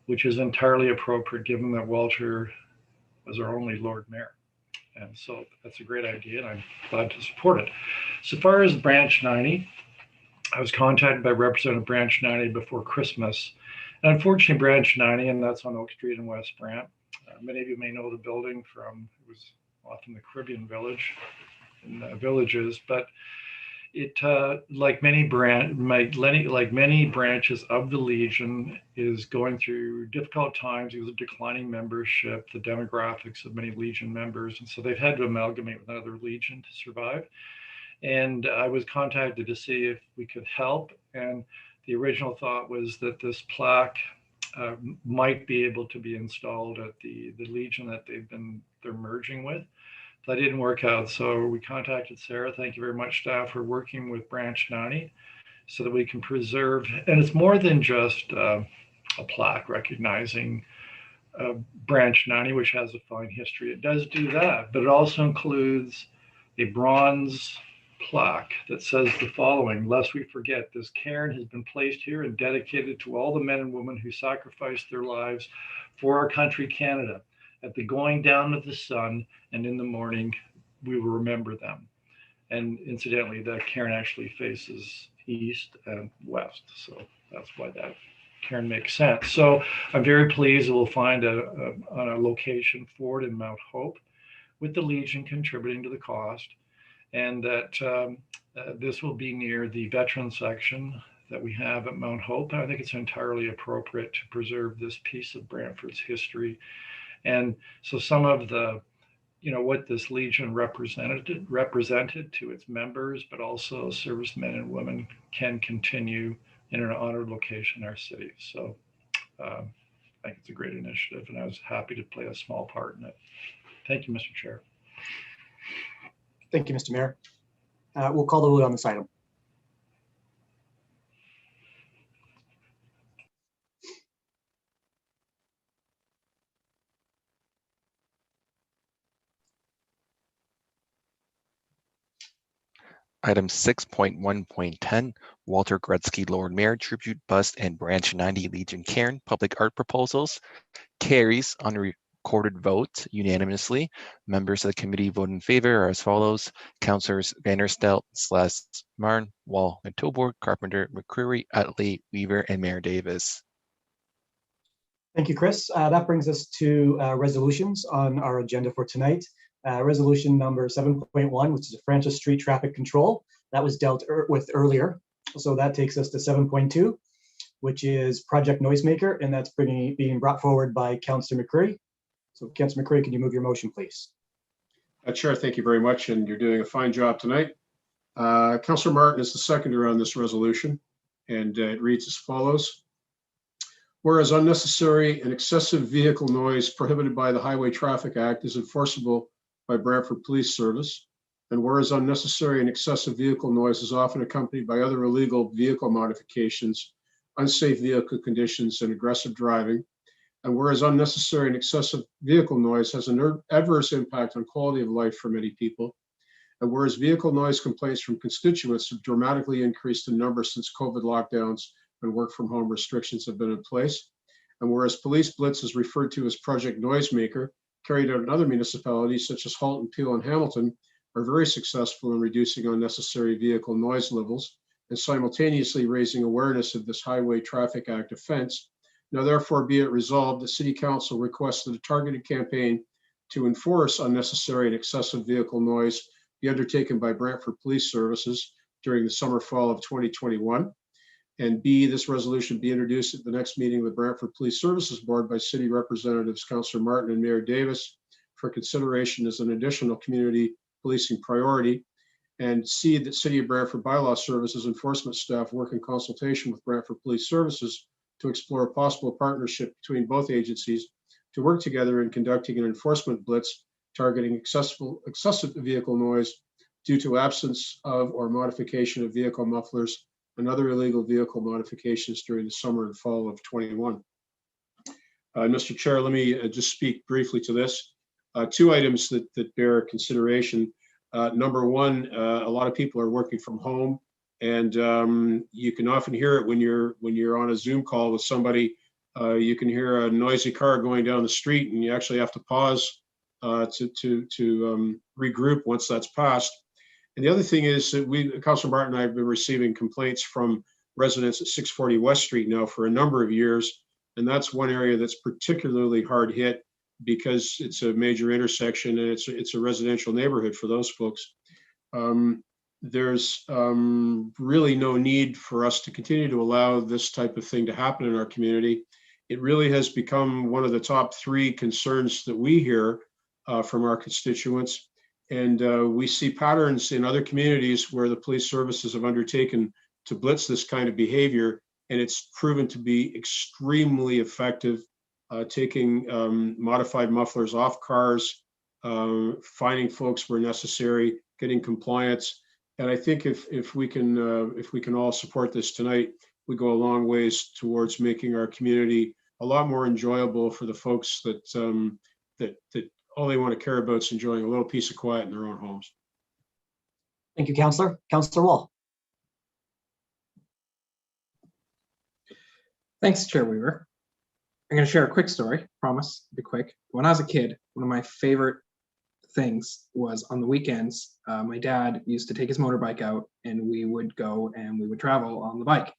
which is entirely appropriate given that Walter was our only Lord Mayor. And so that's a great idea, and I'm glad to support it. So far as Branch 90, I was contacted by Representative Branch 90 before Christmas. And unfortunately, Branch 90, and that's on Oak Street in West Brant. Many of you may know the building from, it was often the Caribbean Village in the villages, but it, like many branches of the Legion, is going through difficult times. It was a declining membership, the demographics of many Legion members, and so they've had to amalgamate with another Legion to survive. And I was contacted to see if we could help. And the original thought was that this plaque might be able to be installed at the Legion that they're merging with. That didn't work out. So we contacted Sarah. Thank you very much, staff, for working with Branch 90 so that we can preserve. And it's more than just a plaque recognizing Branch 90, which has a fine history. It does do that, but it also includes a bronze plaque that says the following: lest we forget, this cairn has been placed here and dedicated to all the men and women who sacrificed their lives for our country, Canada. At the going down of the sun and in the morning, we will remember them. And incidentally, that cairn actually faces east and west. So that's why that cairn makes sense. So I'm very pleased that we'll find a location for it in Mount Hope, with the Legion contributing to the cost, and that this will be near the veteran section that we have at Mount Hope. And I think it's entirely appropriate to preserve this piece of Brantford's history. And so some of the, what this Legion represented to its members, but also servicemen and women, can continue in an honored location in our city. So I think it's a great initiative, and I was happy to play a small part in it. Thank you, Mr. Chair. Thank you, Mr. Mayor. We'll call the vote on this item. Item 6.1.10, Walter Gretzky, Lord Mayor, Tribute Bust and Branch 90 Legion Cairn Public Art Proposals, carries on a recorded vote unanimously. Members of the committee vote in favor are as follows: Councillors Vanderstelt, Sless, Marn, Wall, and Tilburg, Carpenter, McCreary, Utley, Weaver, and Mayor Davis. Thank you, Chris. That brings us to resolutions on our agenda for tonight. Resolution number 7.1, which is a Francis Street traffic control. That was dealt with earlier. So that takes us to 7.2, which is Project Noisemaker, and that's being brought forward by Councillor McCreary. So Councillor McCreary, can you move your motion, please? Chair, thank you very much, and you're doing a fine job tonight. Councillor Martin is the seconder on this resolution, and it reads as follows. Whereas unnecessary and excessive vehicle noise prohibited by the Highway Traffic Act is enforceable by Brantford Police Service, and whereas unnecessary and excessive vehicle noise is often accompanied by other illegal vehicle modifications, unsafe vehicle conditions, and aggressive driving, and whereas unnecessary and excessive vehicle noise has an adverse impact on quality of life for many people, and whereas vehicle noise complaints from constituents have dramatically increased in number since COVID lockdowns and work from home restrictions have been in place, and whereas police blitz is referred to as Project Noisemaker, carried out in other municipalities such as Halton, Peel, and Hamilton, are very successful in reducing unnecessary vehicle noise levels and simultaneously raising awareness of this Highway Traffic Act offense. Now therefore be it resolved, the City Council requested a targeted campaign to enforce unnecessary and excessive vehicle noise be undertaken by Brantford Police Services during the summer-fall of 2021. And B, this resolution be introduced at the next meeting of the Brantford Police Services Board by City Representatives Councillor Martin and Mayor Davis for consideration as an additional community policing priority. And C, that City of Brantford Bylaw Services enforcement staff work in consultation with Brantford Police Services to explore a possible partnership between both agencies to work together in conducting an enforcement blitz targeting excessive vehicle noise due to absence of or modification of vehicle mufflers and other illegal vehicle modifications during the summer and fall of 21. Mr. Chair, let me just speak briefly to this. Two items that bear consideration. Number one, a lot of people are working from home, and you can often hear it when you're on a Zoom call with somebody. You can hear a noisy car going down the street, and you actually have to pause to regroup once that's passed. And the other thing is that Councilor Martin and I have been receiving complaints from residents at 640 West Street now for a number of years, and that's one area that's particularly hard hit because it's a major intersection and it's a residential neighborhood for those folks. There's really no need for us to continue to allow this type of thing to happen in our community. It really has become one of the top 3 concerns that we hear from our constituents. And we see patterns in other communities where the police services have undertaken to blitz this kind of behavior, and it's proven to be extremely effective, taking modified mufflers off cars, finding folks where necessary, getting compliance. And I think if we can all support this tonight, we go a long ways towards making our community a lot more enjoyable for the folks that all they want to care about is enjoying a little peace of quiet in their own homes. Thank you, Councillor. Councillor Wall. Thanks, Chair Weaver. I'm going to share a quick story. Promise, be quick. When I was a kid, one of my favorite things was on the weekends, my dad used to take his motorbike out and we would go and we would travel on the bike.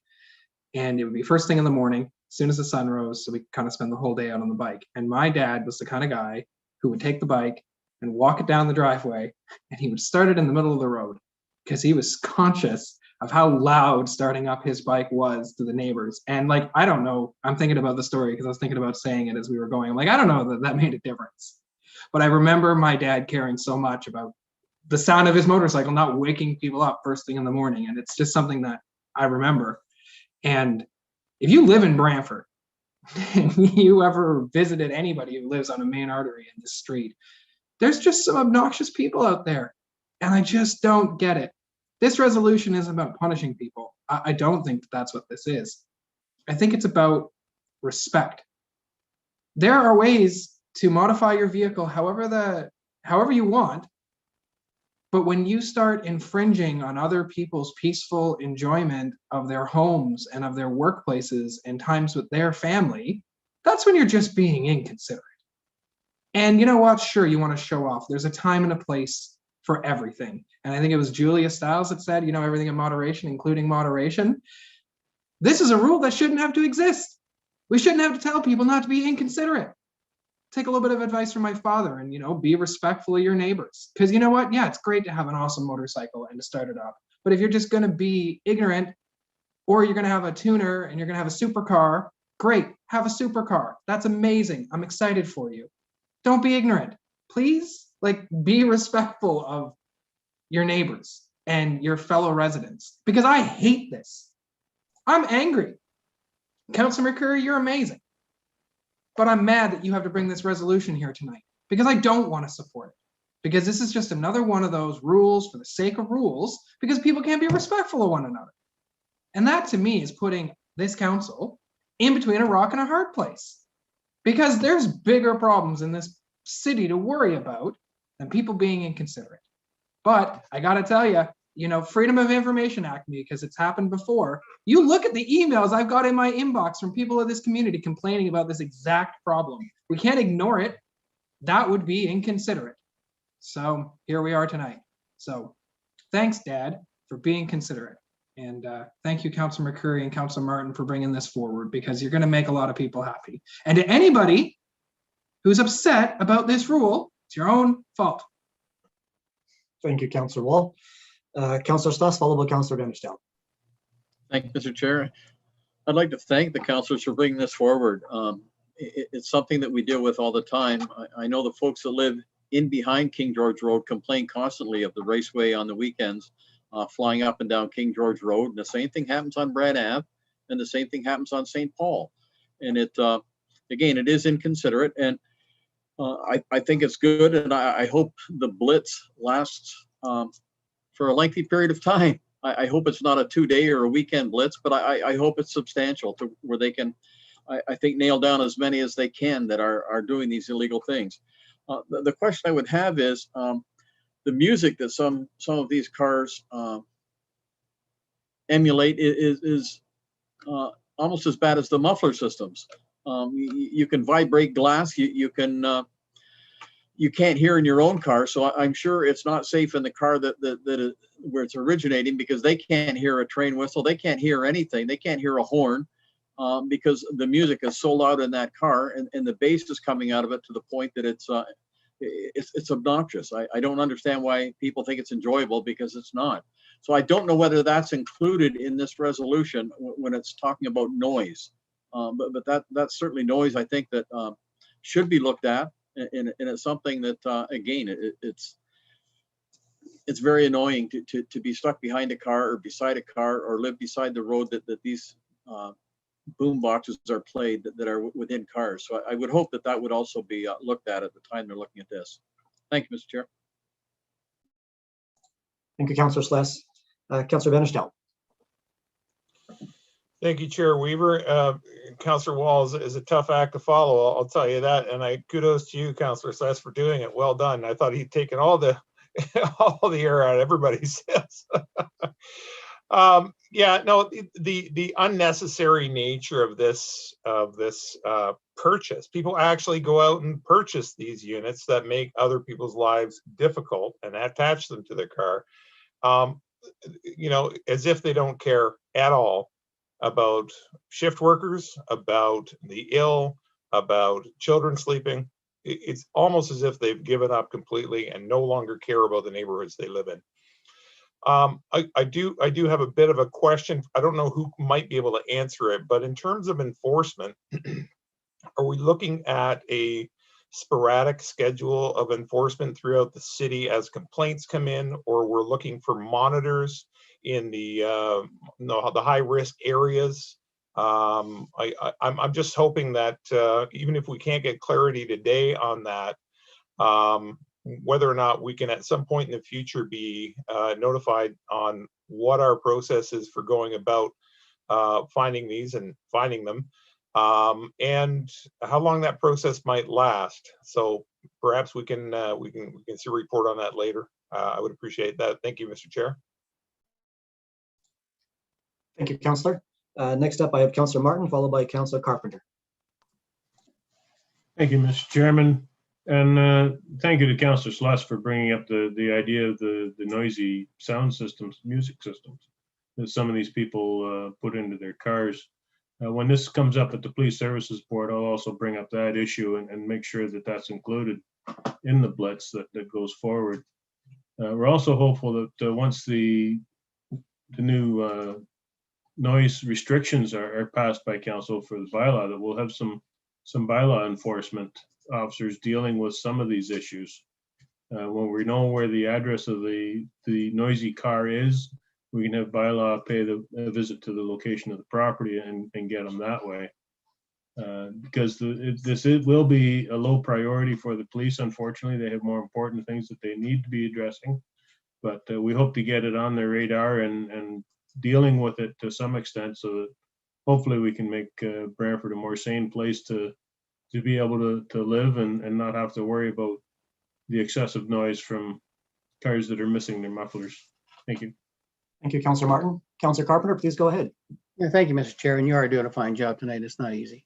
And it would be first thing in the morning, as soon as the sun rose, so we could kind of spend the whole day out on the bike. And my dad was the kind of guy who would take the bike and walk it down the driveway, and he would start it in the middle of the road because he was conscious of how loud starting up his bike was to the neighbors. And like, I don't know, I'm thinking about the story because I was thinking about saying it as we were going. I'm like, I don't know that made a difference. But I remember my dad caring so much about the sound of his motorcycle not waking people up first thing in the morning. And it's just something that I remember. And if you live in Brantford, and you ever visited anybody who lives on a main artery in this street, there's just some obnoxious people out there. And I just don't get it. This resolution isn't about punishing people. I don't think that's what this is. I think it's about respect. There are ways to modify your vehicle however you want, but when you start infringing on other people's peaceful enjoyment of their homes and of their workplaces and times with their family, that's when you're just being inconsiderate. And you know what? Sure, you want to show off. There's a time and a place for everything. And I think it was Julia Stiles that said, everything in moderation, including moderation. This is a rule that shouldn't have to exist. We shouldn't have to tell people not to be inconsiderate. Take a little bit of advice from my father and, be respectful of your neighbors. Because you know what? Yeah, it's great to have an awesome motorcycle and to start it up. But if you're just going to be ignorant, or you're going to have a tuner and you're going to have a supercar, great, have a supercar. That's amazing. I'm excited for you. Don't be ignorant. Please, be respectful of your neighbors and your fellow residents. Because I hate this. I'm angry. Councilor McCurry, you're amazing. But I'm mad that you have to bring this resolution here tonight because I don't want to support it. Because this is just another one of those rules for the sake of rules because people can't be respectful of one another. And that to me is putting this council in between a rock and a hard place because there's bigger problems in this city to worry about than people being inconsiderate. But I got to tell you, Freedom of Information Act me because it's happened before. You look at the emails I've got in my inbox from people of this community complaining about this exact problem. We can't ignore it. That would be inconsiderate. So here we are tonight. So thanks, Dad, for being considerate. And thank you, Councilor McCurry and Councilor Martin, for bringing this forward because you're going to make a lot of people happy. And to anybody who's upset about this rule, it's your own fault. Thank you, Councillor Wall. Councillor Stoss, followed by Councillor Vanderstel. Thank you, Mr. Chair. I'd like to thank the councillors for bringing this forward. It's something that we deal with all the time. I know the folks that live in behind King George Road complain constantly of the raceway on the weekends, flying up and down King George Road. And the same thing happens on Brad Ave, and the same thing happens on St. Paul. And it, again, it is inconsiderate. And I think it's good, and I hope the blitz lasts for a lengthy period of time. I hope it's not a 2-day or a weekend blitz, but I hope it's substantial to where they can, I think, nail down as many as they can that are doing these illegal things. The question I would have is the music that some of these cars emulate is almost as bad as the muffler systems. You can vibrate glass. You can't hear in your own car, so I'm sure it's not safe in the car where it's originating, because they can't hear a train whistle. They can't hear anything. They can't hear a horn because the music is so loud in that car, and the bass is coming out of it to the point that it's obnoxious. I don't understand why people think it's enjoyable, because it's not. So I don't know whether that's included in this resolution when it's talking about noise. But that's certainly noise, I think, that should be looked at. And it's something that, again, it's very annoying to be stuck behind a car or beside a car or live beside the road that these boom boxes are played that are within cars. So I would hope that would also be looked at the time they're looking at this. Thank you, Mr. Chair. Thank you, Councillor Sless. Councillor Benestell. Thank you, Chair Weaver. Councillor Walls is a tough act to follow, I'll tell you that. And I kudos to you, Councillor Sless, for doing it. Well done. I thought he'd taken all the air out of everybody's sense. Yeah, no, the unnecessary nature of this purchase. People actually go out and purchase these units that make other people's lives difficult and attach them to their car. You know, as if they don't care at all about shift workers, about the ill, about children sleeping. It's almost as if they've given up completely and no longer care about the neighborhoods they live in. I do have a bit of a question. I don't know who might be able to answer it, but in terms of enforcement, are we looking at a sporadic schedule of enforcement throughout the city as complaints come in, or we're looking for monitors in the high risk areas? I'm just hoping that even if we can't get clarity today on that, whether or not we can at some point in the future be notified on what our process is for going about finding these and finding them, and how long that process might last. So perhaps we can see a report on that later. I would appreciate that. Thank you, Mr. Chair. Thank you, Councillor. Next up, I have Councillor Martin, followed by Councillor Carpenter. Thank you, Mr. Chairman. And thank you to Councillor Sless for bringing up the idea of the noisy sound systems, music systems that some of these people put into their cars. When this comes up at the Police Services Board, I'll also bring up that issue and make sure that that's included in the blitz that goes forward. We're also hopeful that once the new noise restrictions are passed by council for the bylaw, that we'll have some bylaw enforcement officers dealing with some of these issues. When we know where the address of the noisy car is, we can have bylaw pay a visit to the location of the property and get them that way. Because it will be a low priority for the police. Unfortunately, they have more important things that they need to be addressing. But we hope to get it on their radar and dealing with it to some extent, so that hopefully we can make Brantford a more sane place to be able to live and not have to worry about the excessive noise from cars that are missing their mufflers. Thank you. Thank you, Councillor Martin. Councillor Carpenter, please go ahead. Yeah, thank you, Mr. Chair, and you are doing a fine job tonight. It's not easy.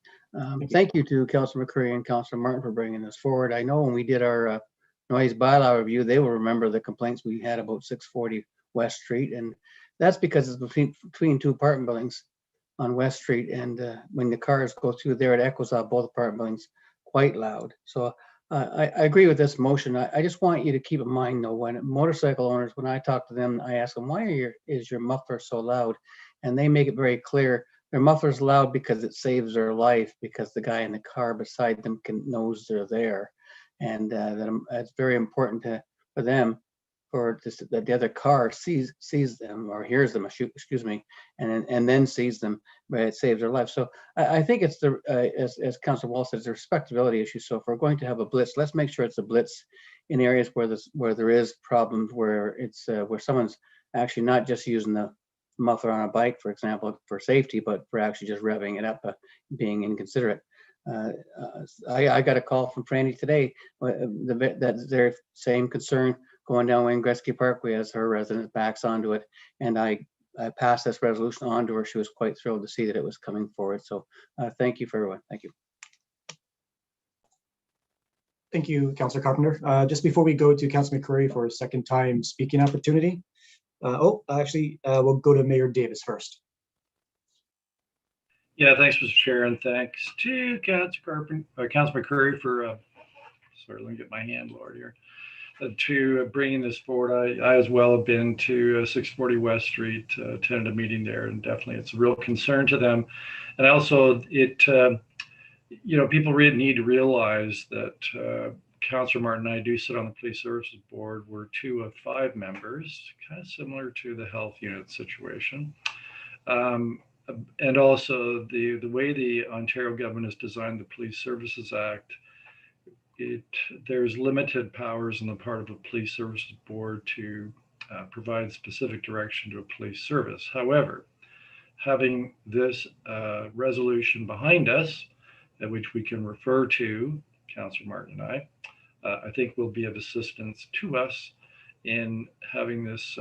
Thank you to Councillor McCreary and Councillor Martin for bringing this forward. I know when we did our noise bylaw review, they will remember the complaints we had about 640 West Street, and that's because it's between two apartment buildings on West Street, and when the cars go through there, it echoes out both apartment buildings quite loud. So I agree with this motion. I just want you to keep in mind, though, when motorcycle owners, when I talk to them, I ask them, why is your muffler so loud? And they make it very clear their muffler's loud because it saves their life, because the guy in the car beside them knows they're there. and it's very important for them that the other car sees them or hears them, excuse me, and then sees them, but it saves their life. So I think it's as Councilor Wall says, the respectability issue. So if we're going to have a blitz, let's make sure it's a blitz in areas where there is problems, where it's where someone's actually not just using the muffler on a bike, for example, for safety, but for actually just revving it up, being inconsiderate. I got a call from Franny today that their same concern going down Wayne Gretzky Parkway as her resident backs onto it. And I passed this resolution on to her. She was quite thrilled to see that it was coming forward. So thank you for everyone. Thank you. Thank you, Councillor Carpenter. Just before we go to Councillor McCurry for a second time speaking opportunity. We'll go to Mayor Davis first. Yeah, thanks, Mr. Chair, and thanks to Councillor McCurry for, sorry, let me get my hand lowered here, to bringing this forward. I as well have been to 640 West Street, attended a meeting there, and definitely it's a real concern to them. And also people really need to realize that Councillor Martin and I do sit on the Police Services Board. We're 2 of 5 members, kind of similar to the health unit situation. And also the way the Ontario government has designed the Police Services Act, there's limited powers on the part of the Police Services Board to provide specific direction to a police service. However, having this resolution behind us, which we can refer to, Councillor Martin and I think will be of assistance to us in having this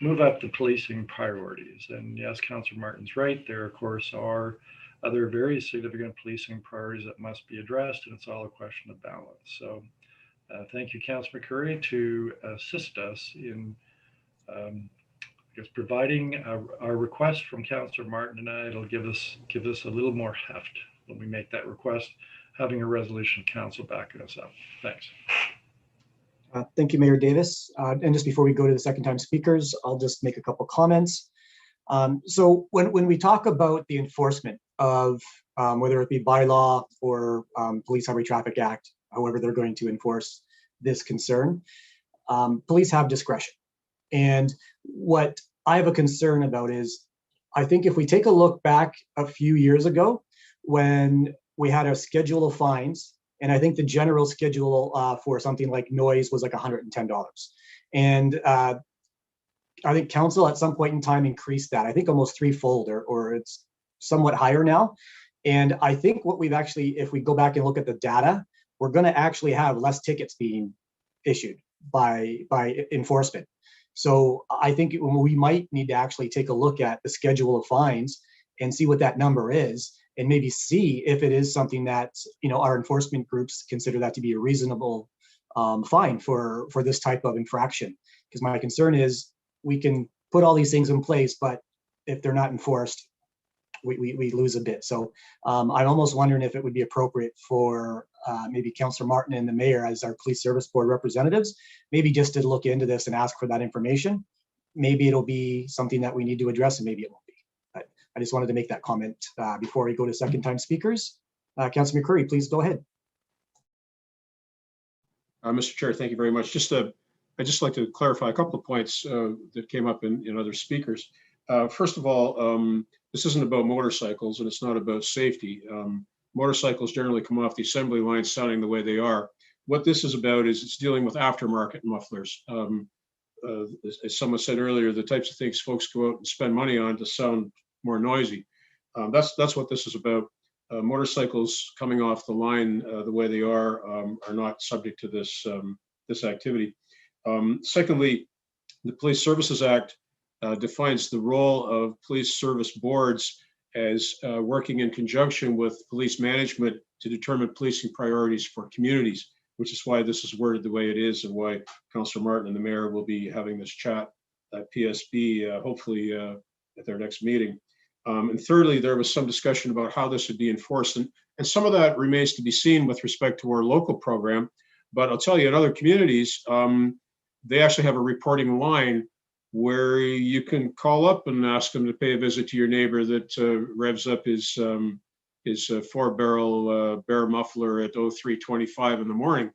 move up the policing priorities. And yes, Councillor Martin's right. There, of course, are other very significant policing priorities that must be addressed, and it's all a question of balance. So thank you, Councillor McCurry, to assist us in providing our request from Councillor Martin and I. It'll give us a little more heft when we make that request, having a resolution of council backing us up. Thanks. Thank you, Mayor Davis. And just before we go to the second time speakers, I'll just make a couple comments. So when we talk about the enforcement of whether it be bylaw or Police Highway Traffic Act, however they're going to enforce this concern, police have discretion. And what I have a concern about is, I think if we take a look back a few years ago when we had a schedule of fines, and I think the general schedule for something like noise was like $110. And I think council at some point in time increased that, I think almost threefold, or it's somewhat higher now. And I think what we've actually, if we go back and look at the data, we're going to actually have less tickets being issued by enforcement. So I think we might need to actually take a look at the schedule of fines and see what that number is, and maybe see if it is something that our enforcement groups consider that to be a reasonable fine for this type of infraction. Because my concern is we can put all these things in place, but if they're not enforced, we lose a bit. So I'm almost wondering if it would be appropriate for maybe Councillor Martin and the mayor as our Police Service Board representatives, maybe just to look into this and ask for that information. Maybe it'll be something that we need to address, and maybe it won't be. But I just wanted to make that comment before we go to second time speakers. Councillor McCurry, please go ahead. Mr. Chair, thank you very much. I'd just like to clarify a couple of points that came up in other speakers. First of all, this isn't about motorcycles, and it's not about safety. Motorcycles generally come off the assembly line sounding the way they are. What this is about is it's dealing with aftermarket mufflers. As someone said earlier, the types of things folks go out and spend money on to sound more noisy. That's what this is about. Motorcycles coming off the line the way they are not subject to this activity. Secondly, the Police Services Act defines the role of police service boards as working in conjunction with police management to determine policing priorities for communities, which is why this is worded the way it is, and why Councillor Martin and the mayor will be having this chat at PSB, hopefully at their next meeting. And thirdly, there was some discussion about how this would be enforced, and some of that remains to be seen with respect to our local program. But I'll tell you, in other communities, they actually have a reporting line where you can call up and ask them to pay a visit to your neighbor that revs up his his 4-barrel bear muffler at 03:25 in the morning,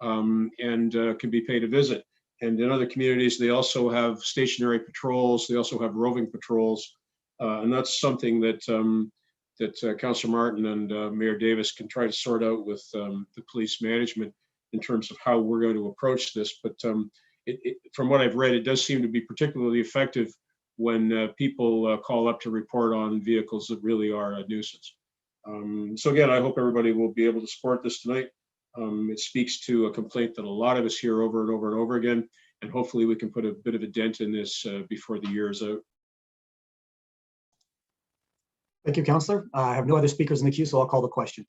and can be paid a visit. And in other communities, they also have stationary patrols. They also have roving patrols, and that's something that Councillor Martin and Mayor Davis can try to sort out with the police management in terms of how we're going to approach this. But from what I've read, it does seem to be particularly effective when people call up to report on vehicles that really are a nuisance. So again, I hope everybody will be able to support this tonight. It speaks to a complaint that a lot of us hear over and over and over again, and hopefully we can put a bit of a dent in this before the year is out. Thank you, Councillor. I have no other speakers in the queue, so I'll call the question.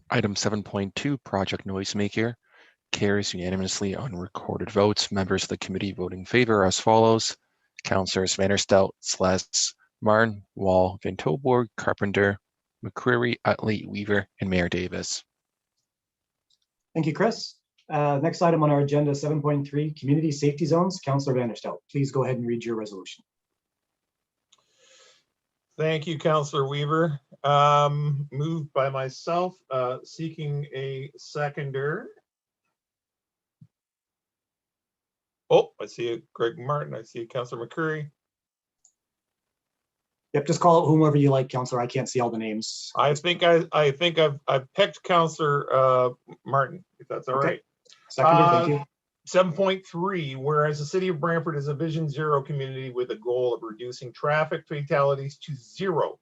Item 7.2, Project Noisemaker, carries unanimously on recorded votes. Members of the committee voting in favor as follows: Councillors Vanderstel, Sless, Martin, Wall, Van Tilburg, Carpenter, McCreary, Utley, Weaver, and Mayor Davis. Thank you, Chris. Next item on our agenda, 7.3, Community Safety Zones. Councillor Vanderstel, please go ahead and read your resolution. Thank you, Councillor Weaver. Moved by myself, seeking a seconder. Oh, I see it, Greg Martin. I see Councillor McCreary. Yep, just call it whomever you like, Councillor. I can't see all the names. I think I've picked Councillor Martin, if that's all right. Seconder, thank you. 7.3, whereas the city of Brantford is a Vision Zero community with a goal of reducing traffic fatalities to zero.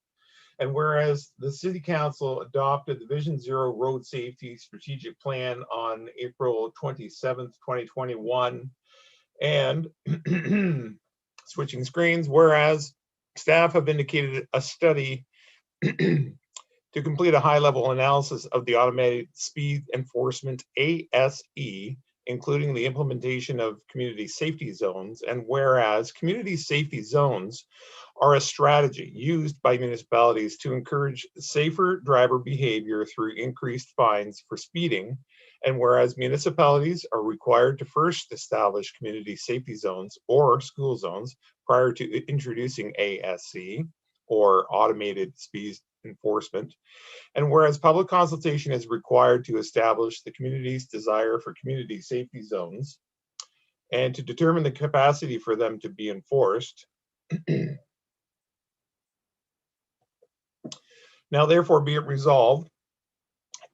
And whereas the City Council adopted the Vision Zero Road Safety Strategic Plan on April 27th, 2021. And switching screens, whereas staff have indicated a study to complete a high-level analysis of the automated speed enforcement ASE, including the implementation of community safety zones, and whereas community safety zones are a strategy used by municipalities to encourage safer driver behavior through increased fines for speeding, and whereas municipalities are required to first establish community safety zones or school zones prior to introducing ASE, or automated speed enforcement, and whereas public consultation is required to establish the community's desire for community safety zones and to determine the capacity for them to be enforced. Now, therefore, be it resolved,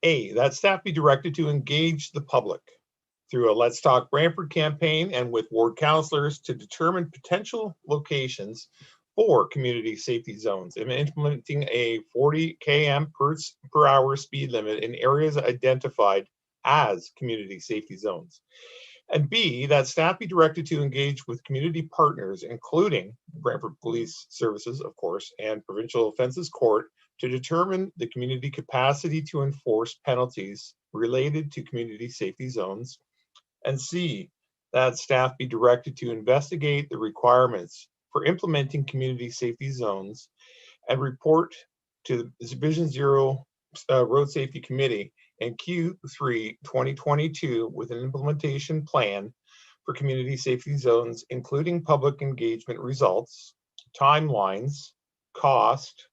A, that staff be directed to engage the public through a Let's Talk Brantford campaign and with ward councillors to determine potential locations for community safety zones and implementing a 40 km per hour speed limit in areas identified as community safety zones. And B, that staff be directed to engage with community partners, including Brantford Police Services, of course, and Provincial Offences Court, to determine the community capacity to enforce penalties related to community safety zones. And C, that staff be directed to investigate the requirements for implementing community safety zones and report to the Vision Zero Road Safety Committee in Q3 2022 with an implementation plan for community safety zones, including public engagement results, timelines, costs,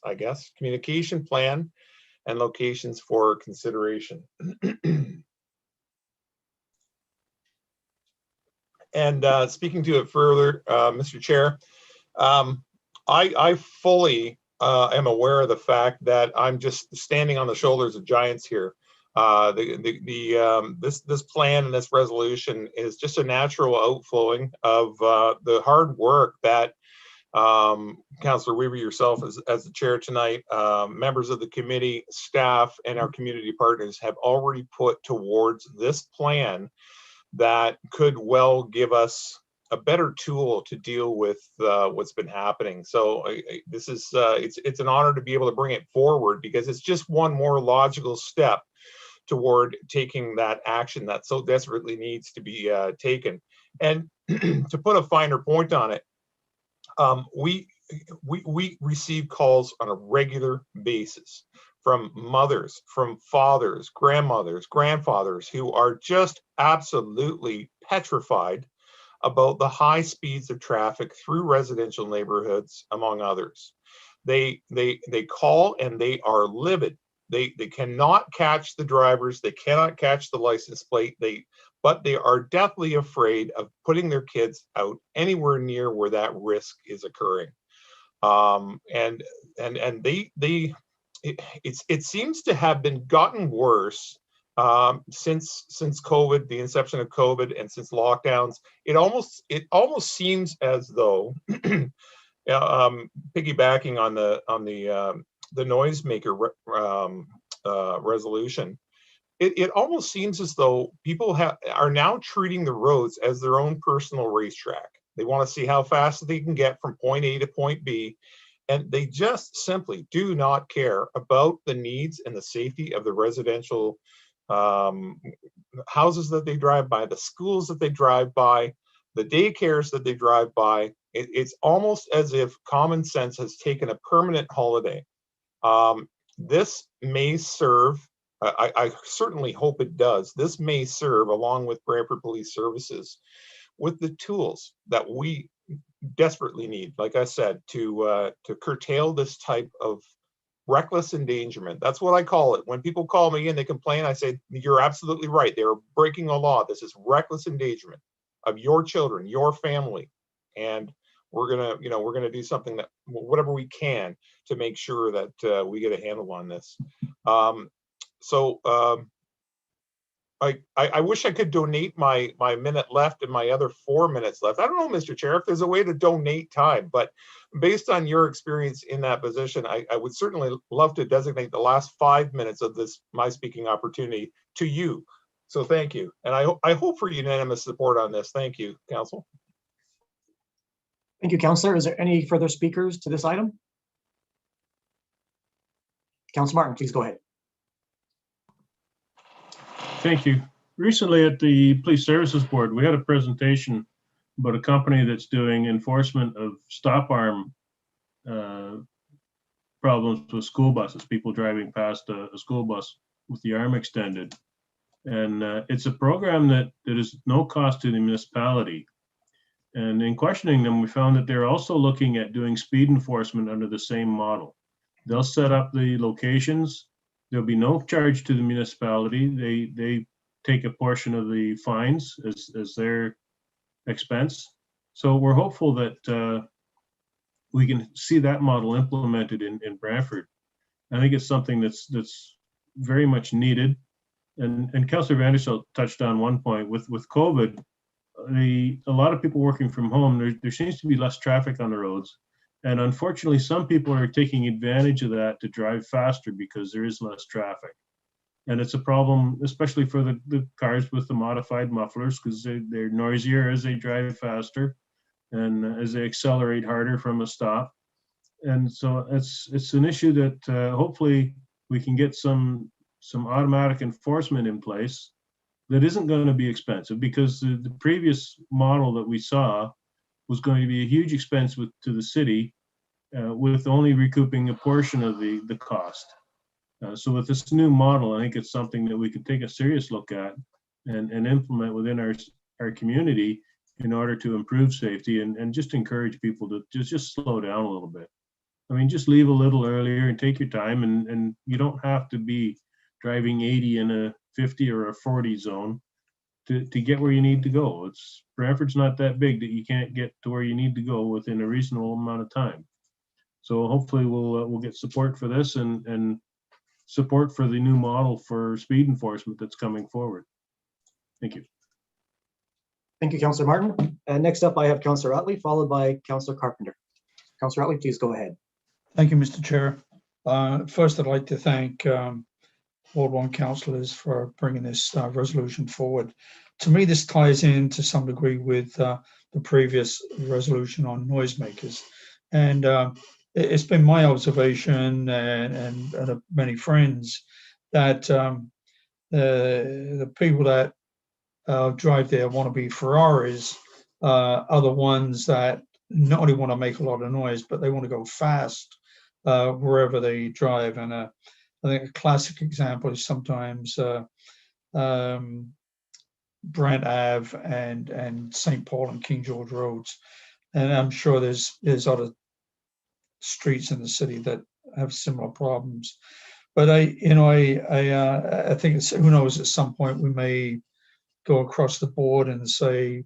I guess, communication plan, and locations for consideration. And speaking to it further, Mr. Chair, I fully am aware of the fact that I'm just standing on the shoulders of giants here. This plan and this resolution is just a natural outflowing of the hard work that Councillor Weaver, yourself as the chair tonight, members of the committee, staff, and our community partners have already put towards this plan that could well give us a better tool to deal with what's been happening. So this is it's an honor to be able to bring it forward, because it's just one more logical step toward taking that action that so desperately needs to be taken. And to put a finer point on it, we receive calls on a regular basis from mothers, from fathers, grandmothers, grandfathers who are just absolutely petrified about the high speeds of traffic through residential neighborhoods, among others. They call and they are livid. They cannot catch the drivers. They cannot catch the license plate. But they are deathly afraid of putting their kids out anywhere near where that risk is occurring. And it seems to have been gotten worse since COVID, the inception of COVID, and since lockdowns. It almost seems as though, piggybacking on the noisemaker resolution, it almost seems as though people are now treating the roads as their own personal racetrack. They want to see how fast they can get from point A to point B, and they just simply do not care about the needs and the safety of the residential houses that they drive by, the schools that they drive by, the daycares that they drive by. It's almost as if common sense has taken a permanent holiday. This may serve, I certainly hope it does, this may serve, along with Brantford Police Services, with the tools that we desperately need, like I said, to curtail this type of reckless endangerment. That's what I call it. When people call me and they complain, I say, you're absolutely right. They're breaking the law. This is reckless endangerment of your children, your family. And we're gonna do something, that whatever we can, to make sure that we get a handle on this. I wish I could donate my minute left and my other 4 minutes left. I don't know, Mr. Chair, if there's a way to donate time, but based on your experience in that position, I would certainly love to designate the last 5 minutes of my speaking opportunity to you. So thank you. And I hope for unanimous support on this. Thank you, Council. Thank you, Councillor. Is there any further speakers to this item? Councillor Martin, please go ahead. Thank you. Recently at the Police Services Board, we had a presentation about a company that's doing enforcement of stop arm problems with school buses, people driving past a school bus with the arm extended. And it's a program that is no cost to the municipality. And in questioning them, we found that they're also looking at doing speed enforcement under the same model. They'll set up the locations. There'll be no charge to the municipality. They take a portion of the fines as their expense. So we're hopeful that we can see that model implemented in Brantford. I think it's something that's very much needed. And Councillor Vanderstel touched on one point with COVID. A lot of people working from home, there seems to be less traffic on the roads. And unfortunately, some people are taking advantage of that to drive faster because there is less traffic. And it's a problem, especially for the cars with the modified mufflers, because they're noisier as they drive faster and as they accelerate harder from a stop. And so it's an issue that hopefully we can get some automatic enforcement in place that isn't going to be expensive, because the previous model that we saw was going to be a huge expense to the city, with only recouping a portion of the cost. So with this new model, I think it's something that we could take a serious look at and implement within our community in order to improve safety and just encourage people to just slow down a little bit. I mean, just leave a little earlier and take your time, and you don't have to be driving 80 in a 50 or a 40 zone to get where you need to go. Brantford's not that big that you can't get to where you need to go within a reasonable amount of time. So hopefully we'll get support for this and support for the new model for speed enforcement that's coming forward. Thank you. Thank you, Councillor Martin. And next up, I have Councillor Utley, followed by Councillor Carpenter. Councillor Utley, please go ahead. Thank you, Mr. Chair. First, I'd like to thank Ward 1 councillors for bringing this resolution forward. To me, this ties in to some degree with the previous resolution on noisemakers. And it's been my observation and many friends that the people that drive their wannabe Ferraris are the ones that not only want to make a lot of noise, but they want to go fast wherever they drive. And I think a classic example is sometimes Brent Ave and St. Paul and King George Roads. And I'm sure there's other streets in the city that have similar problems. But I think it's, who knows, at some point we may go across the board and say,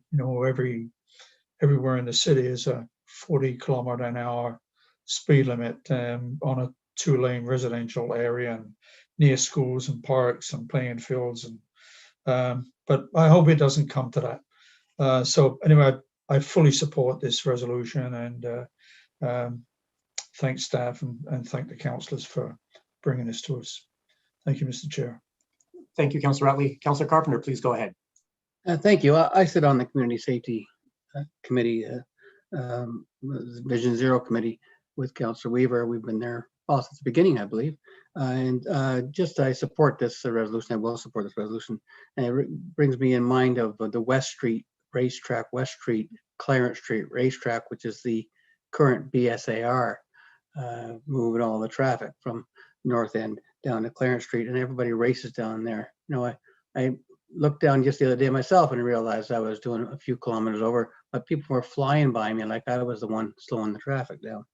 everywhere in the city is a 40-kilometer-an-hour speed limit on a 2-lane residential area and near schools and parks and playing fields. And but I hope it doesn't come to that. So anyway, I fully support this resolution and thank staff and thank the councillors for bringing this to us. Thank you, Mr. Chair. Thank you, Councillor Ratley. Councillor Carpenter, please go ahead. Thank you. I sit on the Community Safety Committee, Vision Zero Committee with Councillor Weaver. We've been there since the beginning, I believe. I support this resolution. I will support this resolution. And it brings me in mind of the West Street racetrack, West Street, Clarence Street racetrack, which is the current BSAR, moving all the traffic from North End down to Clarence Street, and everybody races down there. I looked down just the other day myself and realized I was doing a few kilometers over, but people were flying by me like I was the one slowing the traffic down.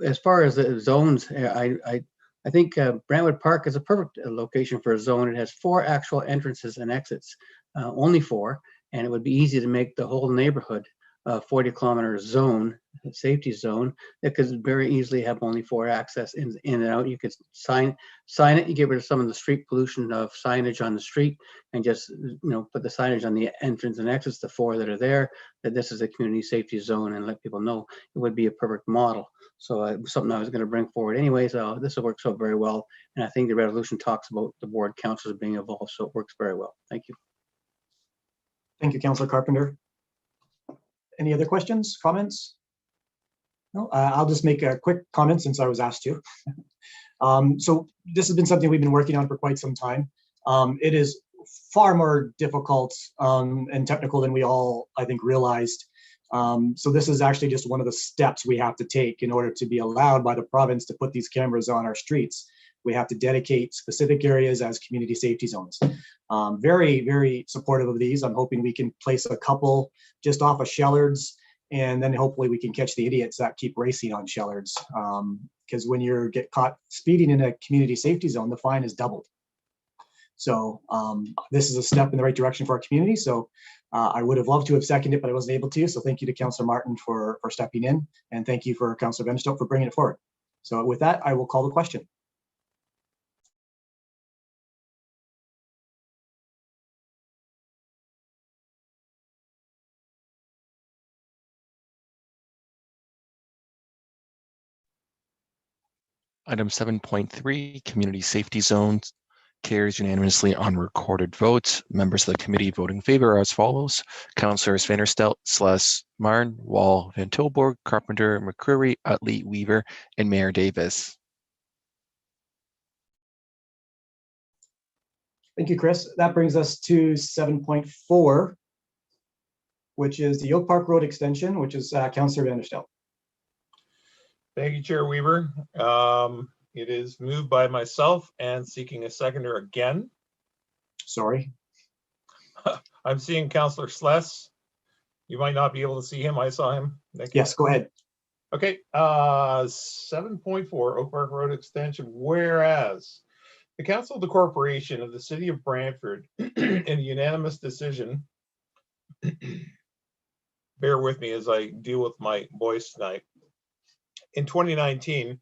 As far as the zones, I think Brentwood Park is a perfect location for a zone. It has 4 actual entrances and exits, only 4, and it would be easy to make the whole neighborhood a 40-kilometer zone, safety zone, that could very easily have only 4 access in and out. You could sign it, you get rid of some of the street pollution of signage on the street, and just put the signage on the entrance and exits, the 4 that are there, that this is a community safety zone, and let people know. It would be a perfect model. So it was something I was going to bring forward anyway. So this will work so very well, and I think the resolution talks about the board councils being involved, so it works very well. Thank you. Thank you, Councillor Carpenter. Any other questions, comments? No, I'll just make a quick comment since I was asked to. So this has been something we've been working on for quite some time. It is far more difficult and technical than we all, I think, realized. So this is actually just one of the steps we have to take in order to be allowed by the province to put these cameras on our streets. We have to dedicate specific areas as community safety zones. Very, very supportive of these. I'm hoping we can place a couple just off of Shellards, and then hopefully we can catch the idiots that keep racing on Shellards. Because when you get caught speeding in a community safety zone, the fine is doubled. So this is a step in the right direction for our community. So I would have loved to have seconded it, but I wasn't able to. So thank you to Councillor Martin for stepping in, and thank you for Councillor Vanderstelt for bringing it forward. So with that, I will call the question. Item 7.3, community safety zones, carries unanimously on recorded votes. Members of the committee voting in favor are as follows: Councillors Vanderstelt, Sless, Marn, Wall, Van Tilburg, Carpenter, McCreary, Utley, Weaver, and Mayor Davis. Thank you, Chris. That brings us to 7.4, which is the Oak Park Road extension, which is Councillor Vanderstelt. Thank you, Chair Weaver. It is moved by myself and seeking a seconder again. Sorry. I'm seeing Councillor Sless. You might not be able to see him. I saw him. Yes, go ahead. Okay. 7.4, Oak Park Road extension. Whereas the Council of the Corporation of the City of Brantford, in a unanimous decision, bear with me as I deal with my voice tonight, in 2019,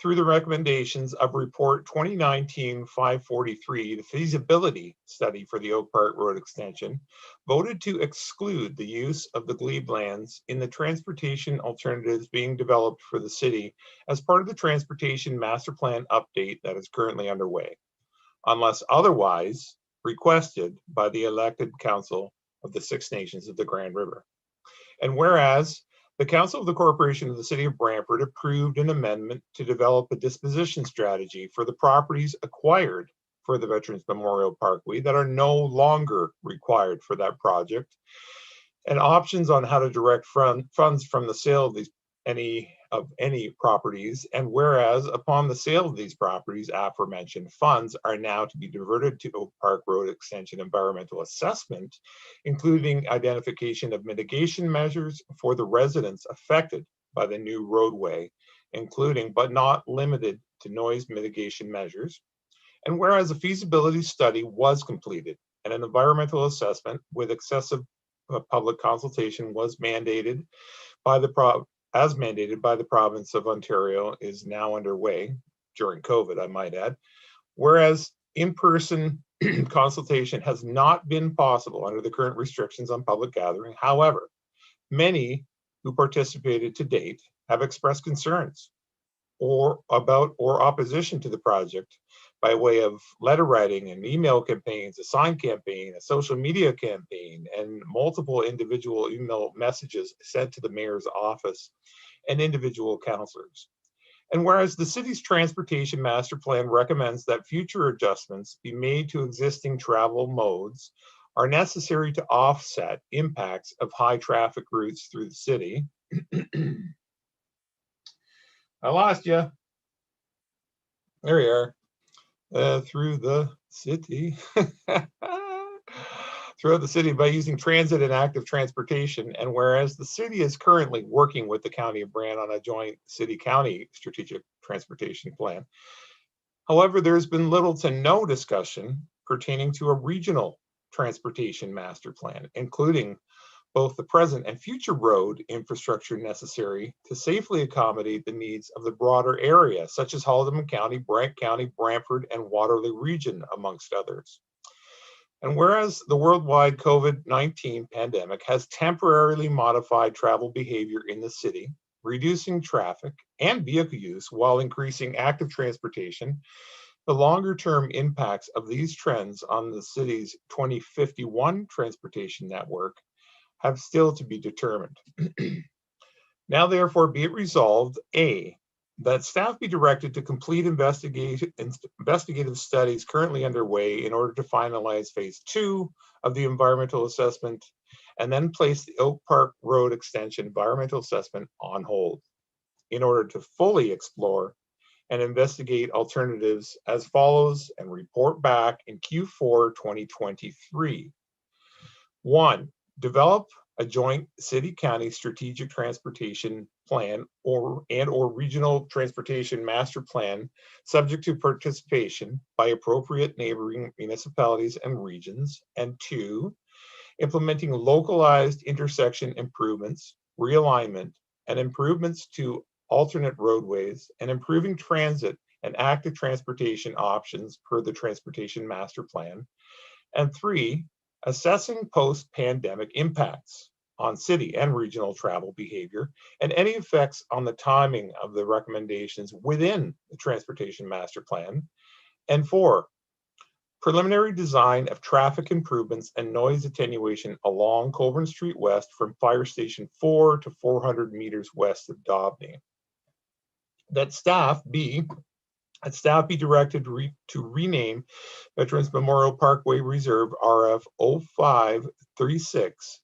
through the recommendations of Report 2019-543, the feasibility study for the Oak Park Road extension, voted to exclude the use of the glebe lands in the transportation alternatives being developed for the city as part of the Transportation Master Plan update that is currently underway, unless otherwise requested by the elected council of the Six Nations of the Grand River. And whereas the Council of the Corporation of the City of Brantford approved an amendment to develop a disposition strategy for the properties acquired for the Veterans Memorial Parkway that are no longer required for that project, and options on how to direct funds from the sale of any of any properties, and whereas upon the sale of these properties, aforementioned funds are now to be diverted to Oak Park Road Extension environmental assessment, including identification of mitigation measures for the residents affected by the new roadway, including but not limited to noise mitigation measures. And whereas a feasibility study was completed and an environmental assessment with excessive public consultation was mandated by the province of Ontario is now underway during COVID, I might add. Whereas in-person consultation has not been possible under the current restrictions on public gathering. However, many who participated to date have expressed concerns or opposition to the project by way of letter writing and email campaigns, a sign campaign, a social media campaign, and multiple individual email messages sent to the mayor's office and individual councillors. And whereas the city's transportation master plan recommends that future adjustments be made to existing travel modes are necessary to offset impacts of high traffic routes through the city. I lost you. There you are. Through the city. Throughout the city by using transit and active transportation. And whereas the city is currently working with the County of Brant on a joint city-county strategic transportation plan. However, there's been little to no discussion pertaining to a regional transportation master plan, including both the present and future road infrastructure necessary to safely accommodate the needs of the broader area, such as Haldimand County, Brant County, Brantford, and Waterloo region, amongst others. And whereas the worldwide COVID-19 pandemic has temporarily modified travel behavior in the city, reducing traffic and vehicle use while increasing active transportation, the longer-term impacts of these trends on the city's 2051 transportation network have still to be determined. Now, therefore, be it resolved, A, that staff be directed to complete investigative studies currently underway in order to finalize phase 2 of the environmental assessment, and then place the Oak Park Road Extension environmental assessment on hold in order to fully explore and investigate alternatives as follows and report back in Q4 2023. 1, develop a joint city-county strategic transportation plan or regional transportation master plan subject to participation by appropriate neighboring municipalities and regions. And 2, implementing localized intersection improvements, realignment, and improvements to alternate roadways, and improving transit and active transportation options per the transportation master plan. And 3, assessing post-pandemic impacts on city and regional travel behavior and any effects on the timing of the recommendations within the transportation master plan. And 4, preliminary design of traffic improvements and noise attenuation along Colburn Street West from Fire Station 4 to 400 meters west of Dobney. That staff be directed to rename Veterans Memorial Parkway Reserve RF 0536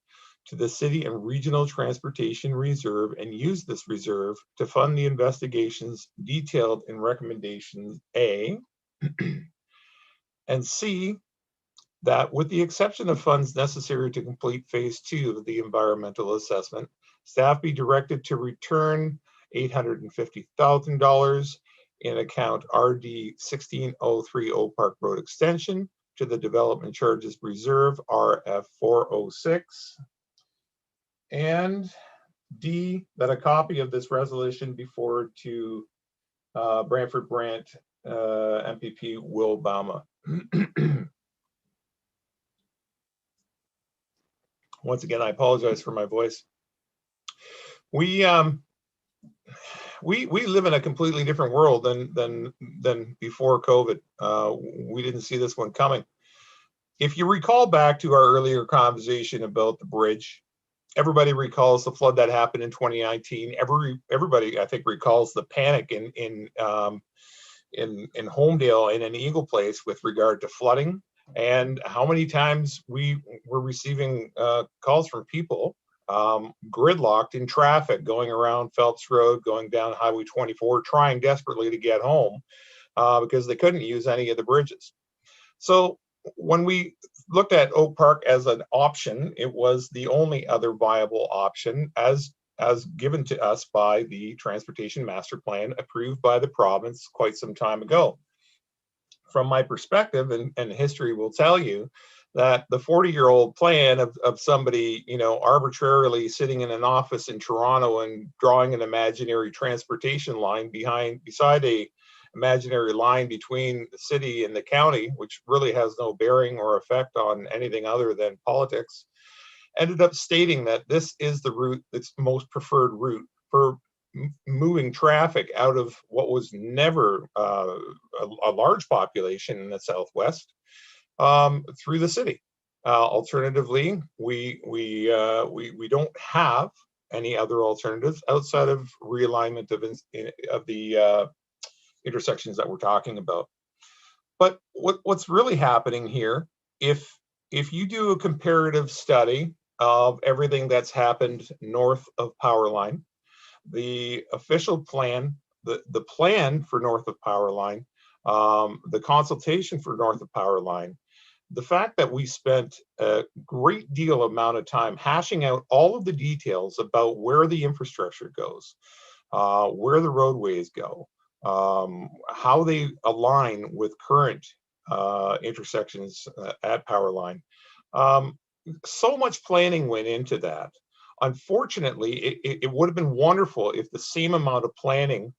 to the City and Regional Transportation Reserve and use this reserve to fund the investigations detailed in recommendations A, and C, that with the exception of funds necessary to complete phase 2 of the environmental assessment, staff be directed to return $850,000 in account RD 1603 Oak Park Road Extension to the Development Charges Reserve RF 406. And D, that a copy of this resolution be forwarded to Brantford Brant MPP Will Bama. Once again, I apologize for my voice. We live in a completely different world than before COVID. We didn't see this one coming. If you recall back to our earlier conversation about the bridge, everybody recalls the flood that happened in 2019. Everybody, I think, recalls the panic in Homedale and in Eagle Place with regard to flooding, and how many times we were receiving calls from people gridlocked in traffic, going around Phelps Road, going down Highway 24, trying desperately to get home because they couldn't use any of the bridges. So when we looked at Oak Park as an option, it was the only other viable option as given to us by the Transportation Master Plan approved by the province quite some time ago. From my perspective, and history will tell you, that the 40-year-old plan of somebody, you know, arbitrarily sitting in an office in Toronto and drawing an imaginary transportation line beside a imaginary line between the city and the county, which really has no bearing or effect on anything other than politics, ended up stating that this is the route that's most preferred route for moving traffic out of what was never a large population in the Southwest through the city. Alternatively, we don't have any other alternatives outside of realignment of the intersections that we're talking about. But what's really happening here, if you do a comparative study of everything that's happened north of Powerline, the official plan, the plan for north of Powerline, the consultation for north of Powerline, the fact that we spent a great deal amount of time hashing out all of the details about where the infrastructure goes, where the roadways go, how they align with current intersections at Powerline. So much planning went into that. Unfortunately, it would have been wonderful if the same amount of planning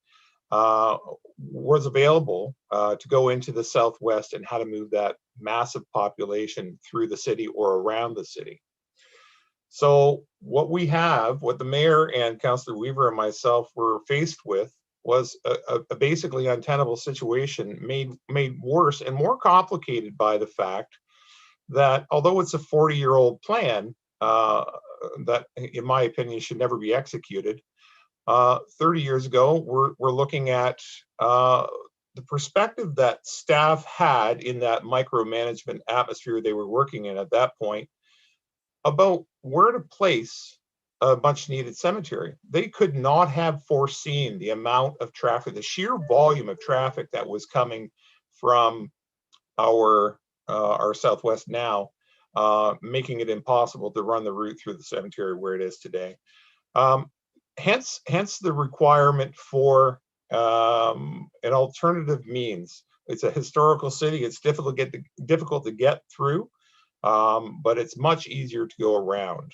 was available to go into the Southwest and how to move that massive population through the city or around the city. So what the mayor and Councillor Weaver and myself were faced with was a basically untenable situation made worse and more complicated by the fact that although it's a 40-year-old plan that, in my opinion, should never be executed, 30 years ago, we're looking at the perspective that staff had in that micromanagement atmosphere they were working in at that point about where to place a much needed cemetery. They could not have foreseen the amount of traffic, the sheer volume of traffic that was coming from our Southwest now, making it impossible to run the route through the cemetery where it is today. Hence the requirement for an alternative means. It's a historical city. It's difficult to get through, but it's much easier to go around.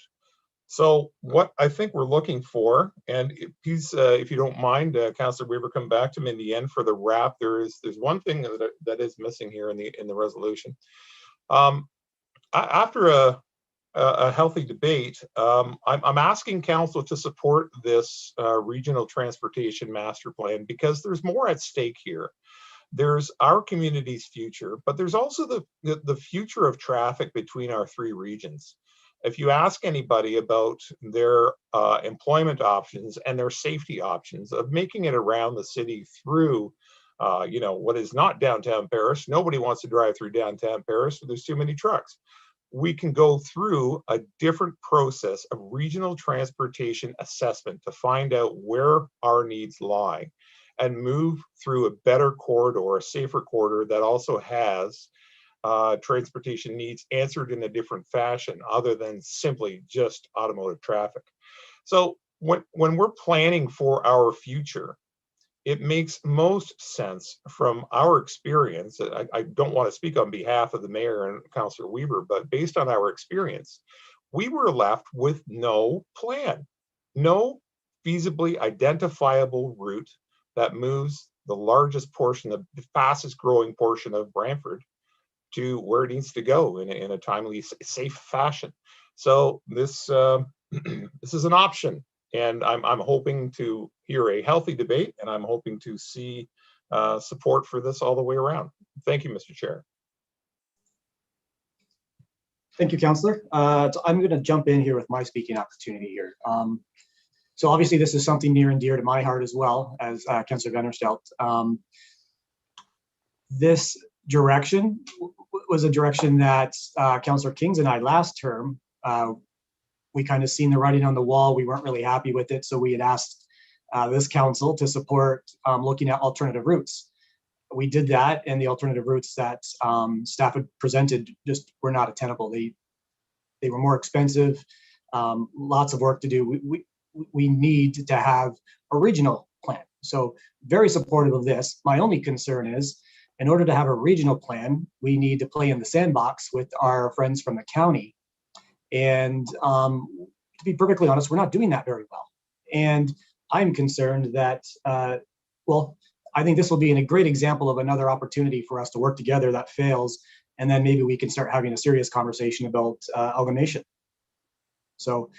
So what I think we're looking for, and please, if you don't mind, Councillor Weaver, come back to me in the end for the wrap. There's one thing that is missing here in the resolution. After a healthy debate, I'm asking council to support this regional transportation master plan because there's more at stake here. There's our community's future, but there's also the future of traffic between our three regions. If you ask anybody about their employment options and their safety options of making it around the city through what is not downtown Paris, nobody wants to drive through downtown Paris, so there's too many trucks. We can go through a different process of regional transportation assessment to find out where our needs lie and move through a better corridor, a safer corridor that also has transportation needs answered in a different fashion other than simply just automotive traffic. So when we're planning for our future, it makes most sense from our experience. I don't want to speak on behalf of the mayor and Councillor Weaver, but based on our experience, we were left with no plan, no feasibly identifiable route that moves the largest portion, the fastest growing portion of Brantford to where it needs to go in a timely, safe fashion. So this this is an option, and I'm hoping to hear a healthy debate, and I'm hoping to see support for this all the way around. Thank you, Mr. Chair. Thank you, Councillor. So I'm going to jump in here with my speaking opportunity here. So obviously this is something near and dear to my heart as well as Councillor Vanderstelt. This direction was a direction that Councillor Kings and I last term we kind of seen the writing on the wall. We weren't really happy with it. So we had asked this council to support looking at alternative routes. We did that, and the alternative routes that staff had presented just were not attainable. They were more expensive, lots of work to do. We need to have a regional plan. So very supportive of this. My only concern is, in order to have a regional plan, we need to play in the sandbox with our friends from the county. And to be perfectly honest, we're not doing that very well. And I'm concerned that, well, I think this will be a great example of another opportunity for us to work together that fails. And then maybe we can start having a serious conversation about amalgamation. So,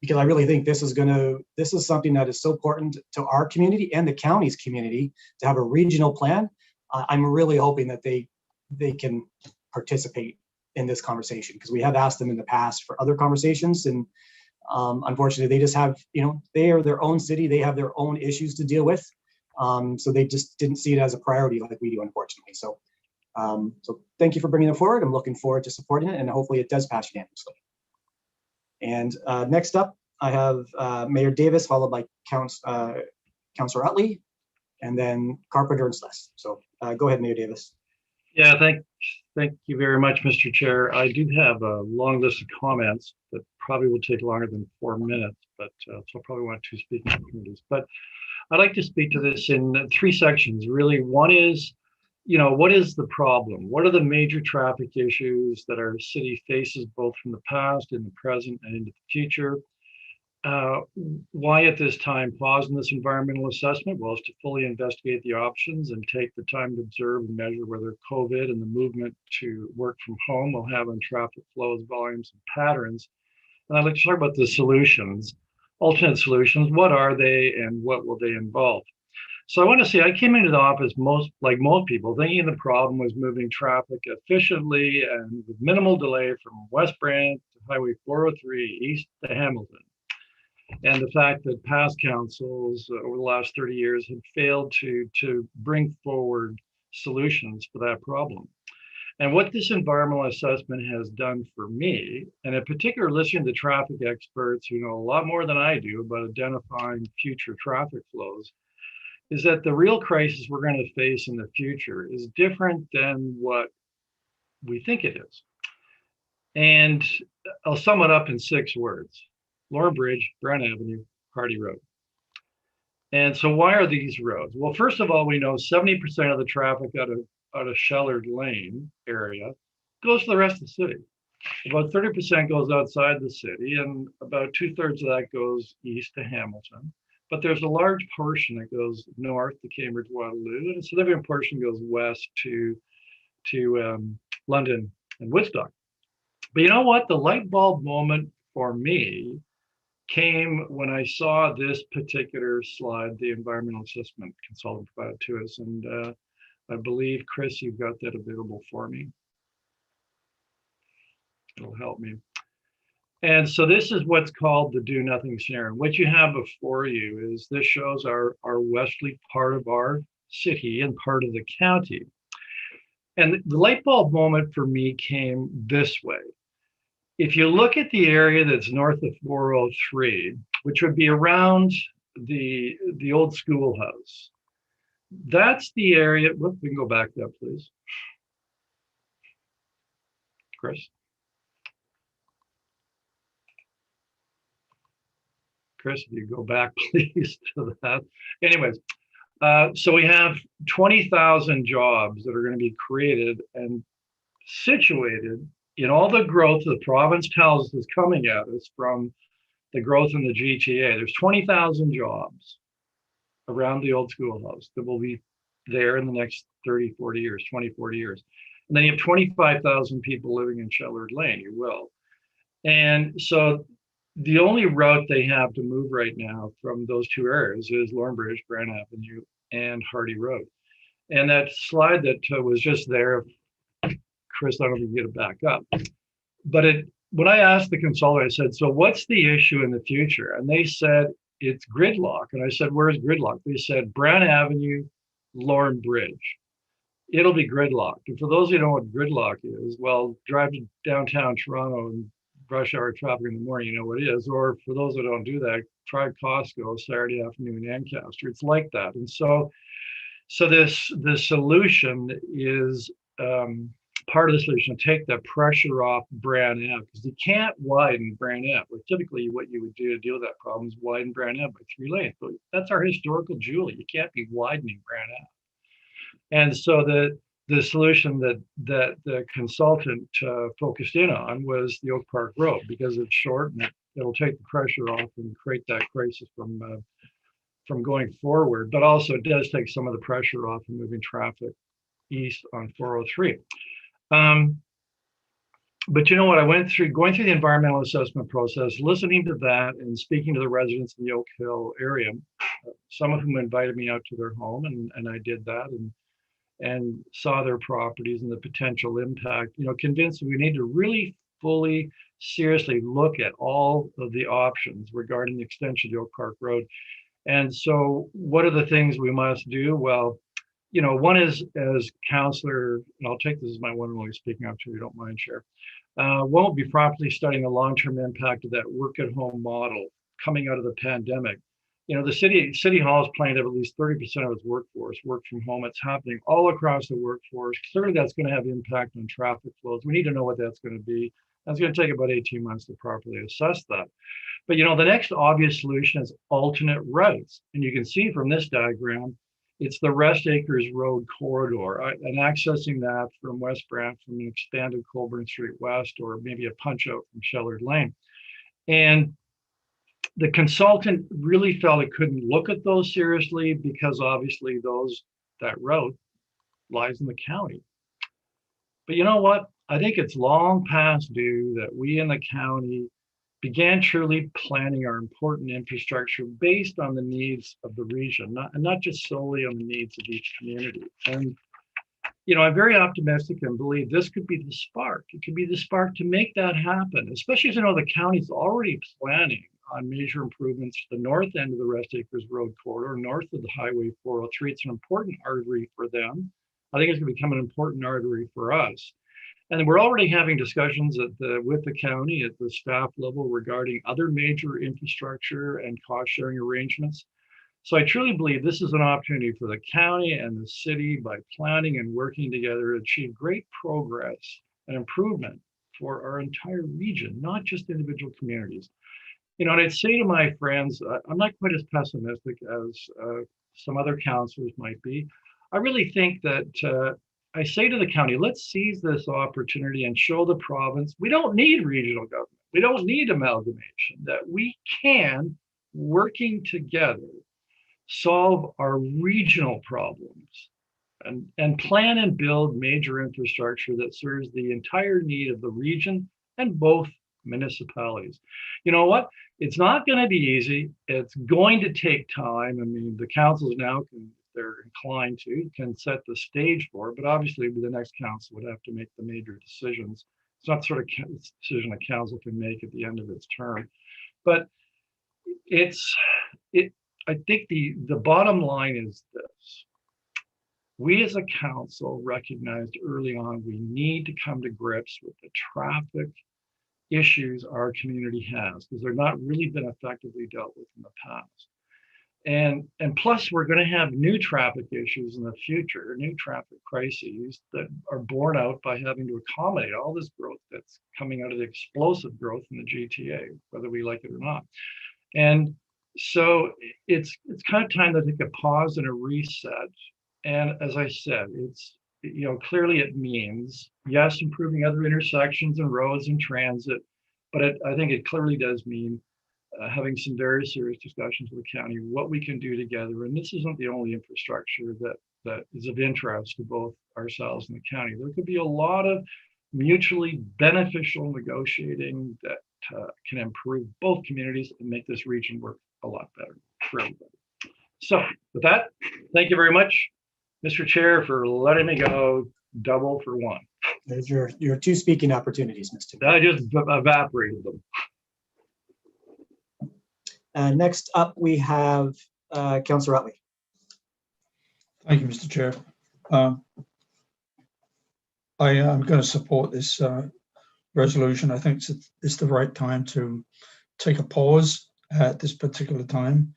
because I really think this is something that is so important to our community and the county's community to have a regional plan. I'm really hoping that they can participate in this conversation, because we have asked them in the past for other conversations, and unfortunately they just have, they are their own city, they have their own issues to deal with. So they just didn't see it as a priority like we do, unfortunately. So, so thank you for bringing it forward. I'm looking forward to supporting it, and hopefully it does pass unanimously. And next up, I have Mayor Davis, followed by Councillor Utley, and then Carpenter and Sless. So go ahead, Mayor Davis. Yeah, thank you very much, Mr. Chair. I do have a long list of comments that probably will take longer than 4 minutes, but so I'll probably want 2 speaking opportunities. But I'd like to speak to this in 3 sections, really. One is, what is the problem? What are the major traffic issues that our city faces, both from the past, in the present, and into the future? Why at this time pause in this environmental assessment? Well, it's to fully investigate the options and take the time to observe and measure whether COVID and the movement to work from home will have on traffic flows, volumes, and patterns. And I'd like to talk about the solutions, alternate solutions. What are they, and what will they involve? So I want to say, I came into the office like most people, thinking the problem was moving traffic efficiently and with minimal delay from West Branch to Highway 403 east to Hamilton. And the fact that past councils over the last 30 years have failed to bring forward solutions for that problem. And what this environmental assessment has done for me, and in particular listening to traffic experts who know a lot more than I do about identifying future traffic flows, is that the real crisis we're going to face in the future is different than what we think it is. And I'll sum it up in 6 words: Lorne Bridge, Brown Avenue, Hardy Road. And so why are these roads? Well, first of all, we know 70% of the traffic out of Shellard Lane area goes to the rest of the city. About 30% goes outside the city, and about 2/3 of that goes east to Hamilton. But there's a large portion that goes north to Cambridge, Waterloo, and a significant portion goes west to London and Woodstock. But you know what? The light bulb moment for me came when I saw this particular slide the environmental assessment consultant provided to us. And I believe, Chris, you've got that available for me. It'll help me. And so this is what's called the do nothing scenario. What you have before you is this shows our westerly part of our city and part of the county. And the light bulb moment for me came this way. If you look at the area that's north of 403, which would be around the old schoolhouse, that's the area. Whoop, we can go back up, please. Chris. Chris, if you go back, please, to that. Anyways, so we have 20,000 jobs that are going to be created and situated in all the growth the province tells us is coming at us from the growth in the GTA. There's 20,000 jobs around the old schoolhouse that will be there in the next 30, 40 years, 20, 40 years. And then you have 25,000 people living in Shellard Lane, you will. And so the only route they have to move right now from those 2 areas is Lorne Bridge, Brown Avenue, and Hardy Road. And that slide that was just there, Chris, I don't know if you can get it back up. But when I asked the consultant, I said, so what's the issue in the future? And they said, it's gridlock. And I said, where's gridlock? They said, Brown Avenue, Lorne Bridge. It'll be gridlocked. And for those who don't know what gridlock is, well, drive to downtown Toronto and rush hour traffic in the morning, you know what it is. Or for those that don't do that, try Costco Saturday afternoon in Ancaster. It's like that. And so this solution is part of the solution to take the pressure off Brand Ave, because you can't widen Brand Ave. Like typically what you would do to deal with that problem is widen Brand Ave by 3 lanes. But that's our historical jewel. You can't be widening Brand Ave. And so the solution that the consultant focused in on was the Oak Park Road, because it's short and it'll take the pressure off and create that crisis from going forward, but also it does take some of the pressure off and moving traffic east on 403. But you know what, I went through, going through the environmental assessment process, listening to that and speaking to the residents in the Oak Hill area, some of whom invited me out to their home, and I did that and saw their properties and the potential impact, you know, convinced we need to really fully, seriously look at all of the options regarding the extension of the Oak Park Road. And so what are the things we must do? Well, you know, one is, as councillor, and I'll take this as my one and only speaking opportunity, if you don't mind, Chair. One will be properly studying the long-term impact of that work-at-home model coming out of the pandemic. You know, the city hall is planning to have at least 30% of its workforce work from home. It's happening all across the workforce. Clearly, that's going to have impact on traffic flows. We need to know what that's going to be. That's going to take about 18 months to properly assess that. But, you know, the next obvious solution is alternate routes. And you can see from this diagram, it's the Rest Acres Road corridor, and accessing that from West Brant from an expanded Colburn Street West, or maybe a punch out from Shellard Lane. And the consultant really felt it couldn't look at those seriously because obviously that road lies in the county. But you know what? I think it's long past due that we in the county began truly planning our important infrastructure based on the needs of the region, not just solely on the needs of each community. And you know, I'm very optimistic and believe this could be the spark. It could be the spark to make that happen, especially as you know the county's already planning on major improvements to the north end of the Rest Acres Road corridor, north of the Highway 403. It's an important artery for them. I think it's going to become an important artery for us. And we're already having discussions with the county at the staff level regarding other major infrastructure and cost sharing arrangements. So I truly believe this is an opportunity for the county and the city, by planning and working together, to achieve great progress and improvement for our entire region, not just individual communities. You know, and I'd say to my friends, I'm not quite as pessimistic as some other councillors might be. I really think that I say to the county, let's seize this opportunity and show the province we don't need regional government. We don't need amalgamation, that we can, working together, solve our regional problems and plan and build major infrastructure that serves the entire need of the region and both municipalities. You know what? It's not going to be easy. It's going to take time. I mean, the councils now can, if they're inclined to, can set the stage for it, but obviously the next council would have to make the major decisions. It's not sort of decision a council can make at the end of its term. But I think the bottom line is this. We as a council recognized early on we need to come to grips with the traffic issues our community has, because they're not really been effectively dealt with in the past. And plus we're going to have new traffic issues in the future, new traffic crises that are borne out by having to accommodate all this growth that's coming out of the explosive growth in the GTA, whether we like it or not. And so it's kind of time to take a pause and a reset. And as I said, it's, you know, clearly it means, yes, improving other intersections and roads and transit, but I think it clearly does mean having some very serious discussions with the county, what we can do together. And this isn't the only infrastructure that is of interest to both ourselves and the county. There could be a lot of mutually beneficial negotiating that can improve both communities and make this region work a lot better for everybody. So with that, thank you very much, Mr. Chair, for letting me go double for one. There's your two speaking opportunities, Mr. I just evaporated them. Next up, we have Councillor Utley. Thank you, Mr. Chair. I am going to support this resolution. I think it's the right time to take a pause at this particular time.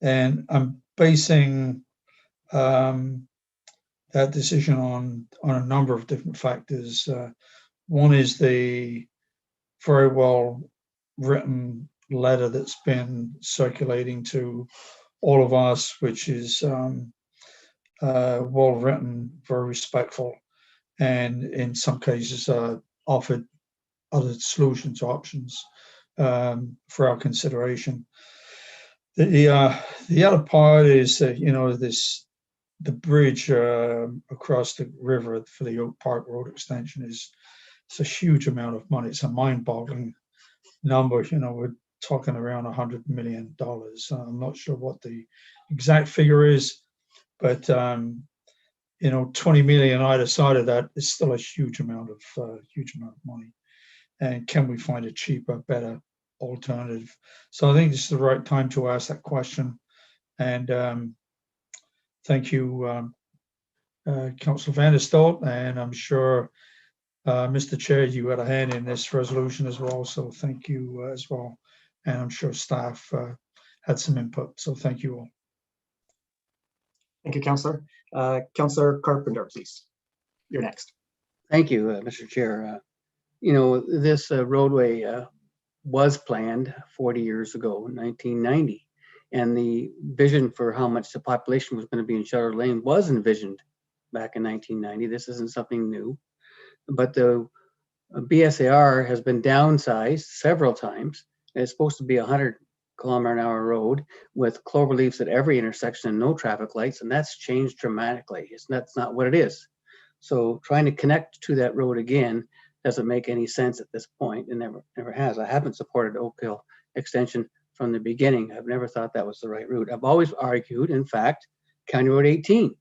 And I'm basing that decision on a number of different factors. One is the very well written letter that's been circulating to all of us, which is well written, very respectful, and in some cases offered other solutions, options for our consideration. The other part is that, you know, the bridge across the river for the Oak Park Road extension it's a huge amount of money. It's a mind-boggling number. You know, we're talking around $100 million. I'm not sure what the exact figure is, but you know, 20 million either side of that is still a huge amount of money. And can we find a cheaper, better alternative? So I think this is the right time to ask that question. And thank you, Councillor van der Stoot, and I'm sure, Mr. Chair, you had a hand in this resolution as well, so thank you as well. And I'm sure staff had some input, so thank you all. Thank you, Councillor. Councillor Carpenter, please. You're next. Thank you, Mr. Chair. You know, this roadway was planned 40 years ago, 1990, and the vision for how much the population was going to be in Shutter Lane was envisioned back in 1990. This isn't something new, but the BSAR has been downsized several times. It's supposed to be a 100-kilometer-an-hour road with clover leaves at every intersection and no traffic lights, and that's changed dramatically. That's not what it is. So trying to connect to that road again doesn't make any sense at this point. It never has. I haven't supported Oak Hill extension from the beginning. I've never thought that was the right route. I've always argued, in fact, County Road 18.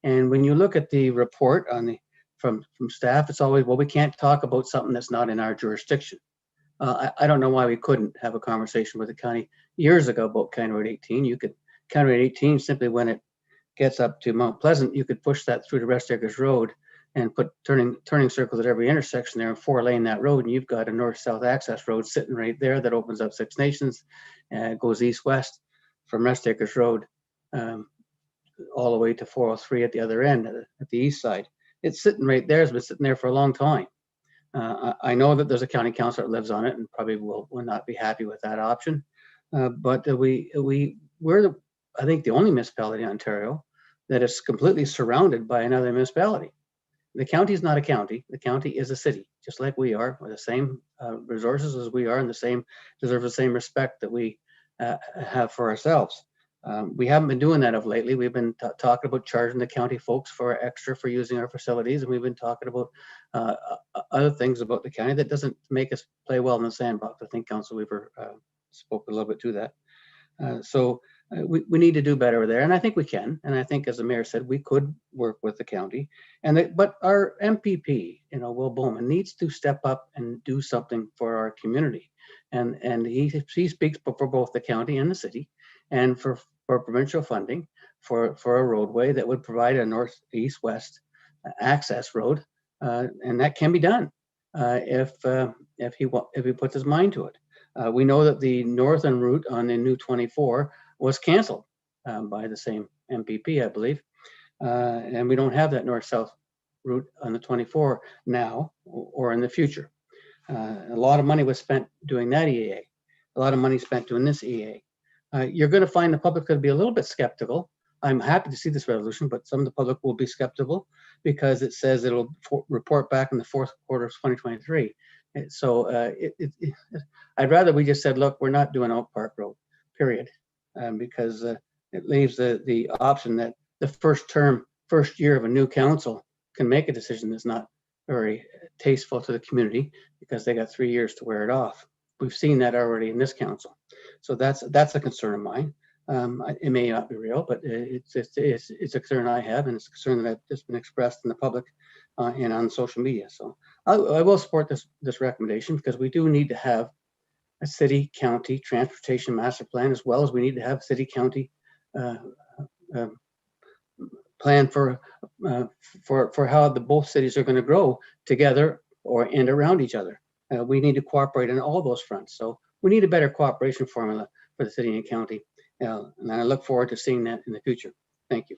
And when you look at the report on the from staff, it's always, well, we can't talk about something that's not in our jurisdiction. I don't know why we couldn't have a conversation with the county years ago about County Road 18. You could, County Road 18, simply when it gets up to Mount Pleasant, you could push that through to Rest Acres Road and put turning circles at every intersection there and 4-lane that road, and you've got a north-south access road sitting right there that opens up Six Nations, goes east-west from Rest Acres Road all the way to 403 at the other end, at the east side. It's sitting right there. It's been sitting there for a long time. I know that there's a county councilor that lives on it and probably will not be happy with that option. But we're I think the only municipality in Ontario that is completely surrounded by another municipality. The county is not a county. The county is a city, just like we are, with the same resources as we are, and deserve the same respect that we have for ourselves. We haven't been doing that of lately. We've been talking about charging the county folks for extra for using our facilities, and we've been talking about other things about the county that doesn't make us play well in the sandbox. I think Council Weaver spoke a little bit to that. So we need to do better there, and I think we can. And I think, as the mayor said, we could work with the county. But our MPP, Will Bowman, needs to step up and do something for our community. And he speaks for both the county and the city, and for provincial funding for a roadway that would provide a north-east-west access road, and that can be done if he puts his mind to it. We know that the northern route on the new 24 was canceled by the same MPP, I believe, and we don't have that north-south route on the 24 now or in the future. A lot of money was spent doing that EAA. A lot of money spent doing this EAA. You're going to find the public going to be a little bit skeptical. I'm happy to see this resolution, but some of the public will be skeptical because it says it'll report back in the fourth quarter of 2023. So I'd rather we just said, look, we're not doing Oak Park Road, period, because it leaves the option that the first year of a new council can make a decision that's not very tasteful to the community because they got 3 years to wear it off. We've seen that already in this council. So that's a concern of mine. It may not be real, but it's a concern I have, and it's a concern that I've just been expressed in the public and on social media. So I will support this recommendation because we do need to have a city-county transportation master plan, as well as we need to have city-county plan for how the both cities are going to grow together and around each other. We need to cooperate on all those fronts. So we need a better cooperation formula for the city and county. And I look forward to seeing that in the future. Thank you.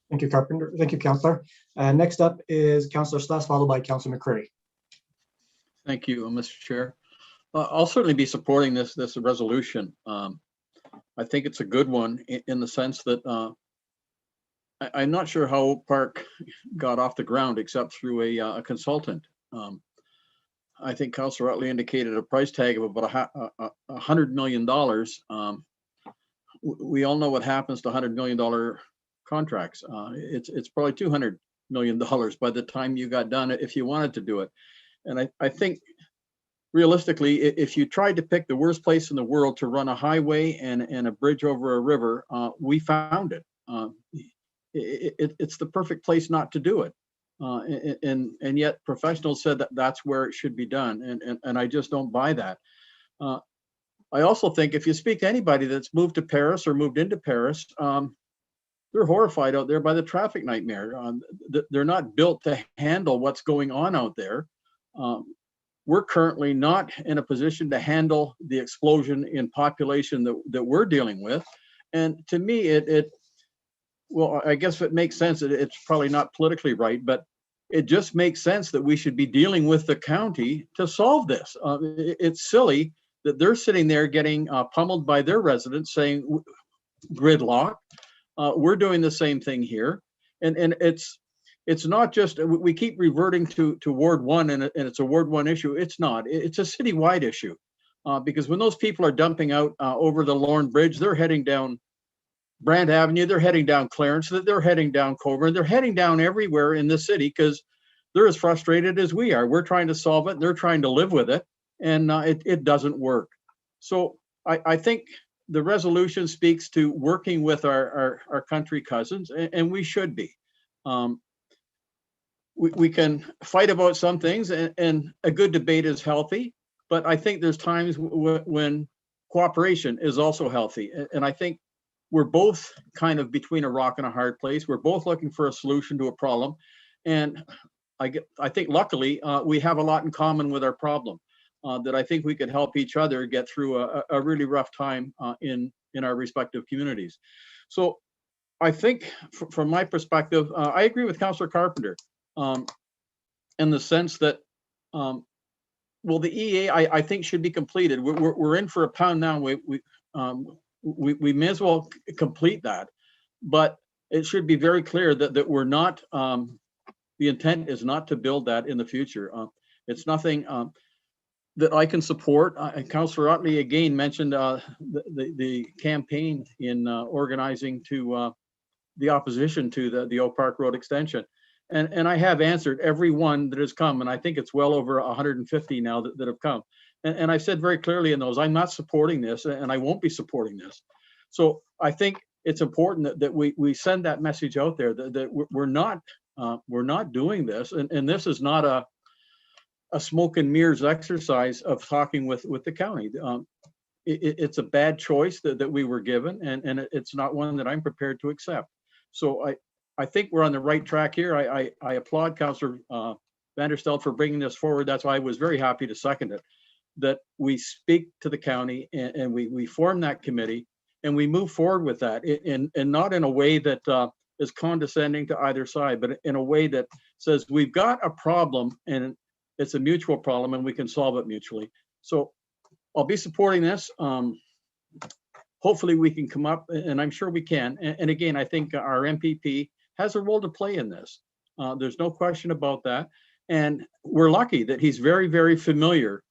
Thank you, Carpenter. Thank you, Councillor. Next up is Councillor Sluss, followed by Councillor McCreary. Thank you, Mr. Chair. I'll certainly be supporting this resolution. I think it's a good one in the sense that I'm not sure how Oak Park got off the ground except through a consultant. I think Councillor Utley indicated a price tag of about $100 million. We all know what happens to $100 million contracts. It's probably $200 million by the time you got done if you wanted to do it. And I think realistically, if you tried to pick the worst place in the world to run a highway and a bridge over a river, we found it. It's the perfect place not to do it. And yet professionals said that that's where it should be done. And I just don't buy that. I also think if you speak to anybody that's moved to Paris or moved into Paris, they're horrified out there by the traffic nightmare. They're not built to handle what's going on out there. We're currently not in a position to handle the explosion in population that we're dealing with. And to me, well, I guess if it makes sense, it's probably not politically right, but it just makes sense that we should be dealing with the county to solve this. It's silly that they're sitting there getting pummeled by their residents saying gridlock. We're doing the same thing here. And it's not just, we keep reverting to Ward 1 and it's a Ward 1 issue. It's not, it's a citywide issue. Because when those people are dumping out over the Lorne Bridge, they're heading down Brant Avenue, they're heading down Clarence, they're heading down Coburn, they're heading down everywhere in the city because they're as frustrated as we are. We're trying to solve it, they're trying to live with it, and it doesn't work. So I think the resolution speaks to working with our country cousins, and we should be. We can fight about some things, and a good debate is healthy, but I think there's times when cooperation is also healthy. And I think we're both kind of between a rock and a hard place. We're both looking for a solution to a problem. And I think luckily we have a lot in common with our problem, that I think we could help each other get through a really rough time in our respective communities. So I think from my perspective, I agree with Councillor Carpenter in the sense that, well, the EA I think should be completed. We're in for a pound now. We may as well complete that, but it should be very clear that we're not, the intent is not to build that in the future. It's nothing that I can support. Councillor Utley again mentioned the campaign in organizing to the opposition to the Oak Park Road extension. And I have answered every one that has come, and I think it's well over 150 now that have come. And I've said very clearly in those, I'm not supporting this, and I won't be supporting this. So I think it's important that we send that message out there that we're not doing this, and this is not a smoke and mirrors exercise of talking with the county. It's a bad choice that we were given, and it's not one that I'm prepared to accept. So I think we're on the right track here. I applaud Councillor Vanderstelt for bringing this forward. That's why I was very happy to second it, that we speak to the county and we form that committee and we move forward with that, and not in a way that is condescending to either side, but in a way that says we've got a problem and it's a mutual problem and we can solve it mutually. So I'll be supporting this. Hopefully we can come up, and I'm sure we can. And again, I think our MPP has a role to play in this. There's no question about that. And we're lucky that he's very, very familiar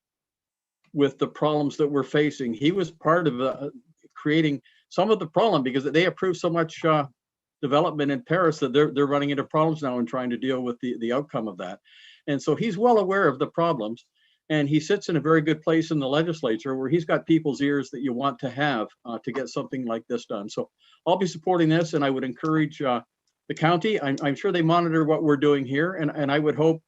with the problems that we're facing. He was part of creating some of the problem because they approved so much development in Paris that they're running into problems now and trying to deal with the outcome of that. And so he's well aware of the problems, and he sits in a very good place in the legislature where he's got people's ears that you want to have to get something like this done. So I'll be supporting this, and I would encourage the county. I'm sure they monitor what we're doing here, and I would hope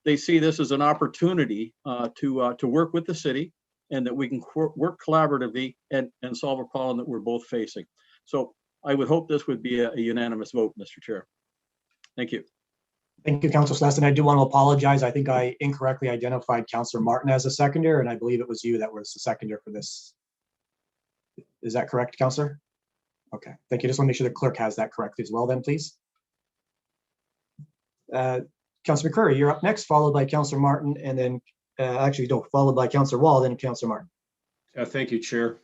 they see this as an opportunity to work with the city, and that we can work collaboratively and solve a problem that we're both facing. So I would hope this would be a unanimous vote, Mr. Chair. Thank you. Thank you, Councilor Celestin. I do want to apologize. I think I incorrectly identified Councilor Martin as a seconder, and I believe it was you that was the seconder for this. Is that correct, Councilor? Okay, thank you. Just want to make sure the clerk has that correct as well then, please. Councilor McCurry, you're up next, followed by Councilor Martin, and then actually, no, followed by Councilor Wall, then Councilor Martin. Thank you, Chair.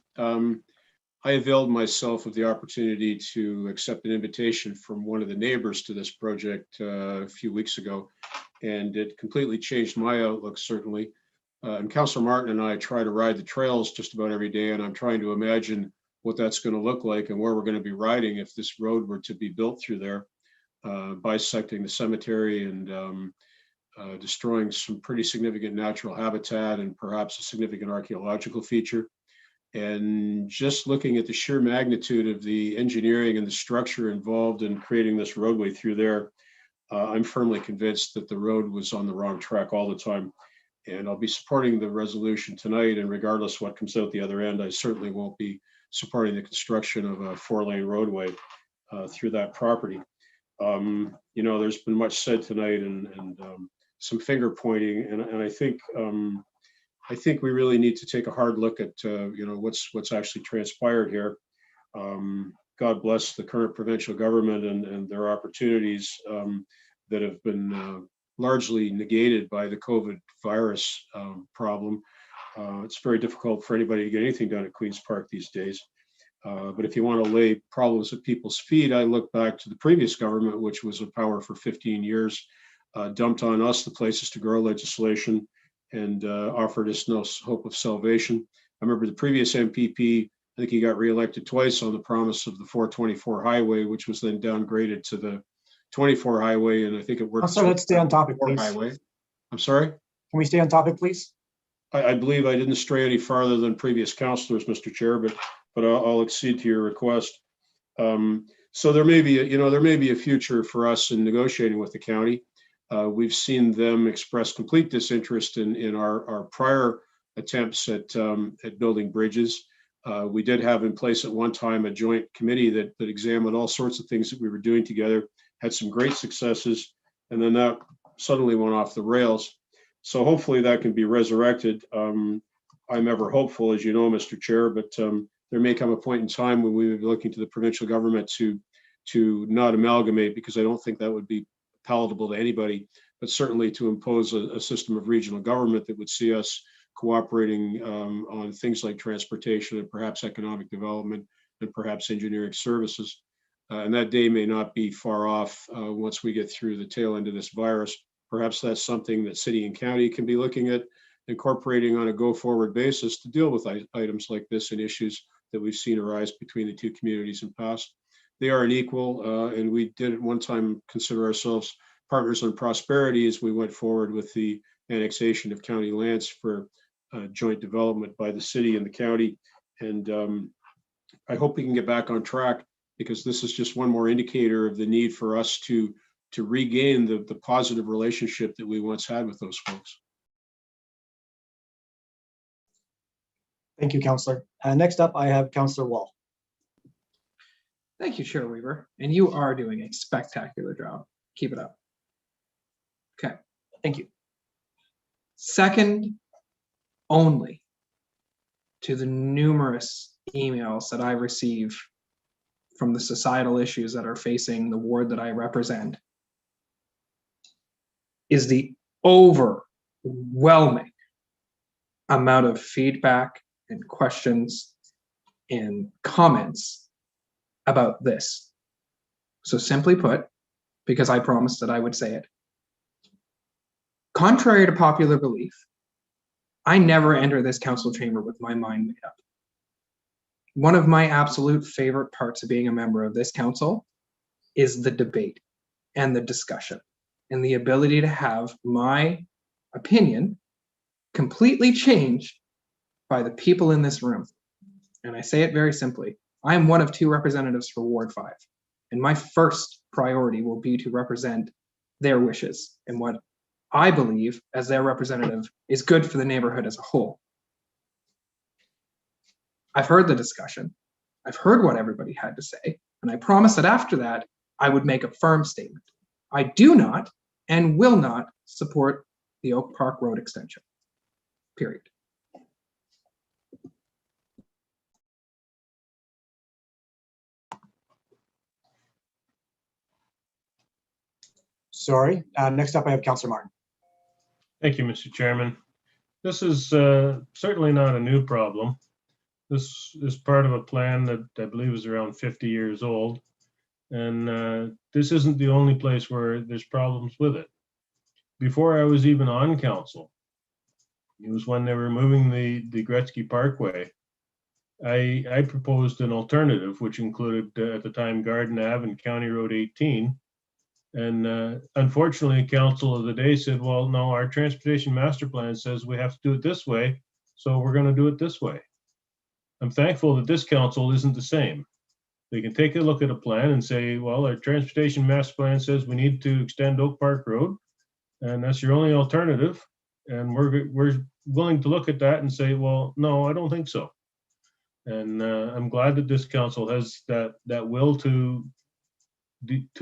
I availed myself of the opportunity to accept an invitation from one of the neighbors to this project a few weeks ago, and it completely changed my outlook, certainly. And Councilor Martin and I try to ride the trails just about every day, and I'm trying to imagine what that's going to look like and where we're going to be riding if this road were to be built through there, bisecting the cemetery and destroying some pretty significant natural habitat and perhaps a significant archaeological feature. And just looking at the sheer magnitude of the engineering and the structure involved in creating this roadway through there, I'm firmly convinced that the road was on the wrong track all the time. And I'll be supporting the resolution tonight, and regardless what comes out the other end, I certainly won't be supporting the construction of a 4-lane roadway through that property. You know, there's been much said tonight and some finger pointing, and I think we really need to take a hard look at you know, what's actually transpired here. God bless the current provincial government and their opportunities that have been largely negated by the COVID virus problem. It's very difficult for anybody to get anything done at Queen's Park these days. But if you want to lay problems at people's feet, I look back to the previous government, which was in power for 15 years, dumped on us the places to grow legislation and offered us no hope of salvation. I remember the previous MPP, I think he got reelected twice on the promise of the 424 highway, which was then downgraded to the 24 highway, and I think it worked. So let's stay on topic, please. Highway. I'm sorry? Can we stay on topic, please? I believe I didn't stray any farther than previous councillors, Mr. Chair, but I'll accede to your request. So there may be, there may be a future for us in negotiating with the county. We've seen them express complete disinterest in our prior attempts at building bridges. We did have in place at one time a joint committee that examined all sorts of things that we were doing together, had some great successes, and then that suddenly went off the rails. So hopefully that can be resurrected. I'm ever hopeful, as you know, Mr. Chair, but there may come a point in time when we will be looking to the provincial government to not amalgamate, because I don't think that would be palatable to anybody, but certainly to impose a system of regional government that would see us cooperating on things like transportation and perhaps economic development and perhaps engineering services. And that day may not be far off once we get through the tail end of this virus. Perhaps that's something that city and county can be looking at incorporating on a go-forward basis to deal with items like this and issues that we've seen arise between the two communities in past. They are unequal, and we did at one time consider ourselves partners on prosperity as we went forward with the annexation of county lands for joint development by the city and the county. And I hope we can get back on track, because this is just one more indicator of the need for us to regain the positive relationship that we once had with those folks. Thank you, Councillor. Next up, I have Councillor Wall. Thank you, Chair Weaver. And you are doing a spectacular job. Keep it up. Okay. Thank you. Second only to the numerous emails that I receive from the societal issues that are facing the ward that I represent is the overwhelming amount of feedback and questions and comments about this. So simply put, because I promised that I would say it, contrary to popular belief, I never enter this council chamber with my mind made up. One of my absolute favorite parts of being a member of this council is the debate and the discussion and the ability to have my opinion completely changed by the people in this room. And I say it very simply. I am one of 2 representatives for Ward 5, and my first priority will be to represent their wishes and what I believe as their representative is good for the neighborhood as a whole. I've heard the discussion. I've heard what everybody had to say, and I promised that after that, I would make a firm statement. I do not and will not support the Oak Park Road extension, period. Sorry. Next up, I have Councillor Martin. Thank you, Mr. Chairman. This is certainly not a new problem. This is part of a plan that I believe is around 50 years old. And this isn't the only place where there's problems with it. Before I was even on council, it was when they were moving the Gretzky Parkway. I proposed an alternative, which included at the time Garden Ave and County Road 18. And unfortunately, council of the day said, well, no, our transportation master plan says we have to do it this way, so we're going to do it this way. I'm thankful that this council isn't the same. They can take a look at a plan and say, well, our transportation master plan says we need to extend Oak Park Road, and that's your only alternative. And we're willing to look at that and say, well, no, I don't think so. And I'm glad that this council has that will to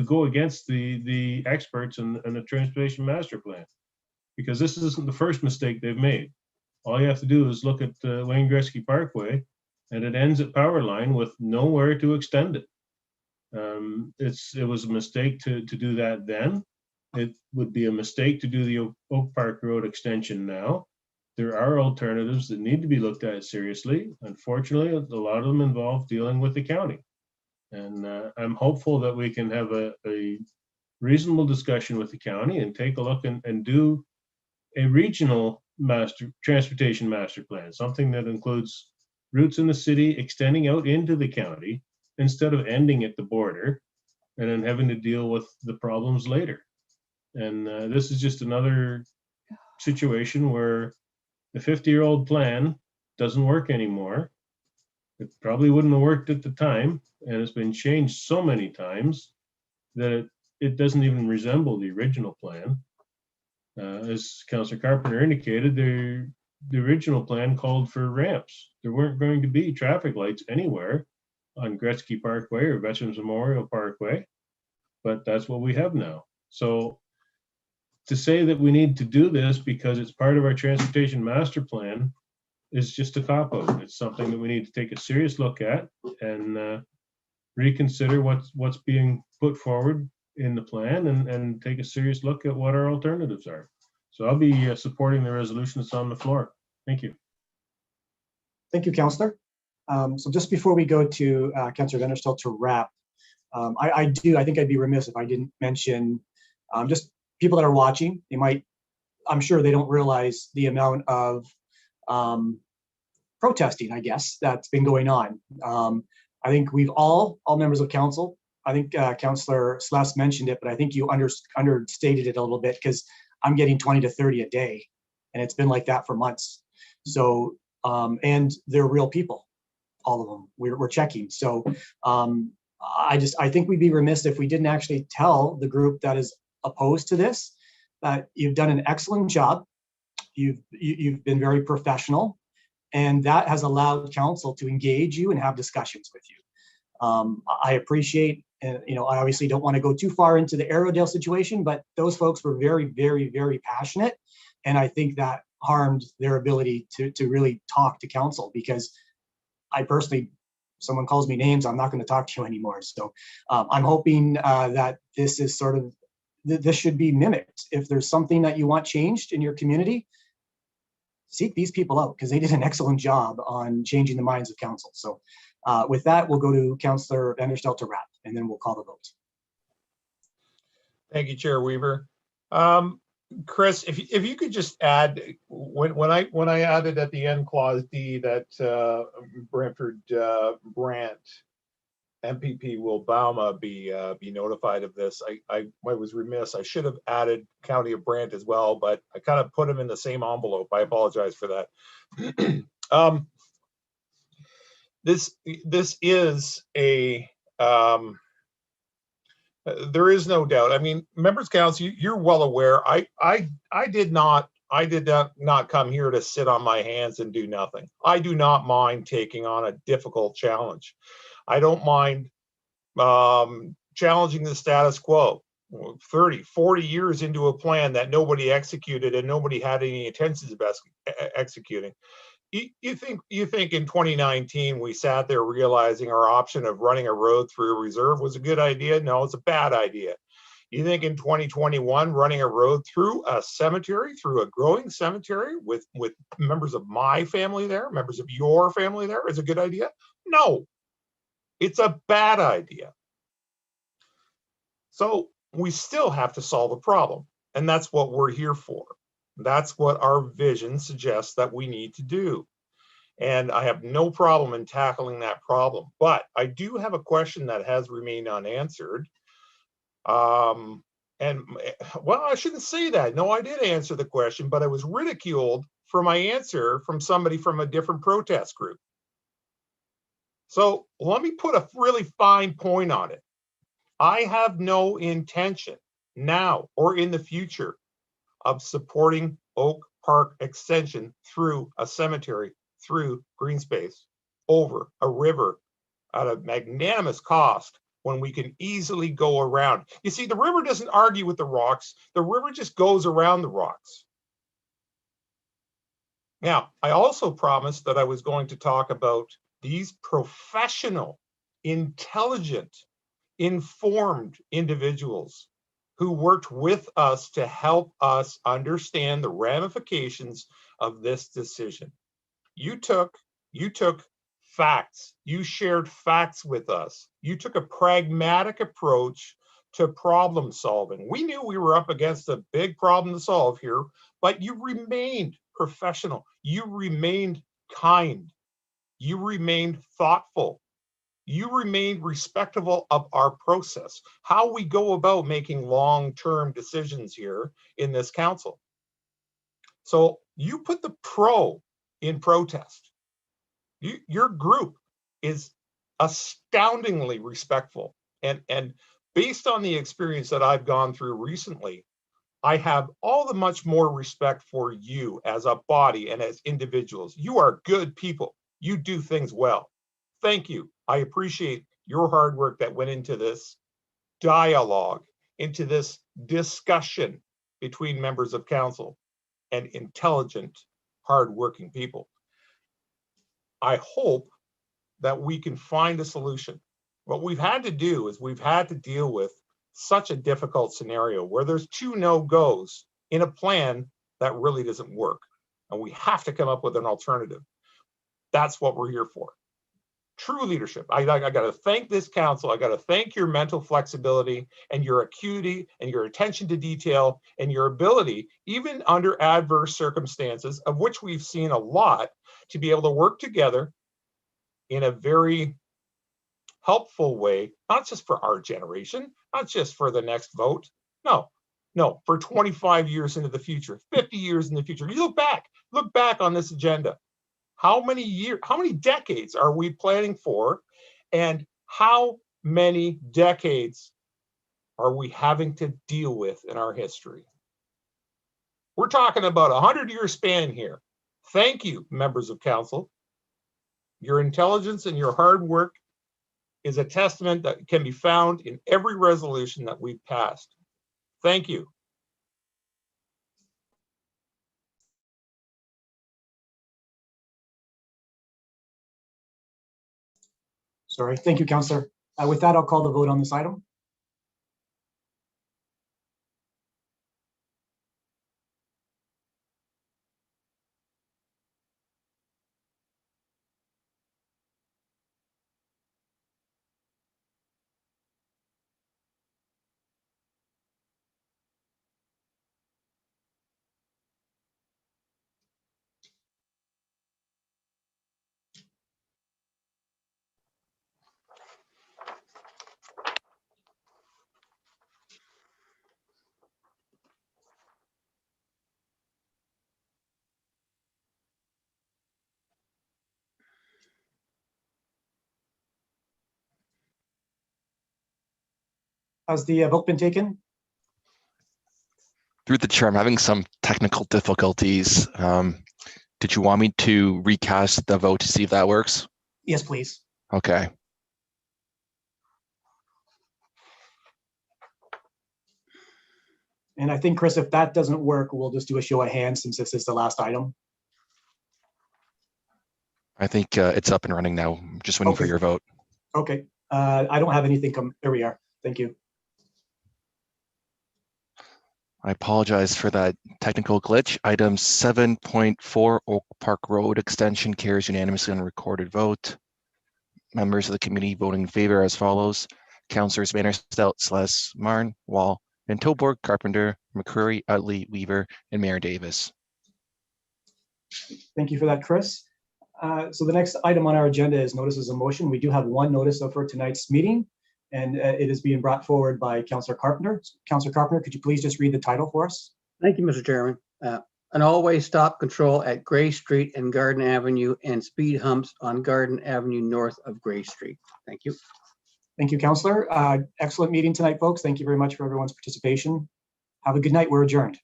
go against the experts and the transportation master plan, because this isn't the first mistake they've made. All you have to do is look at Wayne Gretzky Parkway, and it ends at Powerline with nowhere to extend it. It was a mistake to do that then. It would be a mistake to do the Oak Park Road extension now. There are alternatives that need to be looked at seriously. Unfortunately, a lot of them involve dealing with the county. And I'm hopeful that we can have a reasonable discussion with the county and take a look and do a regional transportation master plan, something that includes routes in the city extending out into the county instead of ending at the border and then having to deal with the problems later. And this is just another situation where the 50-year-old plan doesn't work anymore. It probably wouldn't have worked at the time, and it's been changed so many times that it doesn't even resemble the original plan. As Councillor Carpenter indicated, the original plan called for ramps. There weren't going to be traffic lights anywhere on Gretzky Parkway or Veterans Memorial Parkway, but that's what we have now. So to say that we need to do this because it's part of our transportation master plan is just a cop-out. It's something that we need to take a serious look at and reconsider what's being put forward in the plan and take a serious look at what our alternatives are. So I'll be supporting the resolution that's on the floor. Thank you. Thank you, Councillor. So just before we go to Councillor Vanderstel to wrap, I think I'd be remiss if I didn't mention just people that are watching. I'm sure they don't realize the amount of protesting, I guess, that's been going on. I think we've all members of council, I think Councillor Sless mentioned it, but I think you understated it a little bit, because I'm getting 20 to 30 a day, and it's been like that for months. So, and they're real people, all of them. We're checking. So I think we'd be remiss if we didn't actually tell the group that is opposed to this that you've done an excellent job. You've been very professional, and that has allowed council to engage you and have discussions with you. I appreciate, and I obviously don't want to go too far into the Arrowdale situation, but those folks were very, very, very passionate, and I think that harmed their ability to really talk to council, because I personally, someone calls me names, I'm not going to talk to you anymore. So I'm hoping that this is sort of, this should be mimicked. If there's something that you want changed in your community, seek these people out, because they did an excellent job on changing the minds of council. So with that, we'll go to Councillor Vanderstel to wrap, and then we'll call the vote. Thank you, Chair Weaver. Chris, if you could just add, when I added at the end clause D that Brantford Brant MPP will Bauma be notified of this, I was remiss. I should have added County of Brant as well, but I kind of put them in the same envelope. I apologize for that. This is a there is no doubt. I mean, members council, you're well aware. I did not come here to sit on my hands and do nothing. I do not mind taking on a difficult challenge. I don't mind challenging the status quo. 30, 40 years into a plan that nobody executed and nobody had any intentions of executing. You think in 2019 we sat there realizing our option of running a road through a reserve was a good idea? No, it's a bad idea. You think in 2021 running a road through a cemetery, through a growing cemetery with members of my family there, members of your family there, is a good idea? No, it's a bad idea. So we still have to solve a problem, and that's what we're here for. That's what our vision suggests that we need to do. And I have no problem in tackling that problem, but I do have a question that has remained unanswered. And well, I shouldn't say that. No, I did answer the question, but I was ridiculed for my answer from somebody from a different protest group. So let me put a really fine point on it. I have no intention now or in the future of supporting Oak Park Extension through a cemetery, through green space, over a river at a magnanimous cost when we can easily go around. You see, the river doesn't argue with the rocks. The river just goes around the rocks. Now, I also promised that I was going to talk about these professional, intelligent, informed individuals who worked with us to help us understand the ramifications of this decision. You took facts. You shared facts with us. You took a pragmatic approach to problem solving. We knew we were up against a big problem to solve here, but you remained professional. You remained kind. You remained thoughtful. You remained respectful of our process, how we go about making long-term decisions here in this council. So you put the pro in protest. Your group is astoundingly respectful. And based on the experience that I've gone through recently, I have all the much more respect for you as a body and as individuals. You are good people. You do things well. Thank you. I appreciate your hard work that went into this dialogue, into this discussion between members of council and intelligent, hardworking people. I hope that we can find a solution. What we've had to do is we've had to deal with such a difficult scenario where there's 2 no-goes in a plan that really doesn't work. And we have to come up with an alternative. That's what we're here for. True leadership. I got to thank this council. I got to thank your mental flexibility and your acuity and your attention to detail and your ability, even under adverse circumstances, of which we've seen a lot, to be able to work together in a very helpful way, not just for our generation, not just for the next vote. No, for 25 years into the future, 50 years in the future. You look back on this agenda. How many years, how many decades are we planning for? And how many decades are we having to deal with in our history? We're talking about a 100-year span here. Thank you, members of council. Your intelligence and your hard work is a testament that can be found in every resolution that we've passed. Thank you. Sorry, thank you, Councillor. With that, I'll call the vote on this item. Has the vote been taken? Through the chair, I'm having some technical difficulties. Did you want me to recast the vote to see if that works? Yes, please. Okay. And I think, Chris, if that doesn't work, we'll just do a show of hands since this is the last item. I think it's up and running now. I'm just waiting for Okay. your vote. Okay. I don't have anything come. There we are. Thank you. I apologize for that technical glitch. Item 7.4 Oak Park Road Extension carries unanimously on recorded vote. Members of the committee voting in favor as follows: Councillors Vanderstel, Celeste, Marn, Wall, and Tilburg, Carpenter, McCreary, Utley, Weaver, and Mayor Davis. Thank you for that, Chris. So the next item on our agenda is notices of motion. We do have one notice for tonight's meeting, and it is being brought forward by Councillor Carpenter. Councillor Carpenter, could you please just read the title for us? Thank you, Mr. Chairman. An all-way stop control at Gray Street and Garden Avenue and speed humps on Garden Avenue north of Gray Street. Thank you. Thank you, Councillor. Excellent meeting tonight, folks. Thank you very much for everyone's participation. Have a good night. We're adjourned.